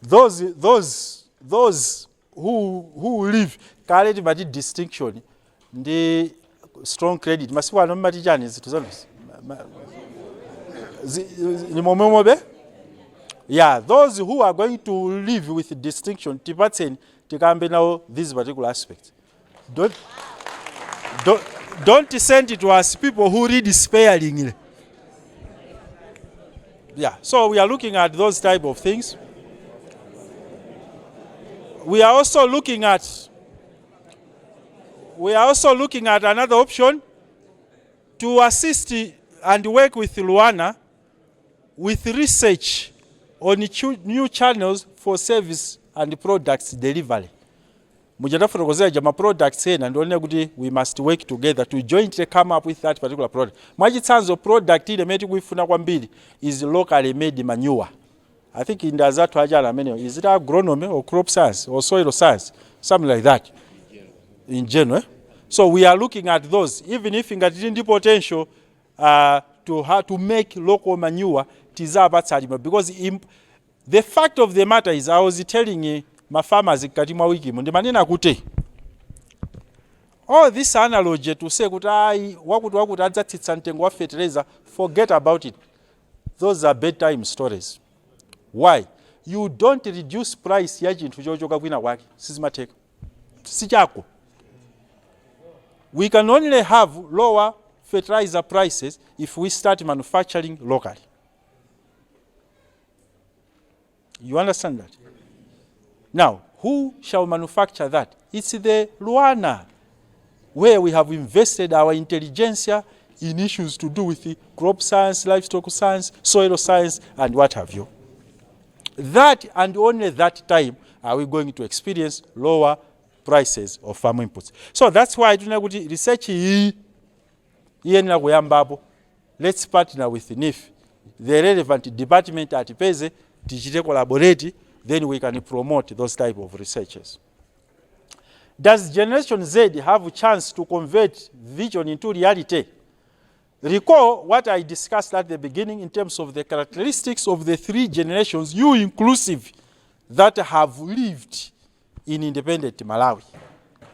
Those who live carried by distinction, the strong credit. Masiwa no matijani zituzanus. Yeah, those who are going to live with distinction, Tipatseni, Tikambe now this particular aspect. Don't send it to us people who read sparingly. Yeah, so we are looking at those type of things. We are also looking at another option to assist and work with LUANAR with research on new channels for service and products delivery. Mujatafu rokozea jama products here and only we must work together to jointly come up with that particular product. Mwachitsanzo product ile meti kuifuna kwa mbili is locally made manure. I think in Dazatu Ajala many is it agronomy or crop science or soil science, something like that. In general. So we are looking at those, even if in the potential to make local manure because the fact of the matter is, I was telling my farmers katimwa wiki mundimanena kuti all this analogy to say kuti wakuti adzatsitsa mtengo wa fertilizer, forget about it. Those are bedtime stories. Why? You don't reduce price ya chinthu chochoka kwina kwake sizimatheka sichako. We can only have lower fertilizer prices if we start manufacturing locally. You understand that? Now, who shall manufacture that? It's the LUANAR, where we have invested our intelligentsia in issues to do with the crop science, livestock science, soil science, and what have you. That and only that time are we going to experience lower prices of farm inputs. So that's why research let's partner with NEEF, the relevant department at PESE, digital collaborate, then we can promote those type of researches. Does Generation Z have a chance to convert vision into reality? Recall what I discussed at the beginning in terms of the characteristics of the three generations, you inclusive, that have lived in independent Malawi.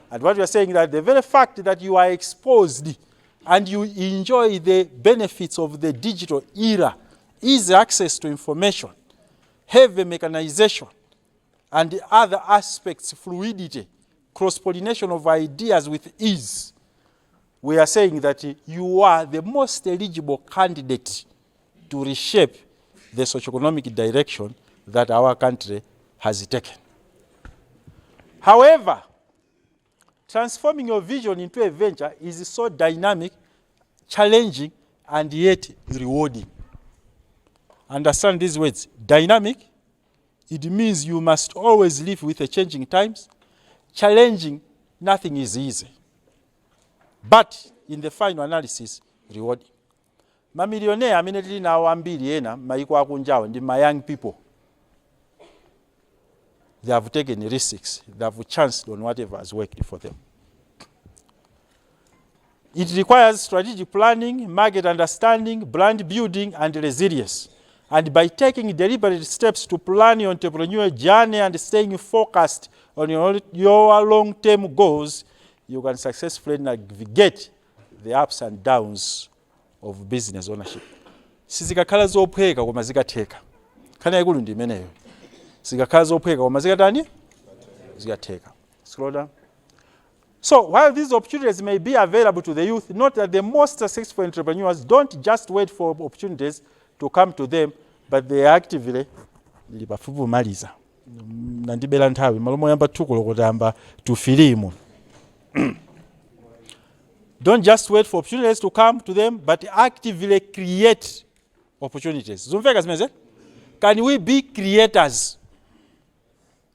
And what we are saying that the very fact that you are exposed and you enjoy the benefits of the digital era, easy access to information, heavy mechanization, and the other aspects, fluidity, cross-pollination of ideas with ease, we are saying that you are the most eligible candidate to reshape the socioeconomic direction that our country has taken. However, transforming your vision into a venture is so dynamic, challenging, and yet rewarding. Understand these words. Dynamic, it means you must always live with the changing times. Challenging, nothing is easy. But in the final analysis, rewarding. Mamillionaire, immediately now ambili ena, maiko akunjao, ndi my young people. They have taken risks. They have chanced on whatever has worked for them. It requires strategic planning, market understanding, brand building, and resilience. And by taking deliberate steps to plan your entrepreneurial journey and staying focused on your long-term goals, you can successfully navigate the ups and downs of business ownership. Sizikakhala zophweka koma zikatheka. Khana ikulu ndi imeneyo. Sizikakhala zophweka koma zikatani? Zikatheka. Scroll down. So while these opportunities may be available to the youth, note that the most successful entrepreneurs don't just wait for opportunities to come to them, but they actively libafuvumaliza. Nandibela nthawi malomo yamba thukulo kutamba tufilimu. Don't just wait for opportunities to come to them, but actively create opportunities. Zumveka zimeze? Can we be creators?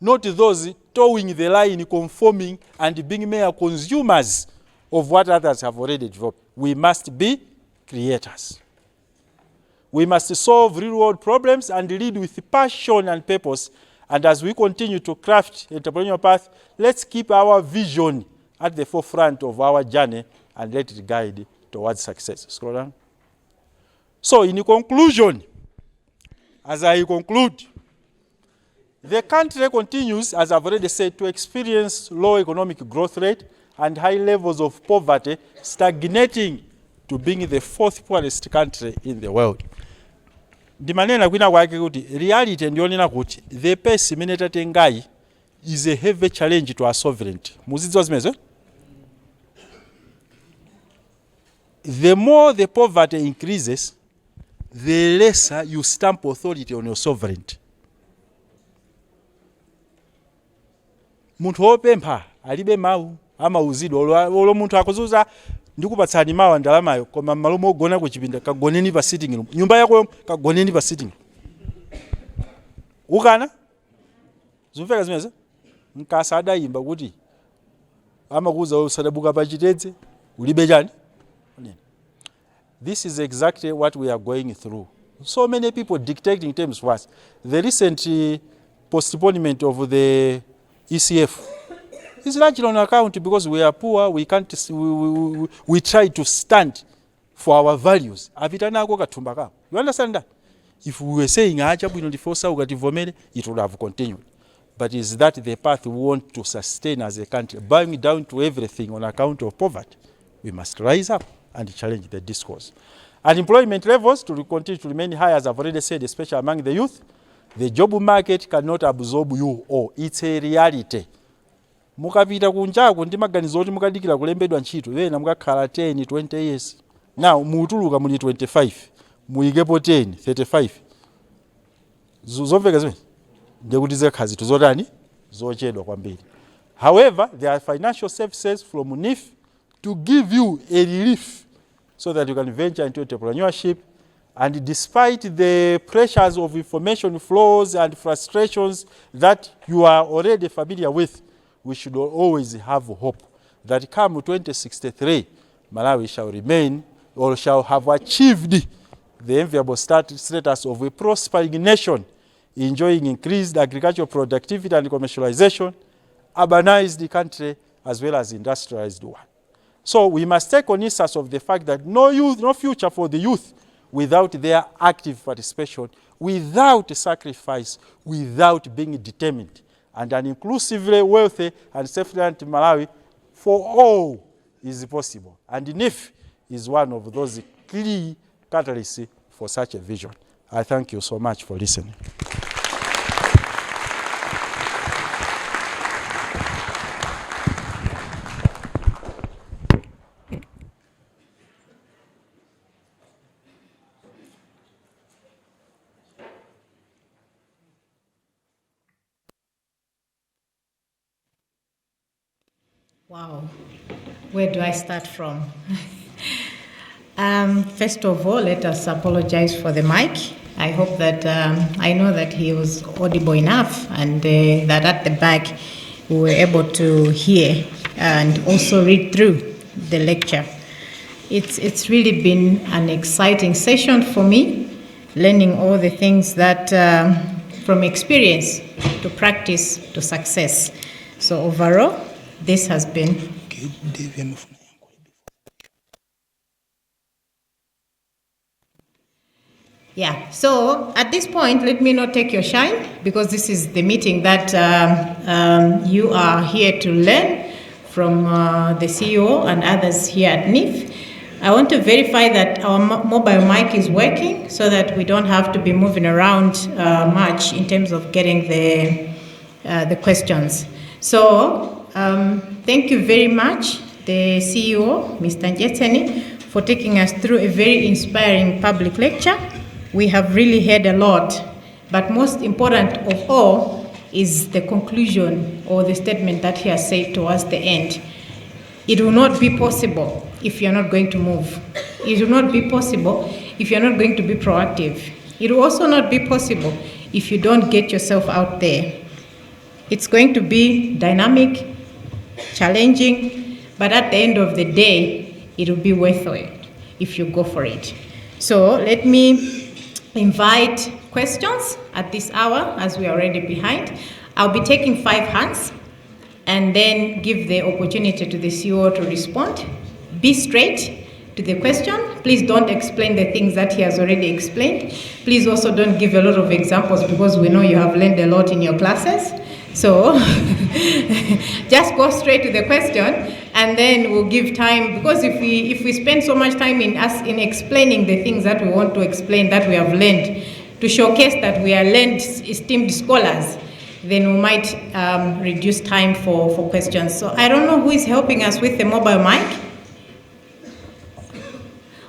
Not those towing the line, conforming and being mere consumers of what others have already developed. We must be creators. We must solve real-world problems and lead with passion and purpose. And as we continue to craft entrepreneurial path, let's keep our vision at the forefront of our journey and let it guide towards success. Scroll down. So in conclusion, as I conclude, the country continues, as I've already said, to experience low economic growth rate and high levels of poverty, stagnating to being the fourth poorest country in the world. Ndimanena kwina kwake kuti reality ndionena kuti the pace imene tatengayi is a heavy challenge to our sovereignty. Muzidziwa zimenezo? The more the poverty increases, the lesser you stamp authority on your sovereignty. Munthu wopempha alibe mawu amauzidwa olo munthu akuzuza ndikupatsani mawu ndalamayo koma malo mogona kuchipinda kagoneni pa sitting room. Nyumba yako kagoneni pa sitting room. Ukana? Zumveka zimeze? Nkasa adayimba kuti amakuza usadabuka pa chitedze ulibe chani? This is exactly what we are going through. So many people dictating terms for us. The recent postponement of the ECF is largely on account because we are poor, we can't, we try to stand for our values. You understand that? If we were saying it would have continued. But is that the path we want to sustain as a country? Bowing down to everything on account of poverty? We must rise up and challenge the discourse. Unemployment levels to continue to remain high, as I've already said, especially among the youth. The job market cannot absorb you all. It's a reality. Mukapita kunjaku ndi maganizo oti mukadikira kulembedwa ntchito wena mukakhala 10 20 years. Now mutuluka muli 25 muyikepo 10 35 zomveka zimene ndikuti zekhazi tuzotani zochedwa kwambiri. However, there are financial services from NEEF to give you a relief so that you can venture into entrepreneurship. And despite the pressures of information flows and frustrations that you are already familiar with, we should always have hope that come 2063, Malawi shall remain or shall have achieved the enviable status of a prospering nation, enjoying increased agricultural productivity and commercialization, urbanized country, as well as industrialized one. So we must take cognizance of the fact that no future for the youth without their active participation, without sacrifice, without being determined. And an inclusively wealthy and self-reliant Malawi for all is possible. And NEEF is one of those key catalysts for such a vision. I thank you so much for listening. Wow, where do I start from? First of all, let us apologize for the mic. I hope that, I know that he was audible enough and that at the back we were able to hear and also read through the lecture. It's really been an exciting session for me, learning all the things that from experience to practice to success. So overall, this has been Yeah, so at this point, let me not take your shine, because this is the meeting that you are here to learn from the CEO and others here at NEEF. I want to verify that our mobile mic is working so that we don't have to be moving around much in terms of getting the questions. So thank you very much, the CEO, Mr. Mdyetseni, for taking us through a very inspiring public lecture. We have really heard a lot, but most important of all is the conclusion or the statement that he has said towards the end. It will not be possible if you're not going to move. It will not be possible if you're not going to be proactive. It will also not be possible if you don't get yourself out there. It's going to be dynamic, challenging, but at the end of the day, it will be worth it if you go for it. So let me invite questions at this hour, as we are already behind. I'll be taking 5 hands and then give the opportunity to the CEO to respond. Be straight to the question. Please don't explain the things that he has already explained. Please also don't give a lot of examples, because we know you have learned a lot in your classes. So just go straight to the question, and then we'll give time, because if we spend so much time in explaining the things that we want to explain, that we have learned, to showcase that we are learned, esteemed scholars, then we might reduce time for questions. So I don't know who is helping us with the mobile mic.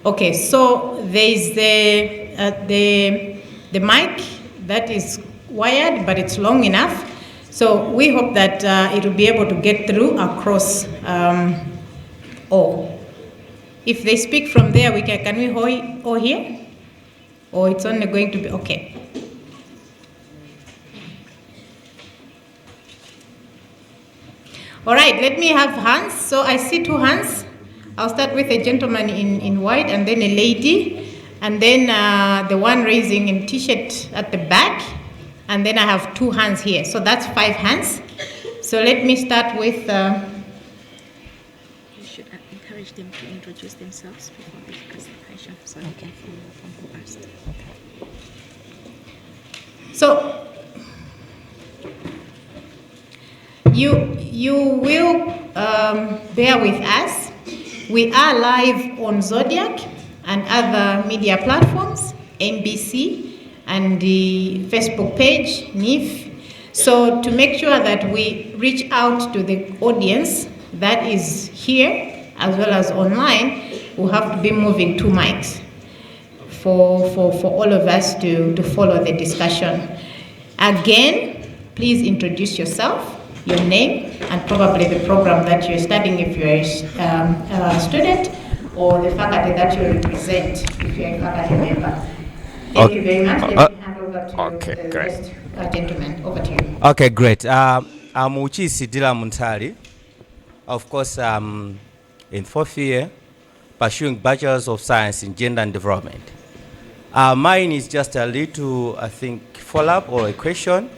Okay, so there is the mic that is wired, but it's long enough. So we hope that it will be able to get through across all. If they speak from there, can we all hear? Or it's only going to be, okay. All right, let me have hands. So I see 2 hands. I'll start with a gentleman in white, and then a lady, and then the one raising in t-shirt at the back. And then I have 2 hands here. So that's 5 hands. So let me start with... You should encourage them to introduce themselves before the presentation, so they can follow from who asked. So you will bear with us. We are live on Zodiac and other media platforms, MBC, and the Facebook page, NEEF. So to make sure that we reach out to the audience that is here as well as online, we'll have to be moving 2 mics for all of us to follow the discussion. Again, please introduce yourself, your name, and probably the program that you're studying if you're a student, or the faculty that you represent if you're a faculty member. Thank you very much. Let me hand over to the first gentleman. Over to you. Okay, great. I'm 𝐇𝐮𝐦𝐻𝐡𝐫𝐞𝐲. Of course, I'm in 4th year, pursuing Bachelor's of Science in Gender and Development. Mine is just a little, I think, follow-up or a question.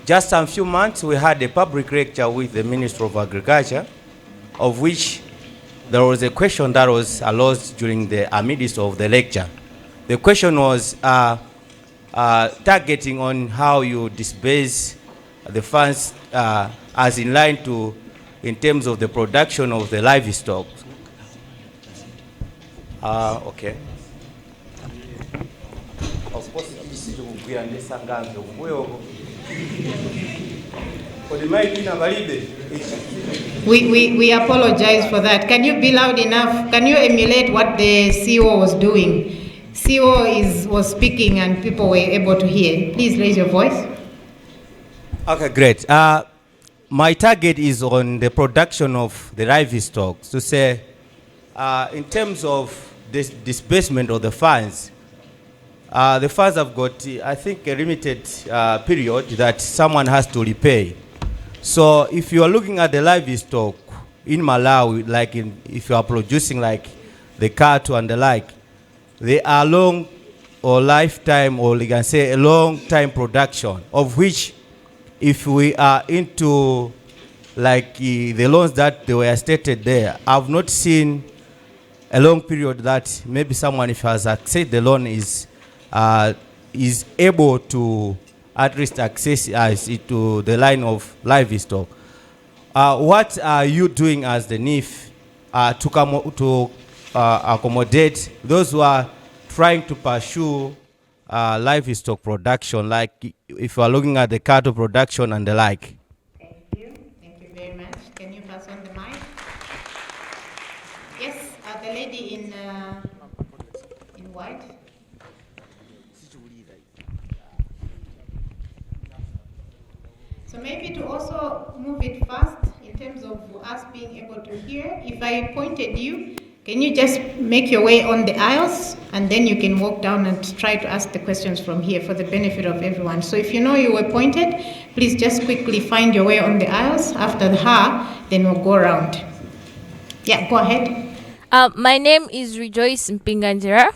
Just a few months, we had a public lecture with the Minister of Agriculture, of which there was a question that was lodged during the midst of the lecture. The question was targeting on how you disperse the funds as in line to, in terms of the production of the livestock. Okay. Of course, we apologize for that. Can you be loud enough? Can you emulate what the CEO was doing? CEO was speaking and people were able to hear. Please raise your voice. Okay, great. My target is on the production of the livestock. To say, in terms of this disbursement of the funds have got, I think, a limited period that someone has to repay. So if you are looking at the livestock in Malawi, like if you are producing like the cattle and the like, they are long or lifetime, or you can say a long time production, of which if we are into like the loans that they were stated there, I've not seen a long period that maybe someone, if has accessed the loan, is able to at least access it to the line of livestock. What are you doing as the NEEF to accommodate those who are trying to pursue livestock production, like if you are looking at the cattle production and the like? Thank you very much. Can you pass on the mic? Yes, the lady in white. So maybe to also move it fast in terms of us being able to hear, if I pointed you, can you just make your way on the aisles and then you can walk down and try to ask the questions from here for the benefit of everyone. So if you know you were pointed, please just quickly find your way on the aisles. After the then we'll go around. Yeah, go ahead. My name is 𝐻𝐿𝐻𝐻𝐻𝐻𝐻𝐻.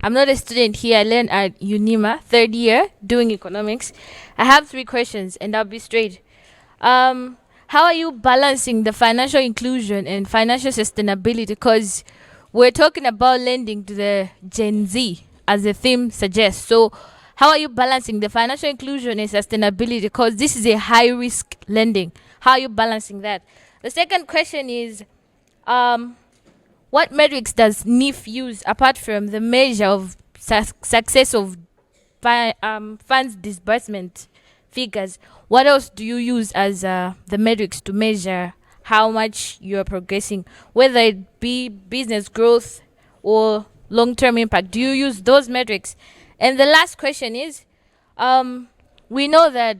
I'm not a student here. I learn at UNIMA, third year, doing economics. I have 3 questions, and I'll be straight. How are you balancing the financial inclusion and financial sustainability? Because we're talking about lending to the Gen Z, as the theme suggests. So how are you balancing the financial inclusion and sustainability? Because this is a high-risk lending. How are you balancing that? The second question is, what metrics does NEEF use apart from the measure of success of funds disbursement figures? What else do you use as the metrics to measure how much you are progressing, whether it be business growth or long-term impact? Do you use those metrics? And the last question is, we know that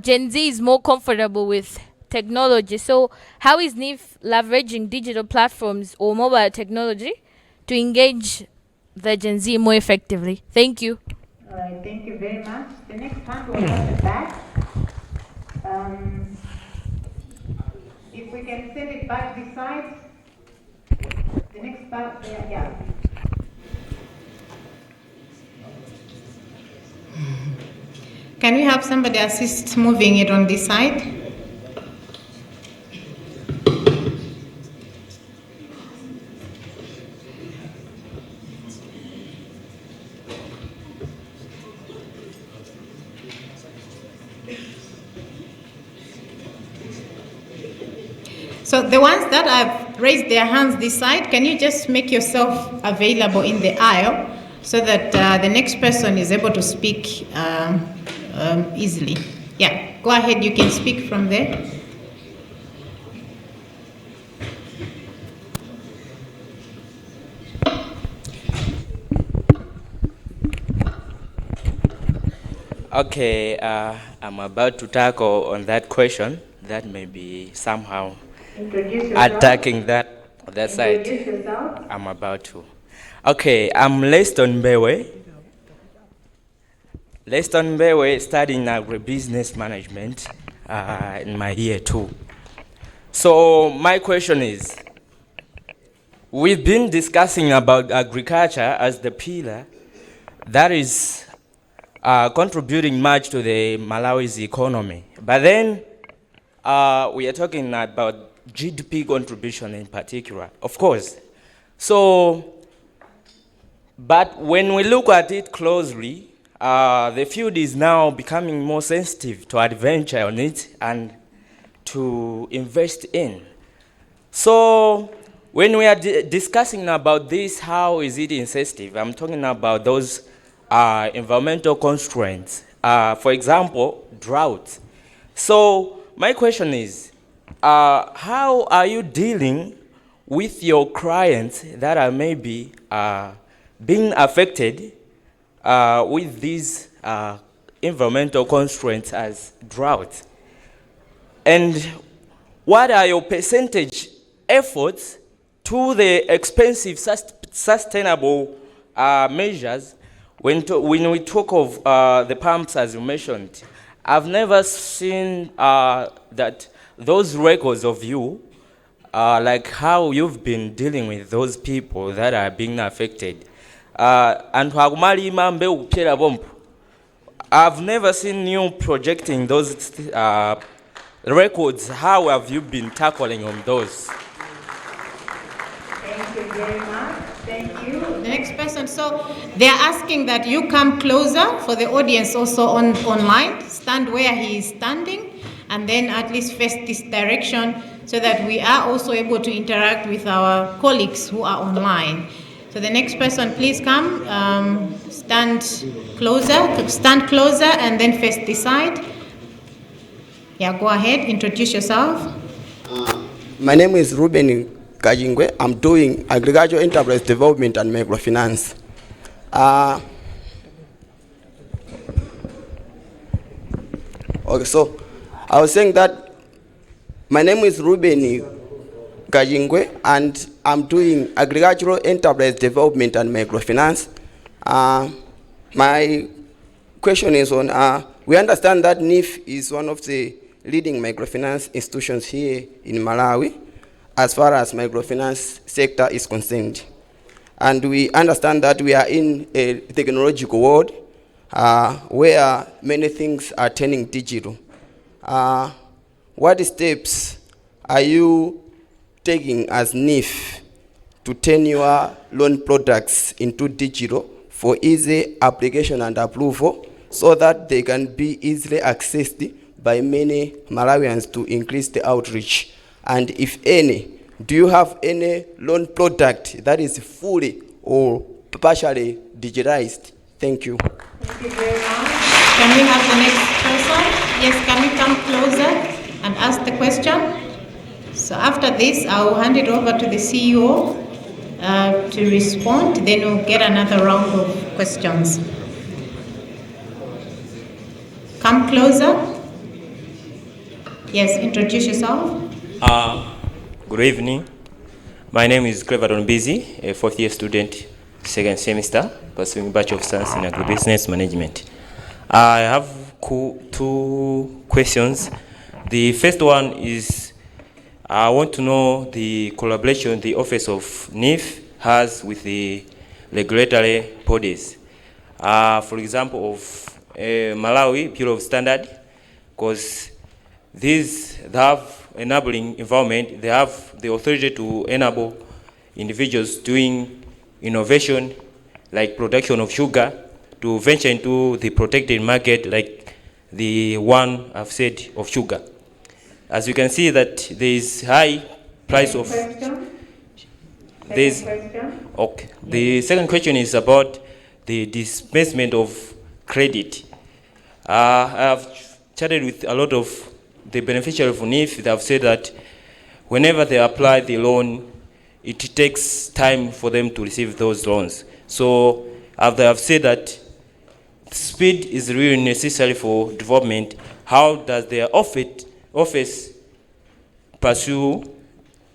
Gen Z is more comfortable with technology. So how is NEEF leveraging digital platforms or mobile technology to engage the Gen Z more effectively? Thank you. All right, thank you very much. The next hand was at the back. If we can send it back this side. The next part there, yeah. Can we have somebody assist moving it on this side? So the ones that have raised their hands this side, can you just make yourself available in the aisle so that the next person is able to speak easily? Yeah, go ahead, you can speak from there. Okay, I'm about to tackle on that question that may be somehow attacking that side. I'm about to. Okay, I'm Leston Mbewe. Leston Mbewe, studying agribusiness management in my year 2. So my question is, we've been discussing about agriculture as the pillar that is contributing much to the Malawi's economy. But then we are talking about GDP contribution in particular, of course. So, but when we look at it closely, the field is now becoming more sensitive to adventure on it and to invest in. So, when we are discussing about this, how is it insensitive? I'm talking about those environmental constraints. For example, drought. So, my question is, how are you dealing with your clients that are maybe being affected with these environmental constraints as drought? And what are your percentage efforts to the expensive sustainable measures when we talk of the pumps, as you mentioned? I've never seen that those records of you, like how you've been dealing with those people that are being affected. And I've never seen you projecting those records. How have you been tackling on those? Thank you very much. So they're asking that you come closer for the audience also online. Stand where he is standing and then at least face this direction so that we are also able to interact with our colleagues who are online. So the next person, please come, stand closer and then face this side. Yeah, go ahead, introduce yourself. My name is Ruben Kajingwe. I'm doing agricultural enterprise development and microfinance. Okay, so I was saying that my name is Ruben Kajingwe and I'm doing agricultural enterprise development and microfinance. My question is on, we understand that NEEF is one of the leading microfinance institutions here in Malawi as far as microfinance sector is concerned. And we understand that we are in a technological world where many things are turning digital. What steps are you taking as NEEF to turn your loan products into digital for easy application and approval so that they can be easily accessed by many Malawians to increase the outreach? And if any, do you have any loan product that is fully or partially digitized? Thank you. Thank you very much. Can we have the next person? Yes, can we come closer and ask the question? So after this, I will hand it over to the CEO to respond. Then we'll get another round of questions. Come closer. Yes, introduce yourself. Good evening. My name is Cleverton Busy, a fourth-year student, second semester, pursuing Bachelor of Science in Agribusiness Management. I have two questions. The first one is, I want to know the collaboration the Office of NEEF has with the regulatory bodies. For example, of Malawi Bureau of Standard, because they have enabling environment, they have the authority to enable individuals doing innovation like production of sugar to venture into the protected market like the one I've said of sugar. As you can see that there is high price of... Okay. The second question is about the disbursement of credit. I have chatted with a lot of the beneficiaries of NEEF. They have said that whenever they apply the loan, it takes time for them to receive those loans. So they have said that speed is really necessary for development. How does their office pursue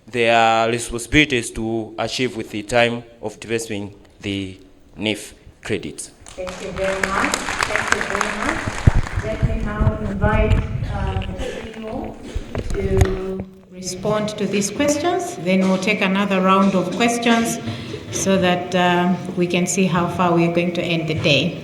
their responsibilities to achieve with the time of disbursing the NEEF credits? Thank you very much. Thank you very much. Let me now invite the CEO to respond to these questions. Then we'll take another round of questions so that we can see how far we're going to end the day.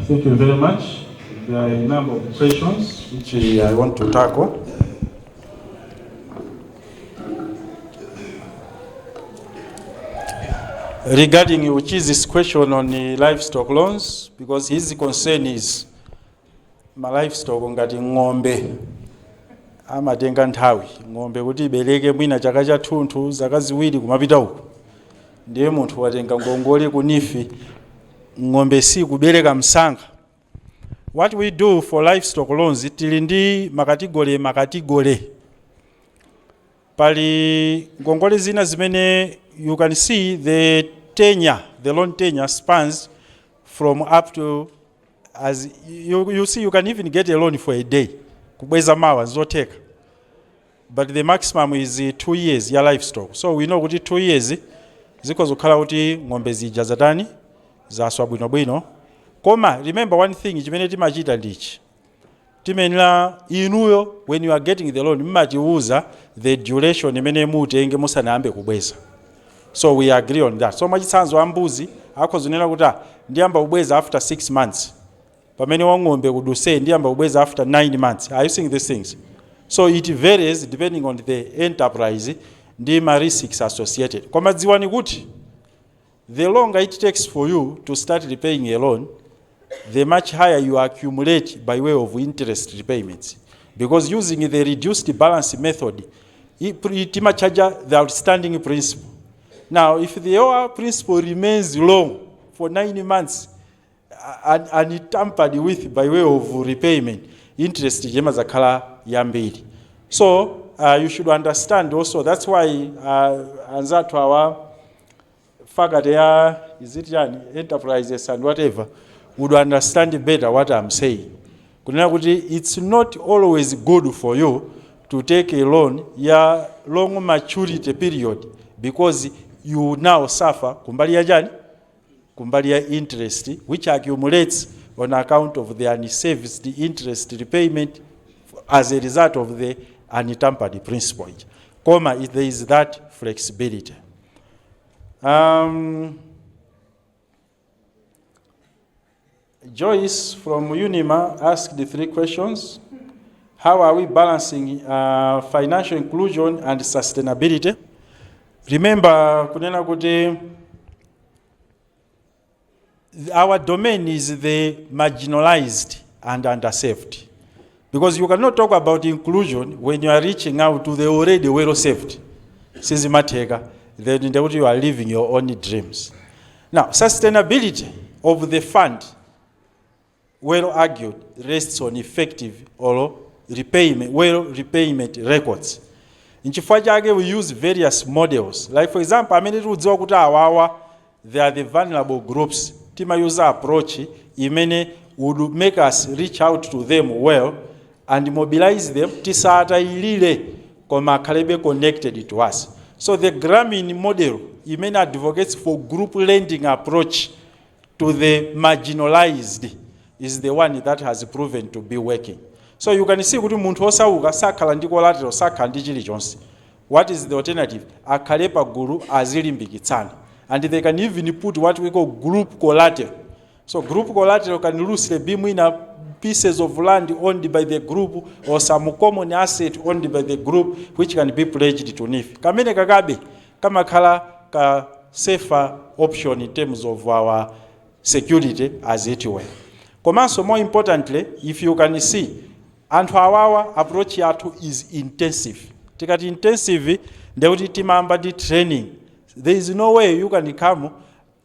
Thank you very much. There are a number of questions which I want to tackle. Regarding Uchizi's question on the livestock loans, because his concern is my livestock ngati ng'ombe amatenga nthawi ng'ombe kuti ibereke mwina chaka chathunthu zaka ziwiri kumapita uko ndiye munthu watenga ngongole ku NEEF ng'ombe si kubereka msanga. What we do for livestock loans, tili ndi makatigole pali ngongole zina zimene you can see the loan tenure spans from up to, as you see, you can even get a loan for a day kubweza mawa nzoteka, but the maximum is 2 years ya livestock. So we know kuti 2 years zikozokhala kuti ng'ombe zija zatani zaswa bwinobwino. Koma remember one thing chimene timachita ndichi, timenera inuyo when you are getting the loan mmatiuza the duration imene mutenge musanayambe kubweza. So we agree on that. So mwachitsanzo ambuzi akhozunena kuti ndiyamba kubweza after 6 months. Pamene wang'ombe kuduse ndiyamba kubweza after 9 months. Are you seeing these things? So it varies depending on the enterprise ndi ma risks associated. Koma dziwani kuti the longer it takes for you to start repaying a loan, the much higher you accumulate by way of interest repayments. Because using the reduced balance method, it charge the outstanding principal. Now, if the principal remains long for 9 months and it tampered with by way of repayment, interest jema zakhala yambiri. So you should understand also, that's why anzatu our faculty, is it enterprises and whatever, would understand better what I'm saying. It's not always good for you to take a loan ya long maturity period because you now suffer kumbalia interest which accumulates on account of the unserviced interest repayment as a result of the untampered principal. There is that flexibility. Joyce from UNIMA asked the 3 questions. How are we balancing financial inclusion and sustainability? Remember, kunena kuti our domain is the marginalized and underserved. Because you cannot talk about inclusion when you are reaching out to the already well-served. Then you are living your own dreams. Now, sustainability of the fund, well argued, rests on effective or repayment records. In Chifwajage, we use various models. Like, for example, they are the vulnerable groups. Tima user approach, would make us reach out to them well and mobilize them tisata ilile koma kalebe connected to us. So the Grameen model advocates for group lending approach to the marginalized is the one that has proven to be working. So you can see kuti munthu osauka sakhala ndi collateral sakhala ndi chilichonse. What is the alternative? Akhalepa gulu azilimbikitsana. And they can even put what we call group collateral. So group collateral can loosely be pieces of land owned by the group or some common asset owned by the group which can be pledged to NEEF. Kamene kakabe kamakhala ka safer option in terms of our security as it were. Komanso more importantly, if you can see, anthu awawa approach yathu is intensive. Tikati intensive, ndekuti timamba di training. There is no way you can come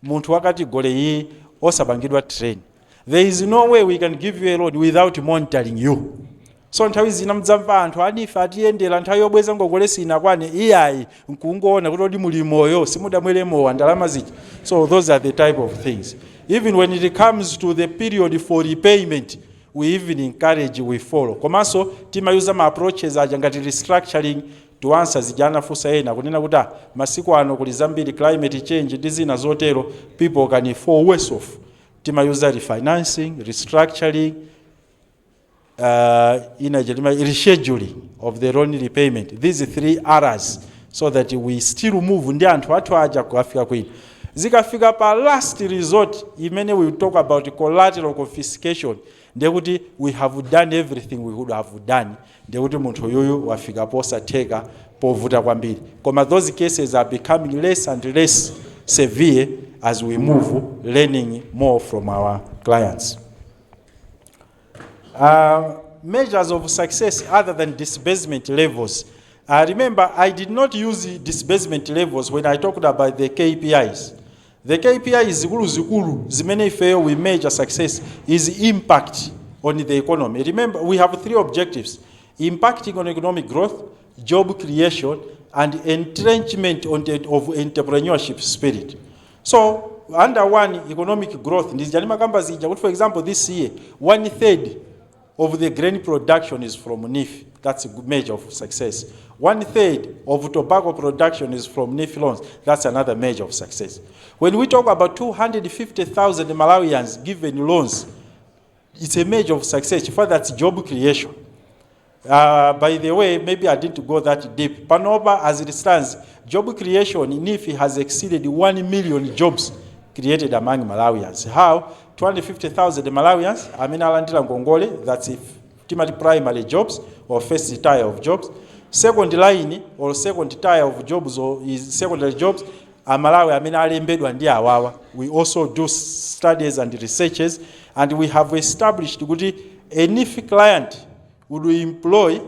muntu wakati gole yi osabangidwa train. There is no way we can give you a loan without monitoring you. So nthawi zina mdzamva anthu anifa atiyendera nthawi yobweza ngogolesi inakwane iyayi nkungoona kuti odi muli moyo simudamwere mowa ndalama ziji. So those are the type of things. Even when it comes to the period for repayment, we even encourage, we follow. Komanso tima use ma approaches aja ngati restructuring to answer zijana fusa ena kunena kuti masiku ano kuli zambiri climate change ndi zina zotero, people can fall worse off. Tima use refinancing, restructuring, rescheduling of the loan repayment. These 3 areas so that we still move ndi anthu athu aja kuafika kwini. Zikafika pa last resort, imene we talk about collateral confiscation. Ndekuti we have done everything we would have done. Ndekuti munthu yoyo wafika posa teka povuta kwambiri. Koma those cases are becoming less and less severe as we move, learning more from our clients. Measures of success other than disbursement levels. Remember, I did not use disbursement levels when I talked about the KPIs. The KPIs zimene ifeyo we measure success is impact on the economy. Remember, we have 3 objectives: impacting on economic growth, job creation, and entrenchment of entrepreneurship spirit. So, under one, economic growth, for example, this year, 1/3 of the grain production is from NEEF. That's a good measure of success. 1/3 of tobacco production is from NEEF loans. That's another measure of success. When we talk about 250,000 Malawians given loans, it's a measure of success. For that's job creation. By the way, maybe I didn't go that deep. Panoba, as it stands, job creation in NEEF has exceeded 1 million jobs created among Malawians. How? 250,000 Malawians, Alandila Ngongole, that's if primary jobs or first tier of jobs. Second line or second tier of jobs or is secondary jobs, Malawi, Alembedwa ndi awawa. We also do studies and researches, and we have established a NEEF client would employ,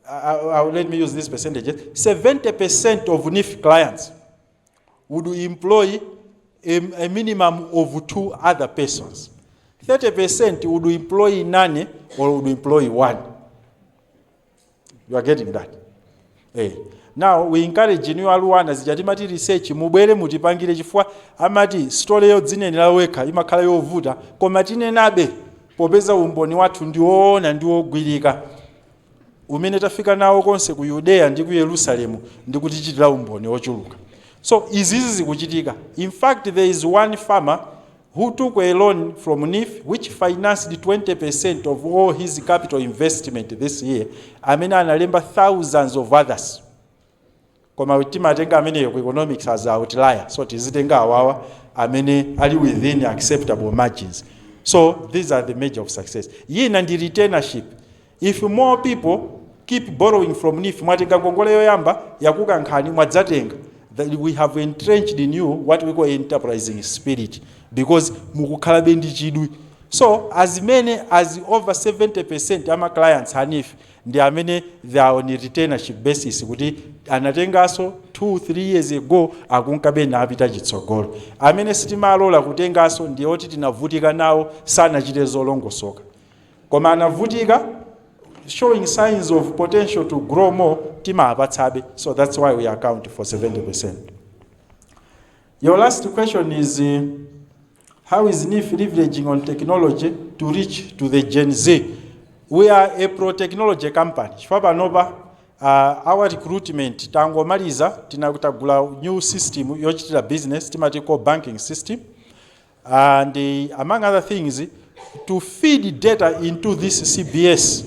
let me use this percentages, 70% of NEEF clients would employ a minimum of 2 other persons. 30% would employ none or would employ 1. You are getting that? Hey. Now we encourage new LUANAR zijatimati research mubwere mutipangire chifukwa amati story yo dzinenera weka imakhala yovuta koma tinenabe popeza umboni wathu ndiwoona ndiwogwirika umene tafika nawo konse ku Yudeya ndi ku Yerusalemu ndi kutichitira umboni ochuluka. So izizi zikuchitika. In fact, there is one farmer who took a loan from NEEF which financed 20% of all his capital investment this year. Amene analemba thousands of others. Koma witima atenga amene economics as outlier. So tizitenga awawa amene ali within acceptable margins. So these are the measure of success. Yina ndi retainership. If more people keep borrowing from NEEF, mwatenga ngongole yoyamba yakuka nkhani mwadzatenga, that we have entrenched in you what we call enterprising spirit, because mukukhala bendi chidwi. So as many as over 70% ama clients NEEF ndi amene they are on a retainership basis kuti anatengaso 2-3 years ago akunkabe na apita chitsogolo. Amene sitimalola kutengaso ndi oti tinavutika nawo sana chite zolongosoka. Koma anavutika showing signs of potential to grow more, tima apatsabe. So that's why we account for 70%. Your last question is, how is NEEF leveraging on technology to reach to the Gen Z? We are a pro-technology company. Chifukwa nova, our recruitment, tangomaliza, tinakutagula new system, yochitira business, timati banking system. And among other things, to feed data into this CBS,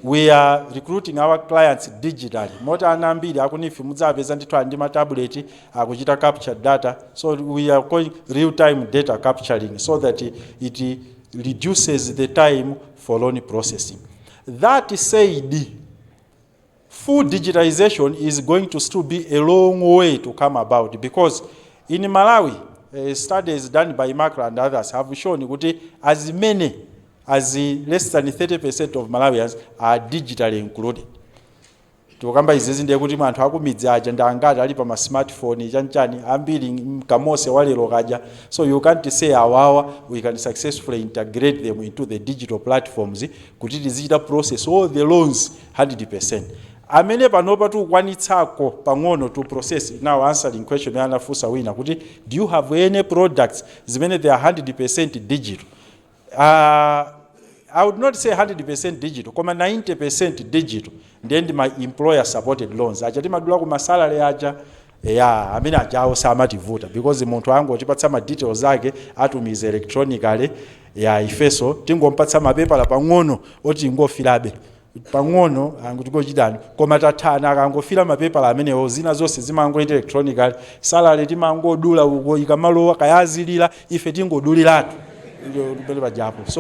we are recruiting our clients digitally. Mota anambili akunifi muzabeza nditwa ndima tablet akuchita capture data. So we are calling real-time data capturing so that it reduces the time for loan processing. That said, full digitization is going to still be a long way to come about, because in Malawi, studies done by Macro and others have shown that as many as less than 30% of Malawians are digitally included. Tukamba izizi ndiye kuti manthu akumidzi aja ndangati ali pa ma smartphone chanchani ambiri kamose walero kaja. So you can't say awawa, we can successfully integrate them into the digital platforms kuti tizichita process all the loans 100%. Amene panopa tukwanitsako pang'ono to process. Now answering question yana fusa wina kuti do you have any products zimene they are 100% digital? I would not say 100% digital, koma 90% digital. Then my employer supported loans. Achati madula ku masalary aja amene ajawo samativuta, because muntu wangu otipatsa ma details zake atumiza electronically ifeso tingompatsa mapepa la pang'ono oti ngofilabe pang'ono angutiko chidani koma tathana akangofila mapepa la amenewo zina zonse zimangoita electronically. Salary timangodula uko ikamalowa kayazilira ife tingoduliratu pajapo.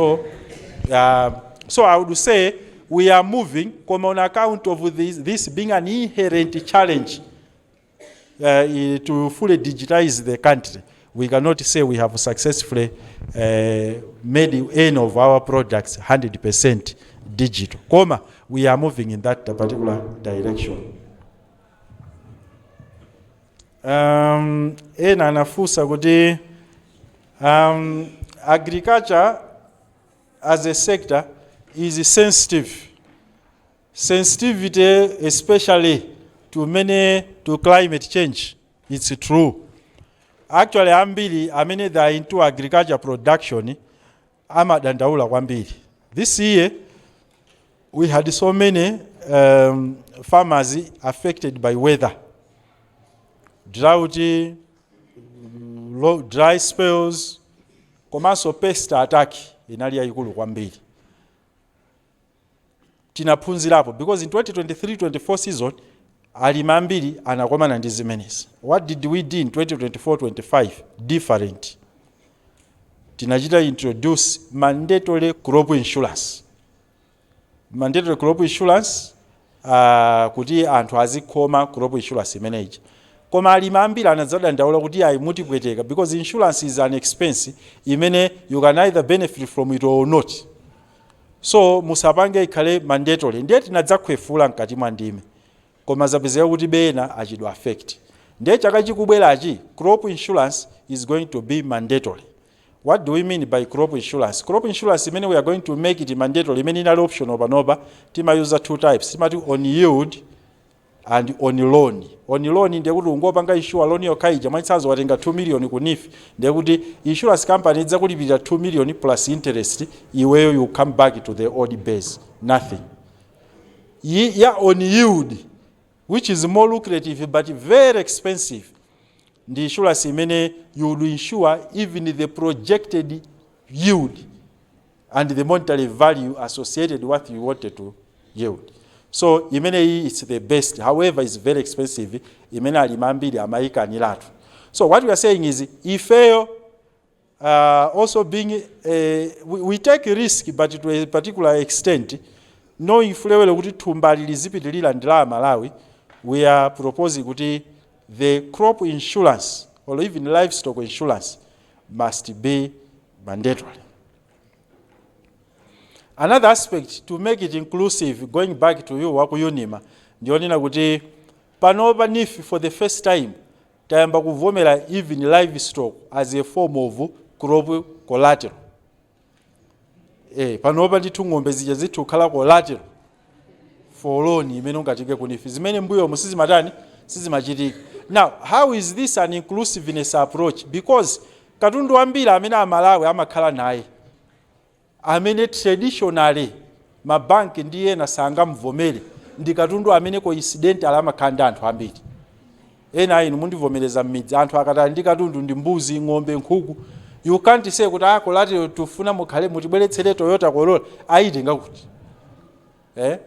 So I would say we are moving on account of this being an inherent challenge to fully digitize the country. We cannot say we have successfully made any of our products 100% digital. We are moving in that particular direction. Nafusa kuti agriculture as a sector is sensitive. Sensitivity, especially to climate change, it's true. Actually, ambili amene they are into agriculture production, amadandaula kwambiri. This year, we had so many farmers affected by weather. Drought, dry spells, komanso pest attack inali yaikulu kwambiri. tinaphunzirapo, because in 2023-24 season alimi ambiri anakomana ndi zimenezi. What did we do in 2024-25 different? Tinachita introduce mandatory crop insurance. Mandatory crop insurance kuti anthu azikhoma crop insurance imeneyi. Koma alimi ambiri anadzadandaula kuti ayi mutipweteka, because insurance is an expense imene you can either benefit from it or not. So musapange ikhale mandatory. Ndiye tinadzakhwefula mkati mwa ndime, koma zapezeka kuti bena achidwa affect. Ndiye chaka chikubwerachi crop insurance is going to be mandatory. What do we mean by crop insurance? Crop insurance imene we are going to make it mandatory, imene inali optional panopa, tima two types. Timati on yield and on loan. On loan ndiye kuti ungopanga insure loan yokhaija mwachitsanzo watenga 2 million ku NEEF, ndiye kuti insurance company idza kulipira 2 million plus interest, iweyo you come back to the old base, nothing. Yeah, on yield, which is more lucrative but very expensive, the insurance imene you will insure even the projected yield and the monetary value associated with what you wanted to yield. So imene is the best. However, it's very expensive. Imene alimi ambiri amaika nilatu. So what we are saying is, if also being we take a risk, but to a particular extent, knowing fully kuti thumba lizipitilira ndalama Malawi, we are proposing kuti the crop insurance or even livestock insurance must be mandatory. Another aspect to make it inclusive, going back to you wakuyunima, ndionena kuti panopa NEEF for the first time tayamba kuvomera even livestock as a form of crop collateral. Panopa ndithu ng'ombe zija zithu khala collateral for loan imene ungatike ku NEEF. Zimene mbuyo musizimatani sizimachitika. Now, how is this an inclusiveness approach? Because katundu ambiri amene amalawi amakhala naye, amene traditionally mabanki ndiye nasanga mvomere, ndi katundu amene coincidental amakhanda anthu ambiri. Ena inu mundivomereza mmidzi anthu akatali ndi katundu ndi mbuzi, ng'ombe, nkhuku. You can't say kuti collateral tufuna mukhale mutibweretsere Toyota Corolla ayitenga kuti.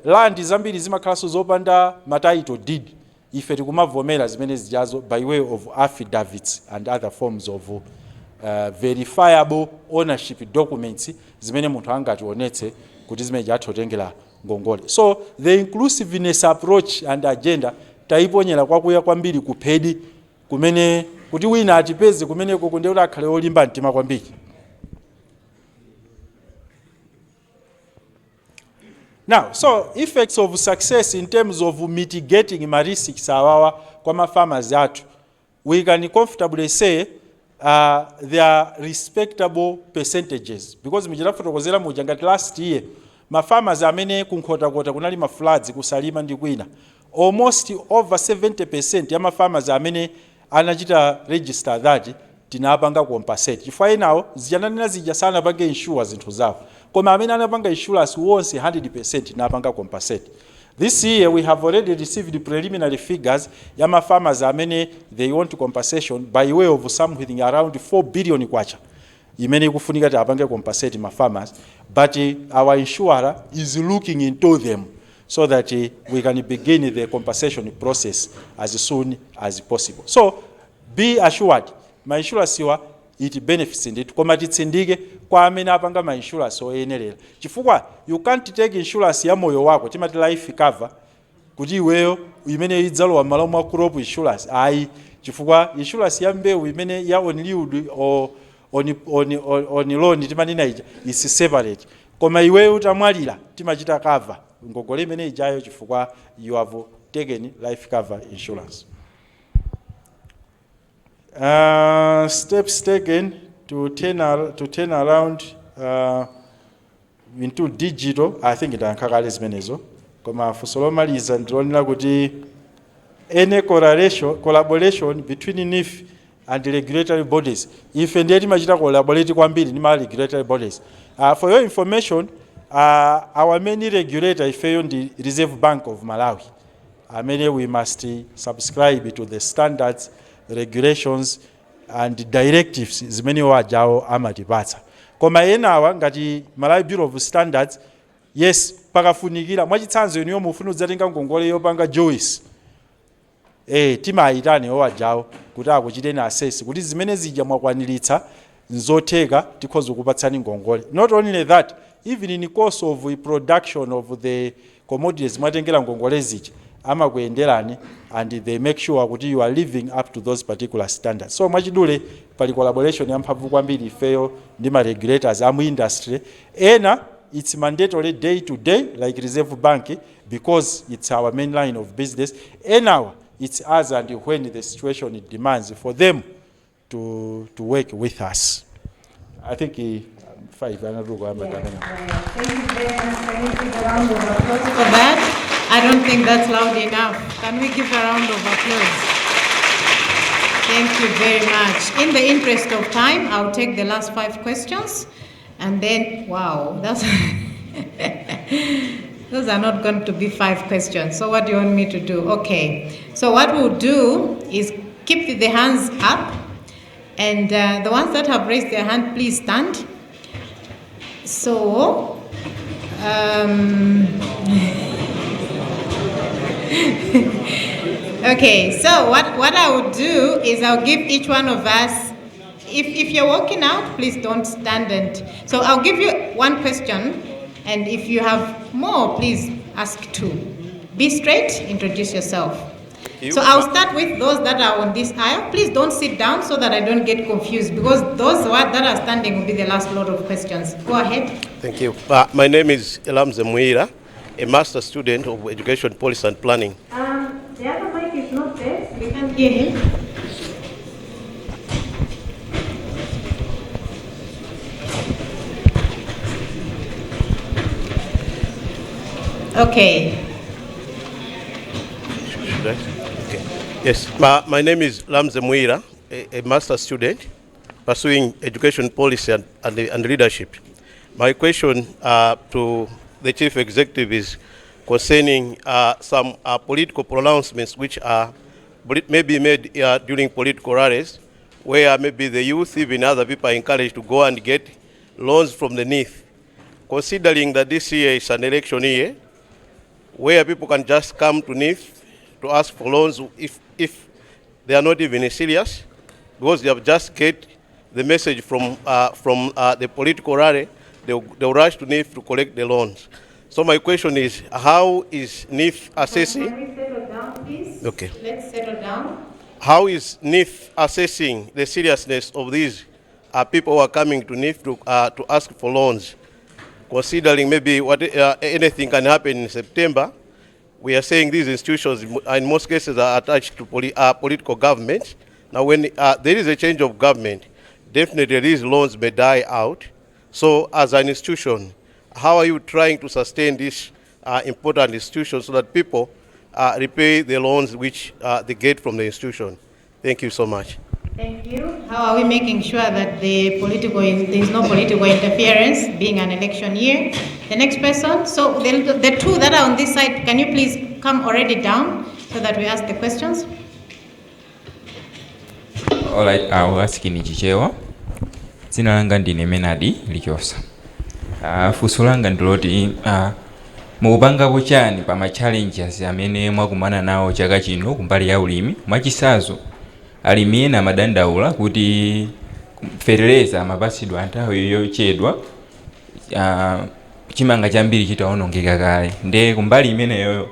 Land zambiri zimakhalanso zopanda matitle deed. Ife tikumavomera zimene zijazo by way of affidavits and other forms of verifiable ownership documents zimene munthu angationetse kuti zimene jatotengera ngongole. So the inclusiveness approach and agenda taiponyera kwakuya kwambiri kuphedi kumene kuti wina atipeze kumeneko kunde kuti akhale olimba mtima kwambiri. Now, so effects of success in terms of mitigating my risks awawa kwa ma farmers atu, we can comfortably say there are respectable percentages, because mjira fotokozera mujangati last year ma farmers amene kunkhota kunali ma floods kusalima ndi kwina, almost over 70% ya ma farmers amene anachita register that tinapanga compensate. Chifukwa nawo zijananena zija sana pange insure zinthu zawo, koma amene anapanga insurance wonse 100% napanga compensate. This year we have already received preliminary figures ya ma farmers amene they want compensation by way of something around 4 billion kwacha imene kufunika apange compensate ma farmers, but our insurer is looking into them so that we can begin the compensation process as soon as possible. So be assured, my insurance it benefits indeed. Koma titsindike kwa amene apanga ma insurance oyenerera. Chifukwa you can't take insurance ya moyo wako, timati life cover, kuti iweyo imene idzalowa malo mwa crop insurance. Ayi, chifukwa insurance ya mbewu imene ya on yield or on loan timanena ija is separate. Koma iweyo utamwalira timachita cover ngongole imene ijayo chifukwa you have taken life cover insurance. Steps taken to turn around into digital, I think it ankakale zimenezo. Koma fusolomaliza ndilonera kuti any collaboration between NEEF and regulatory bodies. If ndiye timachita collaborate kwambiri ndi ma regulatory bodies. For your information, our main regulator ifeyo ndi Reserve Bank of Malawi. Amene we must subscribe to the standards, regulations and directives zimene wajawo amatipatsa. Koma enawa ngati Malawi Bureau of Standards, yes, pakafunikira mwachitsanzo iniyo mufuna udzatenga ngongole yopanga juice timayitane owajawo kuti akuchiteni assess kuti zimene zija mwakwaniritsa nzotheka tikhoza kupatsani ngongole. Not only that, even in the course of the production of the commodities mwatengera ngongole zija amakuyenderani and they make sure kuti you are living up to those particular standards. So mwachidule pali collaboration yamphamvu kwambiri ifeyo ndi ma regulators amu industry. Ena it's mandatory day to day like Reserve Bank because it's our main line of business. Ena it's as and when the situation it demands for them to work with us. I think 5. Thank you very much. Can you give a round of applause for that? I don't think that's loud enough. Can we give a round of applause? Thank you very much. In the interest of time, I'll take the last 5 questions. And then, wow, that's those are not going to be 5 questions. So what do you want me to do? Okay. So what we'll do is keep the hands up. And the ones that have raised their hand, please stand. So, okay, so what I would do is I'll give each one of us, if you're walking out, please don't stand so I'll give you 1 question, and if you have more, please ask 2. Be straight, introduce yourself. So I'll start with those that are on this aisle. Please don't sit down so that I don't get confused, because those that are standing will be the last lot of questions. Go ahead. Thank you. My name is 𝐿𝐿𝐻𝐵𝒐𝐻𝐻𝒐𝒏, a master student of education policy and planning. The other mic is not there. We can't hear him. Okay. Should I? Okay. Yes. My name is 𝐿𝐿𝐻𝐵𝒐𝐻𝐻𝒐𝒏, a master student pursuing education policy and leadership. My question to the Chief Executive is concerning some political pronouncements which are maybe made during political rallies, where maybe the youth, even other people, are encouraged to go and get loans from the NEEF. Considering that this year is an election year, where people can just come to NEEF to ask for loans if they are not even serious, because they have just get the message from the political rally, they'll rush to NEEF to collect the loans. So my question is, how is NEEF assessing? Can we settle down, please? Okay. Let's settle down. How is NEEF assessing the seriousness of these people who are coming to NEEF to ask for loans? Considering maybe anything can happen in September, we are saying these institutions in most cases are attached to political government. Now when there is a change of government, definitely these loans may die out. So as an institution, how are you trying to sustain this important institution so that people repay the loans which they get from the institution? Thank you so much. Thank you. How are we making sure that there is no political interference, being an election year? The next person. So the 2 that are on this side, can you please come already down so that we ask the questions? All right, I will ask 𝐂𝐥𝐞𝐬𝐻. Dzina langa ndine Menadi Lichosa. Funso langa ndiloti mukupangapo chani pa ma challenges amene mwakumana nawo chaka chino kumbali ya ulimi. Mwachisazo alimi ena amadandaula kuti fertilizer amapatsidwa nthawi yochedwa, chimanga chambiri chitawonongeka kale. Nde kumbali imeneyo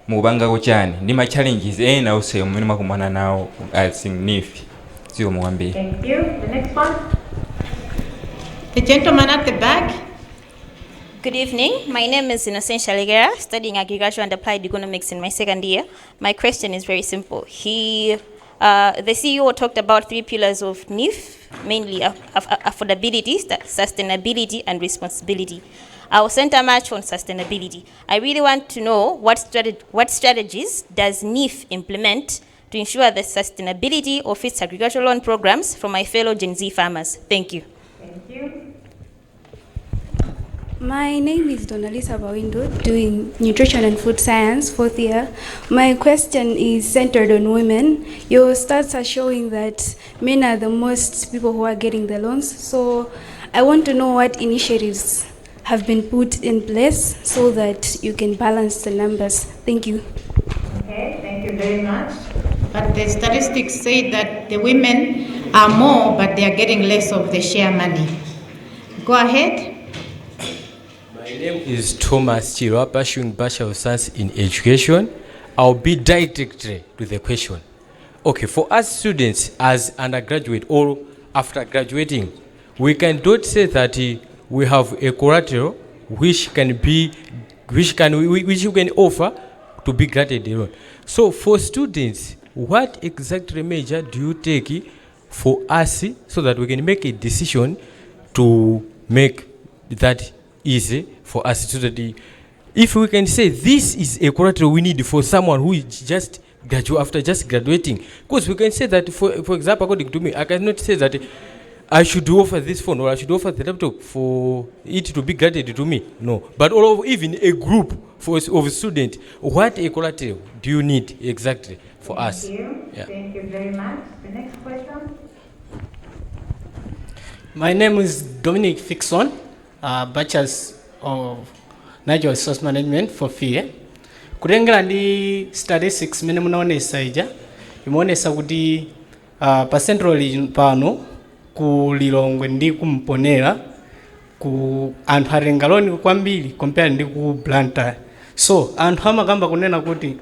mukupangako chani ndi ma challenges ena onse amene mwakumana nawo as NEEF. Thank you. The next one. The gentleman at the back. Good evening. My name is Inocentia Legera, studying agriculture and applied economics in my 2nd year. My question is very simple. The CEO talked about 3 pillars of NEEF, mainly affordability, sustainability, and responsibility. I will center much on sustainability. I really want to know what strategies does NEEF implement to ensure the sustainability of its agricultural loan programs for my fellow Gen Z farmers. Thank you. Thank you. My name is Donalisa Bawindo, doing Nutrition and Food Science, 4th year. My question is centered on women. Your stats are showing that men are the most people who are getting the loans. So I want to know what initiatives have been put in place so that you can balance the numbers? Thank you. Okay, thank you very much. But the statistics say that the women are more, but they are getting less of the share money. Go ahead. My name is Thomas Chirwa, pursuing Bachelor of Science in Education. I'll be directly to the question. Okay, for us students as undergraduate or after graduating, we can not say that we have a collateral which you can offer to be granted a loan. So for students, what exactly measure do you take for us so that we can make a decision to make that easy for us, so that if we can say this is a collateral we need for someone who is just after just graduating, because we can say that for example, according to me, I cannot say that I should offer this phone or I should offer the laptop for it to be granted to me. No, but all of even a group of students, what a collateral do you need exactly for us? Thank you. Yeah. Thank you very much. The next question. My name is Dominic Fixon, Bachelor's of Natural Resource Management for FIE. Kulingana ndi statistics mene munaonesa ija, imaonesa kuti pa central region pano ku Lilongwe ndi kumponera ku anthu atenga loan kwambiri compare ndi ku Blantyre. So anthu amakamba kunena kuti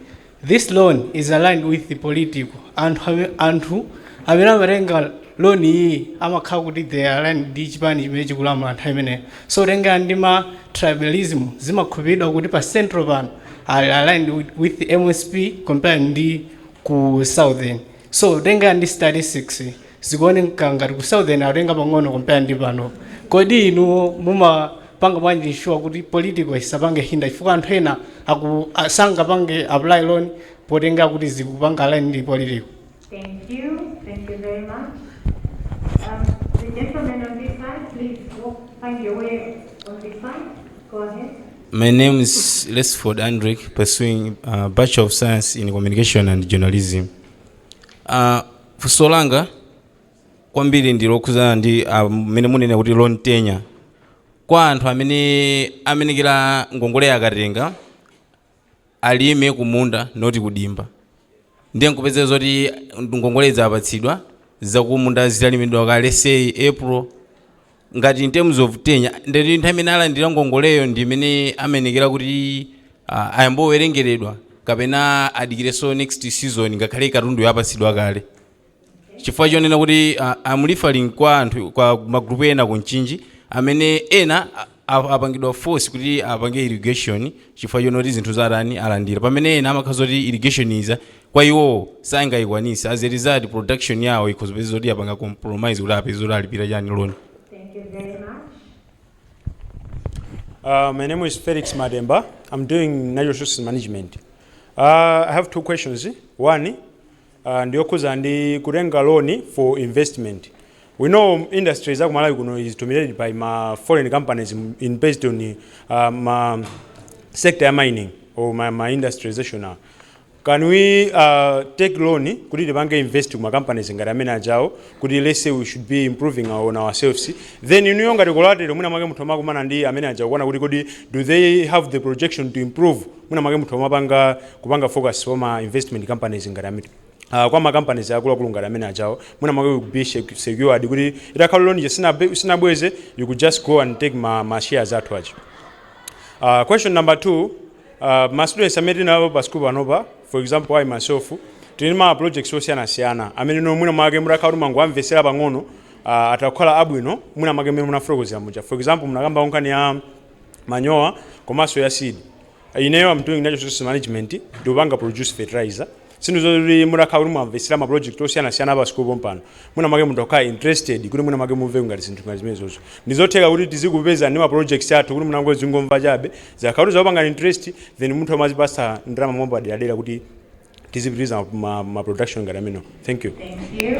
this loan is aligned with the political. Anthu amene amatenga loan iyi amakhala kuti they are aligned ndi chipani chimene chikulamula anthu amene. So tenga ndi ma tribalism zimakhupidwa kuti pa central pano are aligned with the MSP compared ndi ku southern. So tenga ndi statistics zikuoneka ngati ku southern atenga pang'ono compared ndi pano. Kodi inu mumapanga bwanji ensure kuti political isapange hinda chifukwa anthu ena sangapange apply loan potenga kuti zikupanga align ndi political? Thank you. Thank you very much. The gentleman on this side, please find your way on this side. Go ahead. My name is Lesford Andrick, pursuing Bachelor of Science in Communication and Journalism. Fusolanga kwambiri ndilokuzana ndi mene munene kuti loan tenure kwa anthu amene amenekera ngongole akatenga alime kumunda noti kudimba. Ndiye nkupeza zoti ngongole zapatsidwa zakumunda zitalimidwa kale say April, ngati in terms of tenure ndi nthawi imene alandira ngongoleyo ndi imene amenekera kuti ayambowerengeredwa kapena adikireso next season ngakhale katundu yapatsidwa kale. Chifukwa chonena kuti I'm referring kwa anthu kwa magrupu ena kunchinji amene ena apangidwa force kuti apange irrigation chifukwa chonoti zinthu zarani alandira, pamene ena amakhaza kuti irrigation iza kwa iwo sangayikwanisa, as a result production yawo ikhozopeza kuti apanga compromise kuti apeza kuti alipira chani loan. Thank you very much. My name is Felix Mademba. I'm doing Natural Resources Management. I have two questions. One, ndiyokuza ndi kutenga loan for investment. We know industries like Malawi is dominated by foreign companies based on sector mining or my industrialization. Can we take loan? Could we bank invest in companies in Garamena? Could let's say we should be improving on ourselves? Then you know, do they have the projection to improve? Kubanga focus on investment companies in Garamena. Kwa companies yakula kulunga Garamena jao. Muna mage be secured. Kudi itakalo loan sina bweze. You could just go and take my shares at watch. Question number 2. My students are meeting over Baskuba Nova. For example, I myself, tunima projects osiana siana. Ameni no muna mage murakaru mangwa mvesera bangono atakola abuino muna mage muna frogozi ya muja. For example, munagamba onkani ya manyoa komaso ya seed. Ineyo I'm doing Natural Resources Management. Dubanga produce fertilizer. Sinuzori murakaru mvesera ma project osiana siana Baskuba mpano. Muna mage mutoka interested. Kuri muna mage muve ngari sintu mazimezo. Nizoteka kuri tizikupeza niwa projects yatu kuri muna ngozi ngomva jabe. Zakaru zabanga interest then muntu amazibasa ndrama momba adela kuti tizipiriza ma production Garameno. Thank you. Thank you.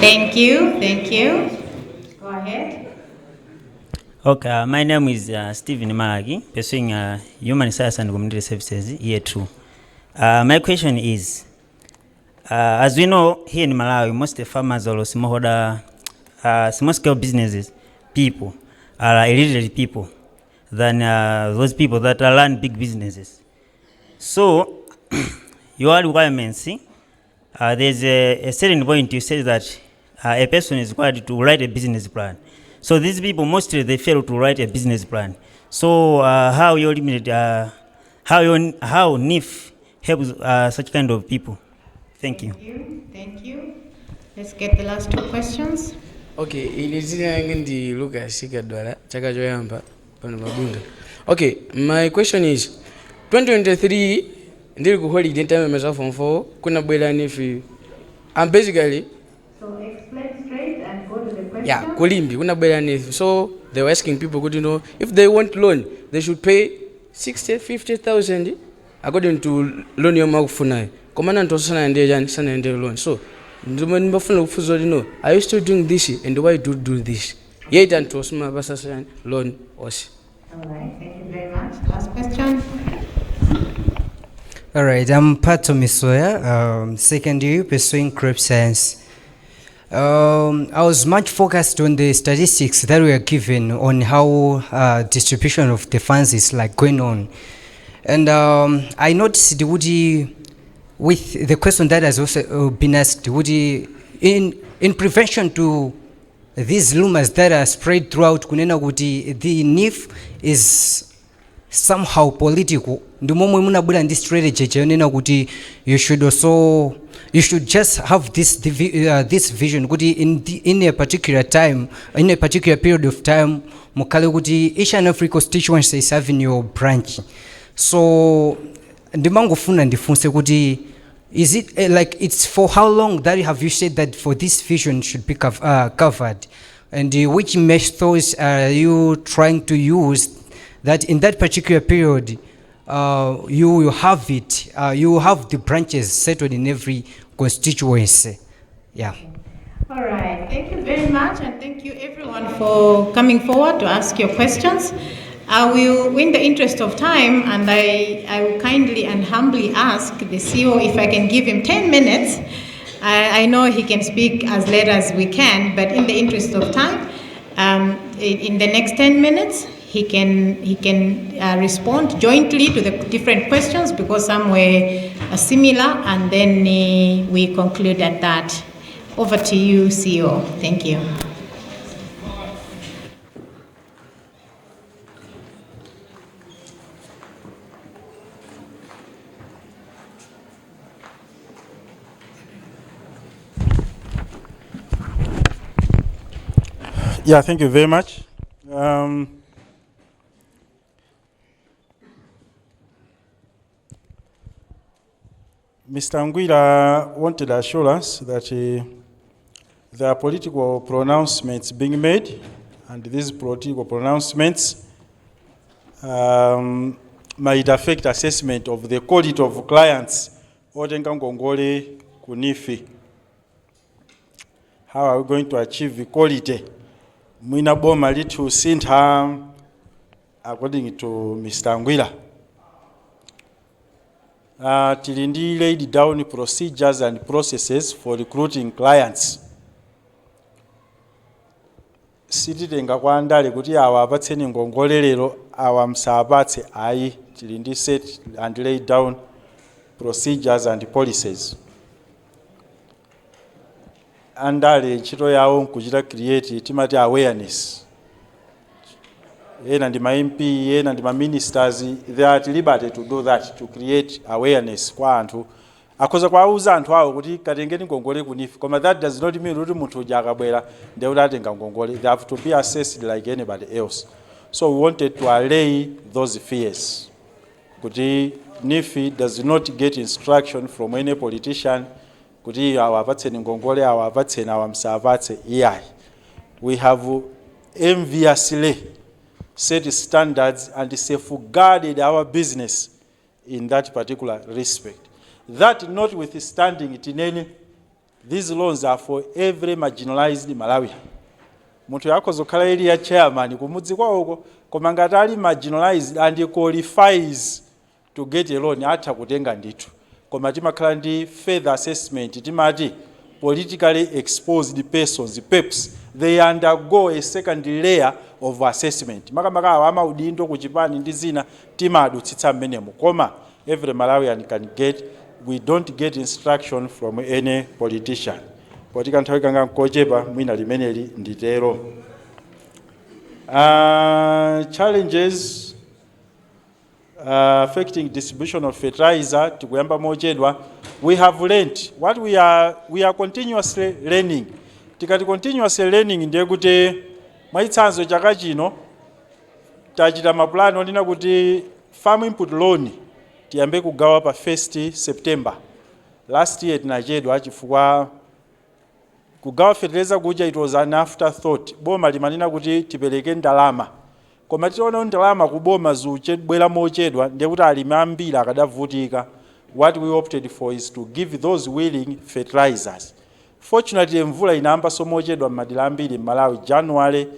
Thank you. Thank you. Go ahead. Okay, my name is Stephen Malagi, pursuing Human Science and Community Services, year 2. My question is, as we know, here in Malawi, most farmers or smallholder small scale businesses people are illiterate people than those people that run big businesses. So your requirements, there's a certain point you say that a person is required to write a business plan. So these people mostly they fail to write a business plan. So how you limited how NEEF helps such kind of people? Thank you. Thank you. Let's get the last two questions. Okay, ilizina yangu ndi Lucas Sikadwala chaka choyamba pano mabunda. Okay, my question is 2023 ndiri ku holiday time meza form 4 kuna bwela NEEF. I'm basically So explain straight and go to the question. yeah, kulimbi kuna bwela NEEF. So they were asking people good, you know, if they want loan, they should pay 50,000 according to loan yomakufuna. Komana ntosana ende jani sana ende loan. So ndimafuna kufuzo know, are you still doing this and why do this? Yet and tosma basasa loan osi. All right, thank you very much. Last question. All right, I'm Pato Misoya, second year pursuing crop science. I was much focused on the statistics that were given on how distribution of the funds is like going on. And I noticed with the question that has also been asked, in prevention to these rumors that are spread throughout kunena kuti the NEEF is somehow political. Ndimomwe munabwera ndi strategy chayonena kuti you should just have this vision kuti in a particular time, in a particular period of time, mukhale kuti each and every constituency is having your branch. So ndimangofuna ndifunse kuti is it like it's for how long that have you said that for this vision should be covered, and which methods are you trying to use that in that particular period you will have it, you will have the branches settled in every constituency? Yeah. All right, thank you very much, and thank you everyone for coming forward to ask your questions. I will, in the interest of time, and I will kindly and humbly ask the CEO if I can give him 10 minutes. I know he can speak as late as we can, but in the interest of time, in the next 10 minutes, he can respond jointly to the different questions because some were similar, and then we conclude at that. Over to you, CEO. Thank you. Yeah, thank you very much. Mr. Ngwira wanted assurance that there are political pronouncements being made, and these political pronouncements might affect assessment of the quality of clients otenga ngongole ku NEEF. How are we going to achieve equality? Mwina boma litu sintha according to Mr. Ngwira. Tilindi laid down procedures and processes for recruiting clients. Sititenga kwa ndale kuti awa apatseni ngongole lero awa msapatse ayi, tilindi set and lay down procedures and policies. Andale ntchito yawo nkuchita create timati awareness. And my MP and my ministers, they are at liberty to do that, to create awareness kwa anthu. Akoza kwa uza anthu awo kuti katengeni ngongole ku NEEF, koma that does not mean kuti munthu uja akabwera ndi kuti atenga ngongole. They have to be assessed like anybody else. So we wanted to allay those fears. Kuti NEEF does not get instruction from any politician kuti awapatseni ngongole awapatseni awamsapatse iyayi. We have enviously set standards and safeguarded our business in that particular respect. That notwithstanding, these loans are for every marginalized Malawian. Muntu yakoza kukhala area chairman kumudzi kwako koma ngati ali marginalized and qualifies to get a loan atha kutenga ndithu. Koma timakhala ndi further assessment timati politically exposed persons, PEPs, they undergo a second layer of assessment. Makamaka awama udindo kuchipani ndi zina timadutsitsa mmenemo. Koma every Malawian can get, we don't get instruction from any politician. Politika nthawi kanga nkochepa mwina limeneli nditero. Challenges affecting distribution of fertilizer tikuyamba mochedwa. We have learned what we are continuously learning. Tikati continuously learning ndiye kuti mwachitsanzo chaka chino tachita mapulani onena kuti farm input loan tiyambe kugawa pa 1st September. Last year tinachedwa chifukwa kugawa fertilizer kuja it was an afterthought. Boma limanena kuti tipereke ndalama. Koma tiona ndalama kuboma zuchedwera mochedwa ndiye kuti alimi ambiri akadavutika. What we opted for is to give those willing fertilizers. Fortunately mvula inamba somochedwa m'madera ambiri m'Malawi January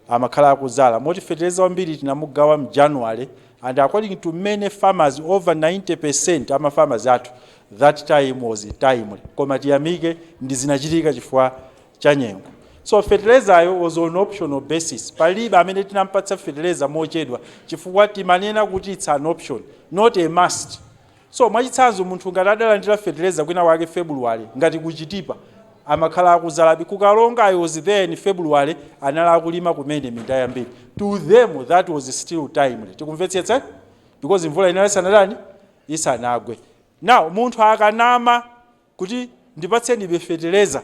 amakhala akuzala. Moti fertilizer ambiri tinamugawa mu January, and according to many farmers, over 90% ama farmers athu, that time was timely. Koma tiyamike ndi zinachitika chifukwa cha nyengo. So fertilizer was on optional basis. Palibe amene tinampatsa fertilizer mochedwa chifukwa timanena kuti it's an option, not a must. So mwachitsanzo munthu ngati adalandira fertilizer kwina wake February ngati kuchitipa amakhala akuzalabi kukalonga I was there in February anala akulima kumene minda yambiri. To them that was still timely. Tikumvetsetsa because mvula inali sanadani isanagwe. Now munthu akanama kuti ndipatseni be fertilizer,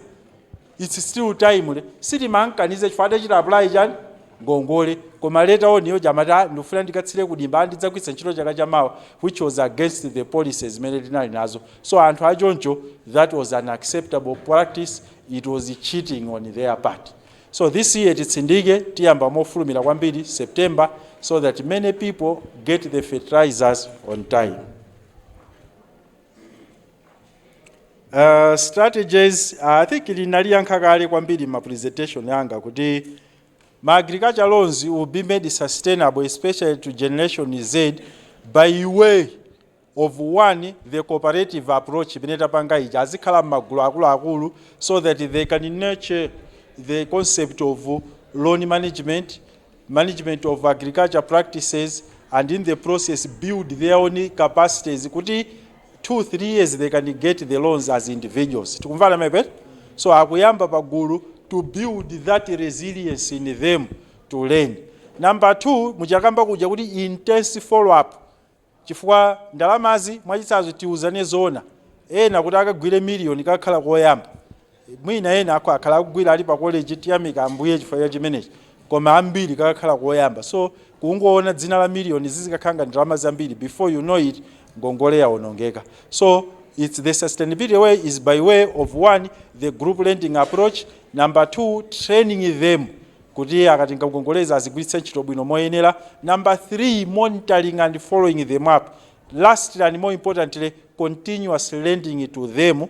it's still timely. Siti mankanize chifada chita apply chani ngongole koma later on yo jamata ndofuna ndikatsire kudimba ndidzakwitsa ntchito chaka chamawa, which was against the policies mene tinali nazo. So anthu achoncho that was an acceptable practice. It was cheating on their part. So this year titsindike tiyamba mofulumira kwambiri September so that many people get the fertilizers on time. Strategies, I think linaliyankha kale kwambiri ma presentation yanga kuti my agriculture loans will be made sustainable, especially to Generation Z, by way of one, the cooperative approach, so that they can nurture the concept of loan management, management of agriculture practices, and in the process build their own capacities. 2-3 years they can get the loans as individuals. So akuyamba pagulu to build that resilience in them to learn. Number 2, muchakamba kuja kuti intense follow up. Chifukwa ndalamazi mwachitsanzo tiuzane zona. Ena kuti akagwire million kakhala koyamba. Mwina ena akhala akugwira ali pa college tiyamika ambuye chifukwa chimenechi. Koma ambiri kakhala koyamba. So kungoona dzina la million zizikakhanga ndalama zambiri, before you know it ngongole yaonongeka. So it's the sustainability way is by way of one, the group lending approach. Number 2, training them kuti akatinga ngongoleza azigwiritsa ntchito bwino moyenera. Number 3, monitoring and following them up. Lastly and more importantly, continuous lending to them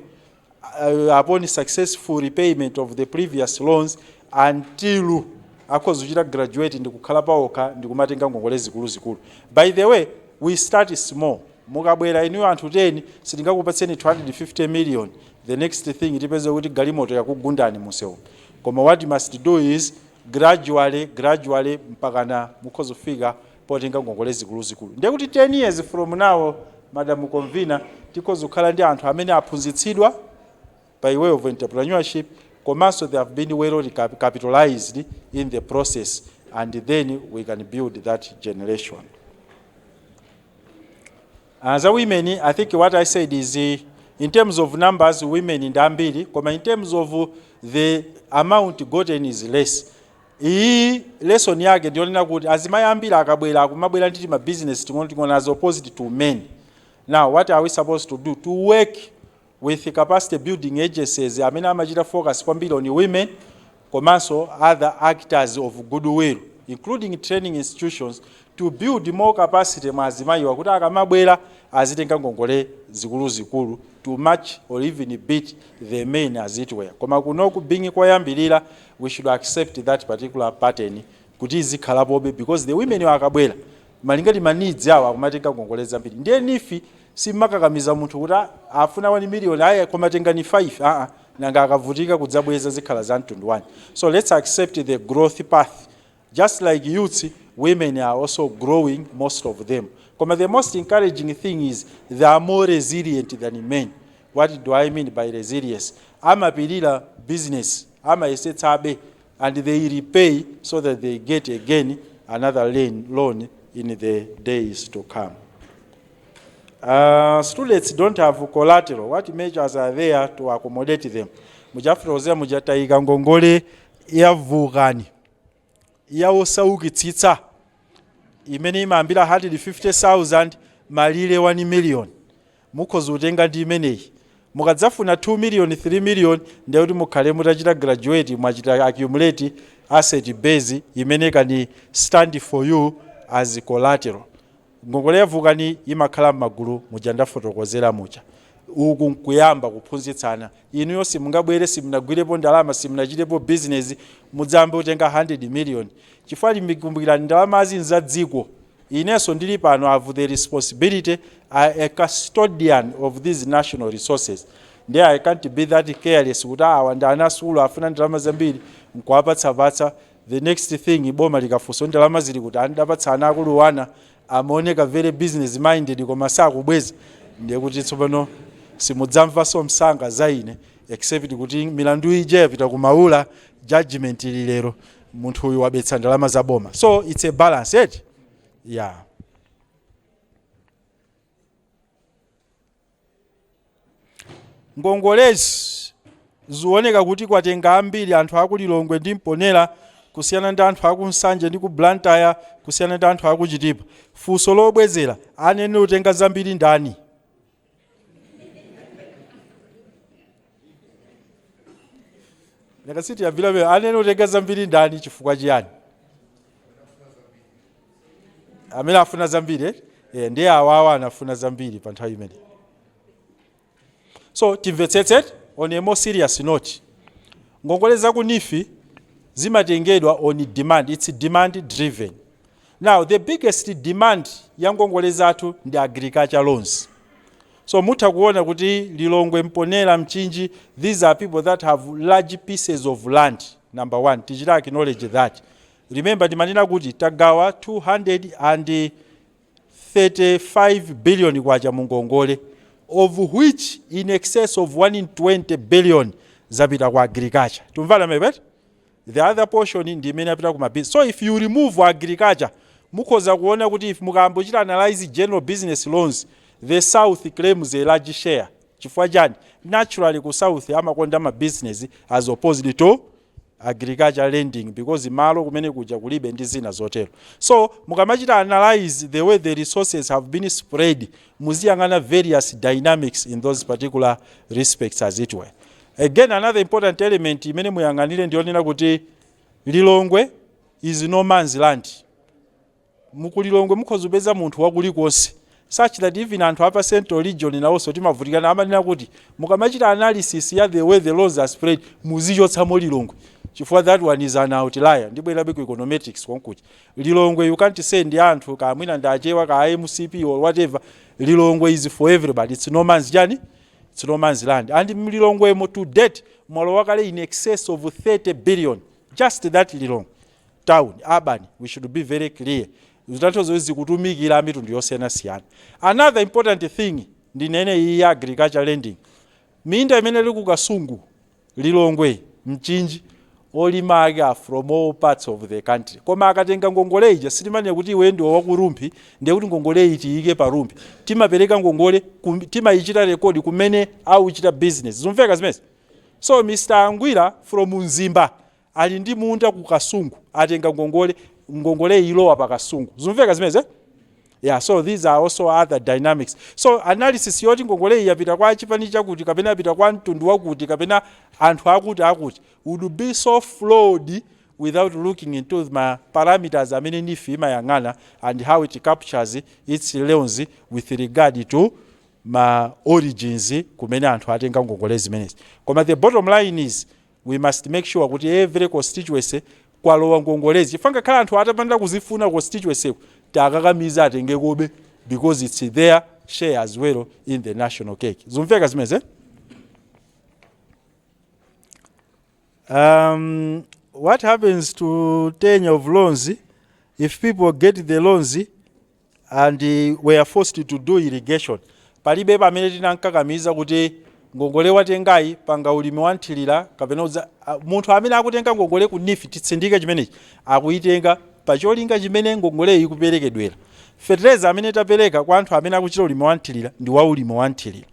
upon successful repayment of the previous loans until akozuchita graduate ndikukhala paokha ndikumatenga ngongole zikulu. By the way, we start small. Mukabwera inu anthu 10 sitingakupatseni 250 million. The next thing itipeze kuti galimoto yakugundani musewu. Koma what you must do is gradually mpakana mukhozofika potenga ngongole zikulu. Ndiye kuti 10 years from now, Madam Convener, tikozokhala ndi anthu amene aphunzitsidwa by way of entrepreneurship, komanso they have been well capitalized in the process, and then we can build that generation. As a women, I think what I said is in terms of numbers, women in Dambili, in terms of the amount gotten is less. Hii lesson yake ndio nina kuti azimaya ambira akabwera kumabwera nditi ma business tingona as opposed to men. Now what are we supposed to do? To work with the capacity building agencies amene amachita focus kwambiri on women, komanso other actors of goodwill, including training institutions, to build more capacity mazimayi wakuti akamabwera azitenga ngongole zikulu to match or even beat the men as it were. Koma kuno kubingi kwayambirira, we should accept that particular pattern kuti izikhalapobe, because the women wakabwera malingati needs yawo akumatenga ngongole zambiri. Ndiye NEEF simakakamiza munthu kuti afuna 1 million aya kumatenga ni 5. nanga akavutika kudzabweza zikhala za mtundu wani. So let's accept the growth path. Just like youths, women are also growing, most of them. But the most encouraging thing is they are more resilient than men. What do I mean by resilience? I'm a Pirira business, I'm a 𝐷𝐶𝐻𝒤𝐵, and they repay so that they get again another loan in the days to come. Students don't have collateral. What measures are there to accommodate them? Mujafroze mujataika ngongole ya vugani ya 𝐿𝒕𝐿𝐷𝐸 imene imambira 150,000 malire 1 million. Mukhoza utenga ndi imeneyi. Mukadzafuna 2 million 3 million ndiye kuti mukhale mutachita graduate mwachita accumulate asset base imene kani stand for you as collateral. Ngongole ya vugani imakhala m'magulu muja ndafotokozera muja. Uku nkuyamba kuphunzitsana. Inu yonse mungabwere simunagwirepo ndalama simunachitepo business mudzambe utenga 100 million. Chifukwa mikumbukira ndalama azinza dziko. Inenso ndili pano have the responsibility a custodian of these national resources. There I can't be that careless kuti awanda anasulu afuna ndalama zambiri nkuwapatsa. The next thing iboma likafunsa ndalama zili kuti andapatsana akulu wana amaoneka very business minded koma sakubweza ndiye kuti tsopano simudzamvaso msanga zaine except kuti milandu ije yapita kumaula judgment lilero munthu uyu wabetsa ndalama za boma. So it's a balance, right? Yeah. Ngongolezi zioneka kuti kwatenga ambiri anthu aku Lilongwe ndi Mponera kusiyana ndi anthu aku Nsanje ndi ku Blantyre kusiyana ndi anthu aku Chitipa. Funso lobwezera anene utenga zambiri ndani? Nakasiti yavila anene utenga zambiri ndani chifukwa chiyani? Amene afuna zambiri ndiye awawa anafuna zambiri pa nthawi imene. So timvetsetse on a more serious note. Ngongole za ku NEEF zimatengedwa on demand. It's demand driven. Now the biggest demand ya ngongole zathu ndi agriculture loans. So mutha kuona kuti Lilongwe, Mponera, Mchinji, these are people that have large pieces of land. Number one, tichita acknowledge that. Remember ndimanena kuti tagawa 235 billion kwacha mungongole, of which in excess of 120 billion zapita kwa agriculture. Tumvala mebet? The other portion ndi imene yapita kuma business. So if you remove agriculture, mukhoza kuona kuti if mukambochita analyze general business loans, the South claims a large share. Chifukwa chani? Naturally ku South amakonda ma business as opposed to agriculture lending because malo kumene kuja kulibe ndi zina zotero. So mukamachita analyze the way the resources have been spread, muziyangana various dynamics in those particular respects as it were. Again, another important element imene muyanganire ndionena kuti Lilongwe is no man's land. Mukulilongwe mukhozubeza munthu wakulikonse. Such that even anthu apa Central Region nawonso timavutikana amanena kuti mukamachita analysis ya the way the laws are spread muzichotsamo Lilongwe. Chifukwa that one is an outlier. Ndibwerabe ku econometrics konkuti. Lilongwe you can't say ndi anthu ka mwina ndachewa ka IMCP or whatever. Lilongwe is for everybody. It's no man's journey. It's no man's land. And Lilongwe mo to date mwalo wakale in excess of 30 billion. Just that Lilongwe town, urban, we should be very clear. Zikutumikira mitundu yosiyana siyana. Another important thing ndi nene iyi agriculture lending. Minda imene ili ku Kasungu, Lilongwe, Mchinji olimaga from all parts of the country. Koma akatenga ngongole ija sitimane kuti iwe ndi wakurumpi ndiye kuti ngongole iyi tiike pa rumpi. Timapereka ngongole timaichita record kumene au ichita business. Zumveka zimene? So Mr. Angwira from Mzimba ali ndi munda ku Kasungu atenga ngongole ilowa pa Kasungu. Zumveka zimene? Yeah, so these are also other dynamics. So analysis yoti ngongole yapita kwa chipani chakuti kapena yapita kwa mtundu wakuti kapena anthu akuti would be so flawed without looking into the parameters amene NEEF imayang'ana and how it captures its loans with regard to ma origins kumene anthu atenga ngongole zimenezi. Koma the bottom line is we must make sure kuti every constituency kwalowa ngongolezi. Chifanga khala anthu atapanda kuzifuna constituency takakamiza atenge kobe because it's their share as well in the national cake. Zumveka zimeze? What happens to tenure of loans if people get the loans and were forced to do irrigation? Palibe pamene tinankakamiza kuti ngongole watengayi panga ulimi wanthilira kapena munthu amene akutenga ngongole ku NEEF titsindike chimenechi akuitenga pacholinga chimene ngongole ikuperekedwera. Fertilizer amene tapereka kwa anthu amene akuchita ulimi wanthilira ndi wa ulimi wanthilira.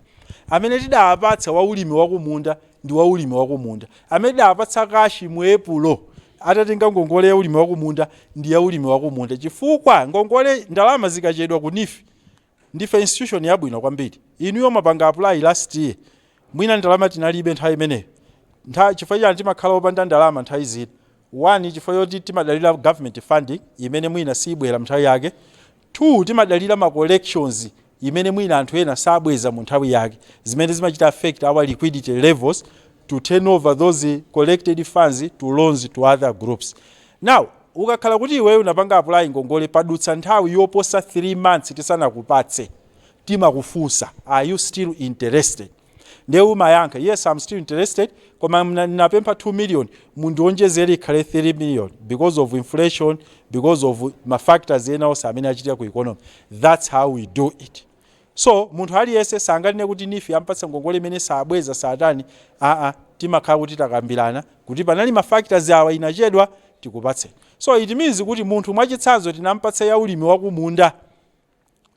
Amene tidawapatsa wa ulimi wakumunda ndi wa ulimi wakumunda. Amene tidawapatsa kashi mu Epulo atatenga ngongole ya ulimi wakumunda ndi ya ulimi wakumunda. Chifukwa ngongole ndalama zikachedwa ku NEEF ndife institution yabwino kwambiri. Inuyo mapanga apply last year. Mwina ndalama tinalibe nthawi imeneyo. Chifukwa chanti makhala opanda ndalama nthawi zina. One, chifukwa choti timadalira government funding imene mwina sibwera nthawi yake. Two, timadalira ma collections imene mwina anthu ena sabweza mu nthawi yake. Zimene zimachita affect our liquidity levels to turn over those collected funds to loans to other groups. Now, ukakhala kuti iwewe unapanga apply ngongole padutsa nthawi yoposa 3 months tisanakupatse. Timakufunsa, are you still interested? Ndiye umayankha, yes, I'm still interested. Koma napempha 2 million, mundionjezere ikhale 3 million because of inflation, because of ma factors ena onse amene achitika ku economy. That's how we do it. So, munthu aliyense sanganene kuti NEEF yampatsa ngongole imene sabweza satani, timakhala kuti takambirana kuti panali ma factors awa inachedwa tikupatse. So it means kuti munthu mwachitsanzo tinampatsa ya ulimi wakumunda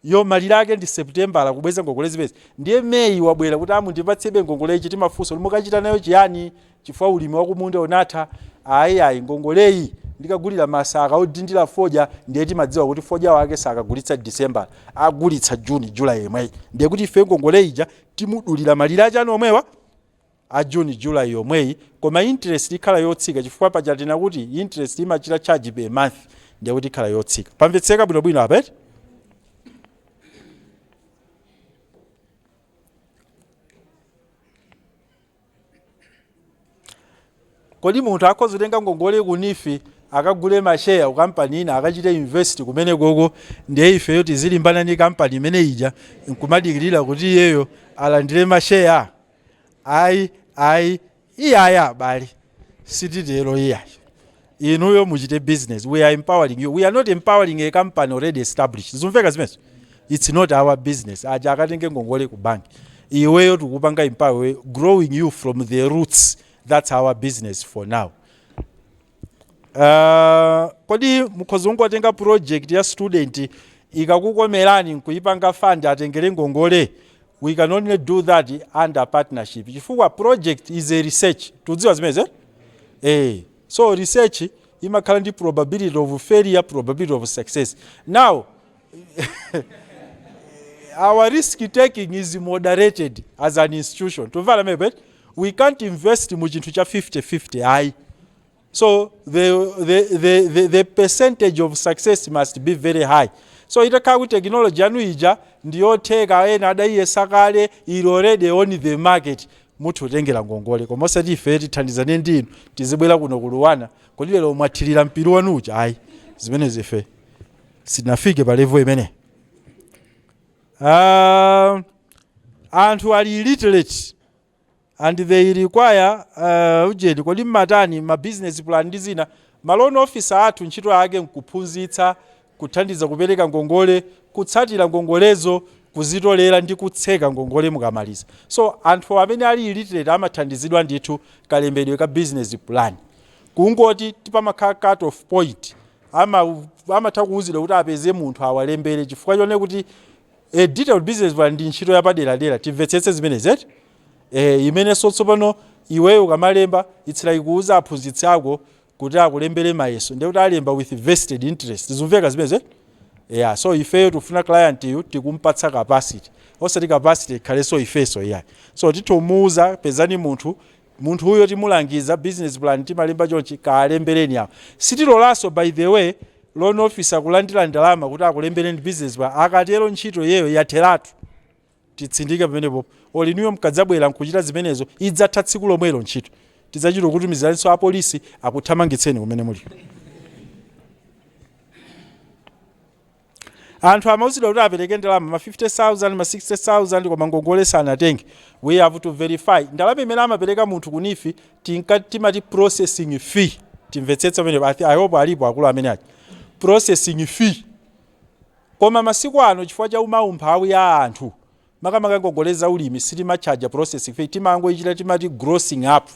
yo malire ake ndi September kubweza ngongole zipezi. Ndiye May wabwera kuti amundipatsebe ngongole ichi timafunso mukachita nayo chiyani chifukwa ulimi wakumunda unatha. Ayi ngongoleyi ndikagulira masaka odindira foja ndiye timadziwa kuti foja wake sakagulitsa December agulitsa June July yomwe. Ndiye kuti ife ngongole ija timudulira malire acha omwewa a June July yomwe, koma interest ikhala yotsika chifukwa pachatina kuti interest imachira charge per month ndiye kuti ikhala yotsika. Pamvetseka bwino apa. Kodi munthu akhoza kutenga ngongole ku NEEF akagule mashare ku company ina akachite invest kumene gogo ndiye ifeyo tizilimbana ndi company imene ija nkumadikirira kuti iyeyo alandire mashare. Iyaya bali sititero iyayo. Inuyo muchite business. We are empowering you. We are not empowering a company already established. Zumveka zimezo. It's not our business. Aja akatenge ngongole ku bank. Iweyo tukupanga empower, growing you from the roots. That's our business for now. Kodi mukhozungu atenga project ya student ikakukomerani nkuipanga fund atengere ngongole. We can only do that under partnership. Chifukwa project is a research. Tudziwa zimeze? So research imakhala ndi probability of failure, probability of success. Now, our risk taking is moderated as an institution. Tuvala mebe? We can't invest mu chinthu cha 50-50. So the percentage of success must be very high. So itakhala kuti technology anu ija ndiyotheka ena adayiyesa kale ili already on the market muthu utengera ngongole. Koma osati ife tithandizane ndinu tizibwera kuno kuluwana kodi lero mwathirira mpira wanu uja zimene zife sinafike pa level imene. Anthu ali illiterate and they require ujeni kodi matani ma business plan ndi zina malone officer athu ntchito yake nkuphunzitsa kuthandiza kupereka ngongole kutsatira ngongolezo kuzitolera ndi kutseka ngongole mukamaliza. So anthu amene ali illiterate amathandizidwa ndithu kalembedwe ka business plan. Kungoti tipamakhala cut off point amatha kuwuzira kuti apeze munthu awalembere chifukwa chone kuti detailed business plan ndi ntchito yapadera timvetsetse zimene zeti. Imene sotsopano iweyo ukamalemba it's like kuuza aphunzitsi ako kuti akulembere mayeso ndiye kuti alemba with vested interest. Zimveka zimeze? So ifeyo tufuna client yu tikumpatsa capacity. Osati capacity khaleso ifeso iyayi. So titomuuza pezani munthu huyo timulangiza business plan timalemba chonchi kalembereni awo. Sitilolaso by the way loan officer kulandira ndalama kuti akulembereni business plan akatero ntchito yeyo yatheratu. Titsindike pamenepo olinuyo mkadzabwera nkuchita zimenezo idzatha tsiku lomwelo ntchito. Tidzachita kutumizanso a polisi akuthamangitseni kumene muli. anthu amauzidwa kuti apereke ndalama ma 50,000 ma 60,000 koma ngongole sanatenge. We have to verify ndalama imene amapereka munthu ku NEEF timati processing fee. Timvetsetsa pamene I hope alipo akulu amene achi processing fee. Koma masiku ano chifukwa cha umphawi ya anthu makamaka ngongole za ulimi sitimachaja processing fee, timangoichita timati grossing up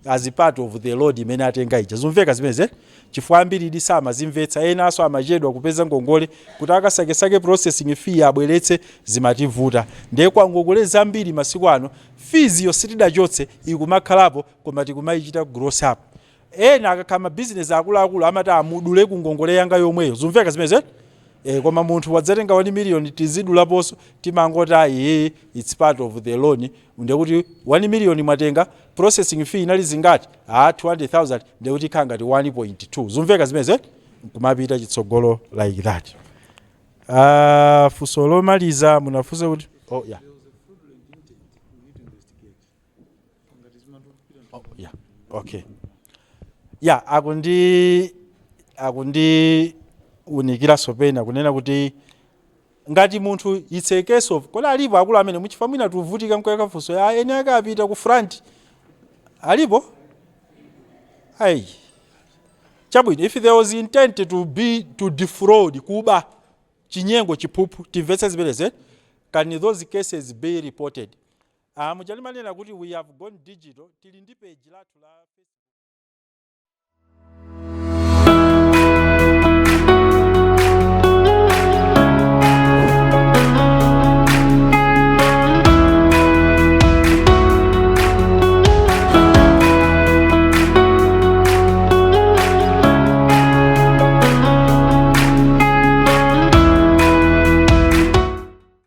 as a part of the load imene atenga ija. Zumveka zimene chifukwa ambiri disama zimvetsa ena aso amachedwa kupeza ngongole kuti akasake processing fee abweretse zimativuta. Ndiye kwa ngongole zambiri masiku ano fees yo sitidachotse ikumakhalapo koma tikumaichita gross up. Ena akakhala business akulu amati amudule ku ngongole yanga yomweyo. Zumveka zimene koma munthu wadzatenga 1 million tizidulaponso timangoti it's part of the loan. Ndiye kuti 1 million mwatenga processing fee inali zingati 200,000 ndiye kuti khanga ti 1.2. Zumveka zimene kumapita chitsogolo like that. Funso lomaliza munafunsa kuti okay. Akundi unikira sopena kunena kuti ngati munthu it's a case of kola alipo akulu amene muchifamina tuvutika mkweka funso ya eni akapita ku front alipo chabwino if there was intent to defraud kuba chinyengo chiphuphu timvetsa zibeleze can those cases be reported? Mujalimanena kuti we have gone digital tili ndi page lathu la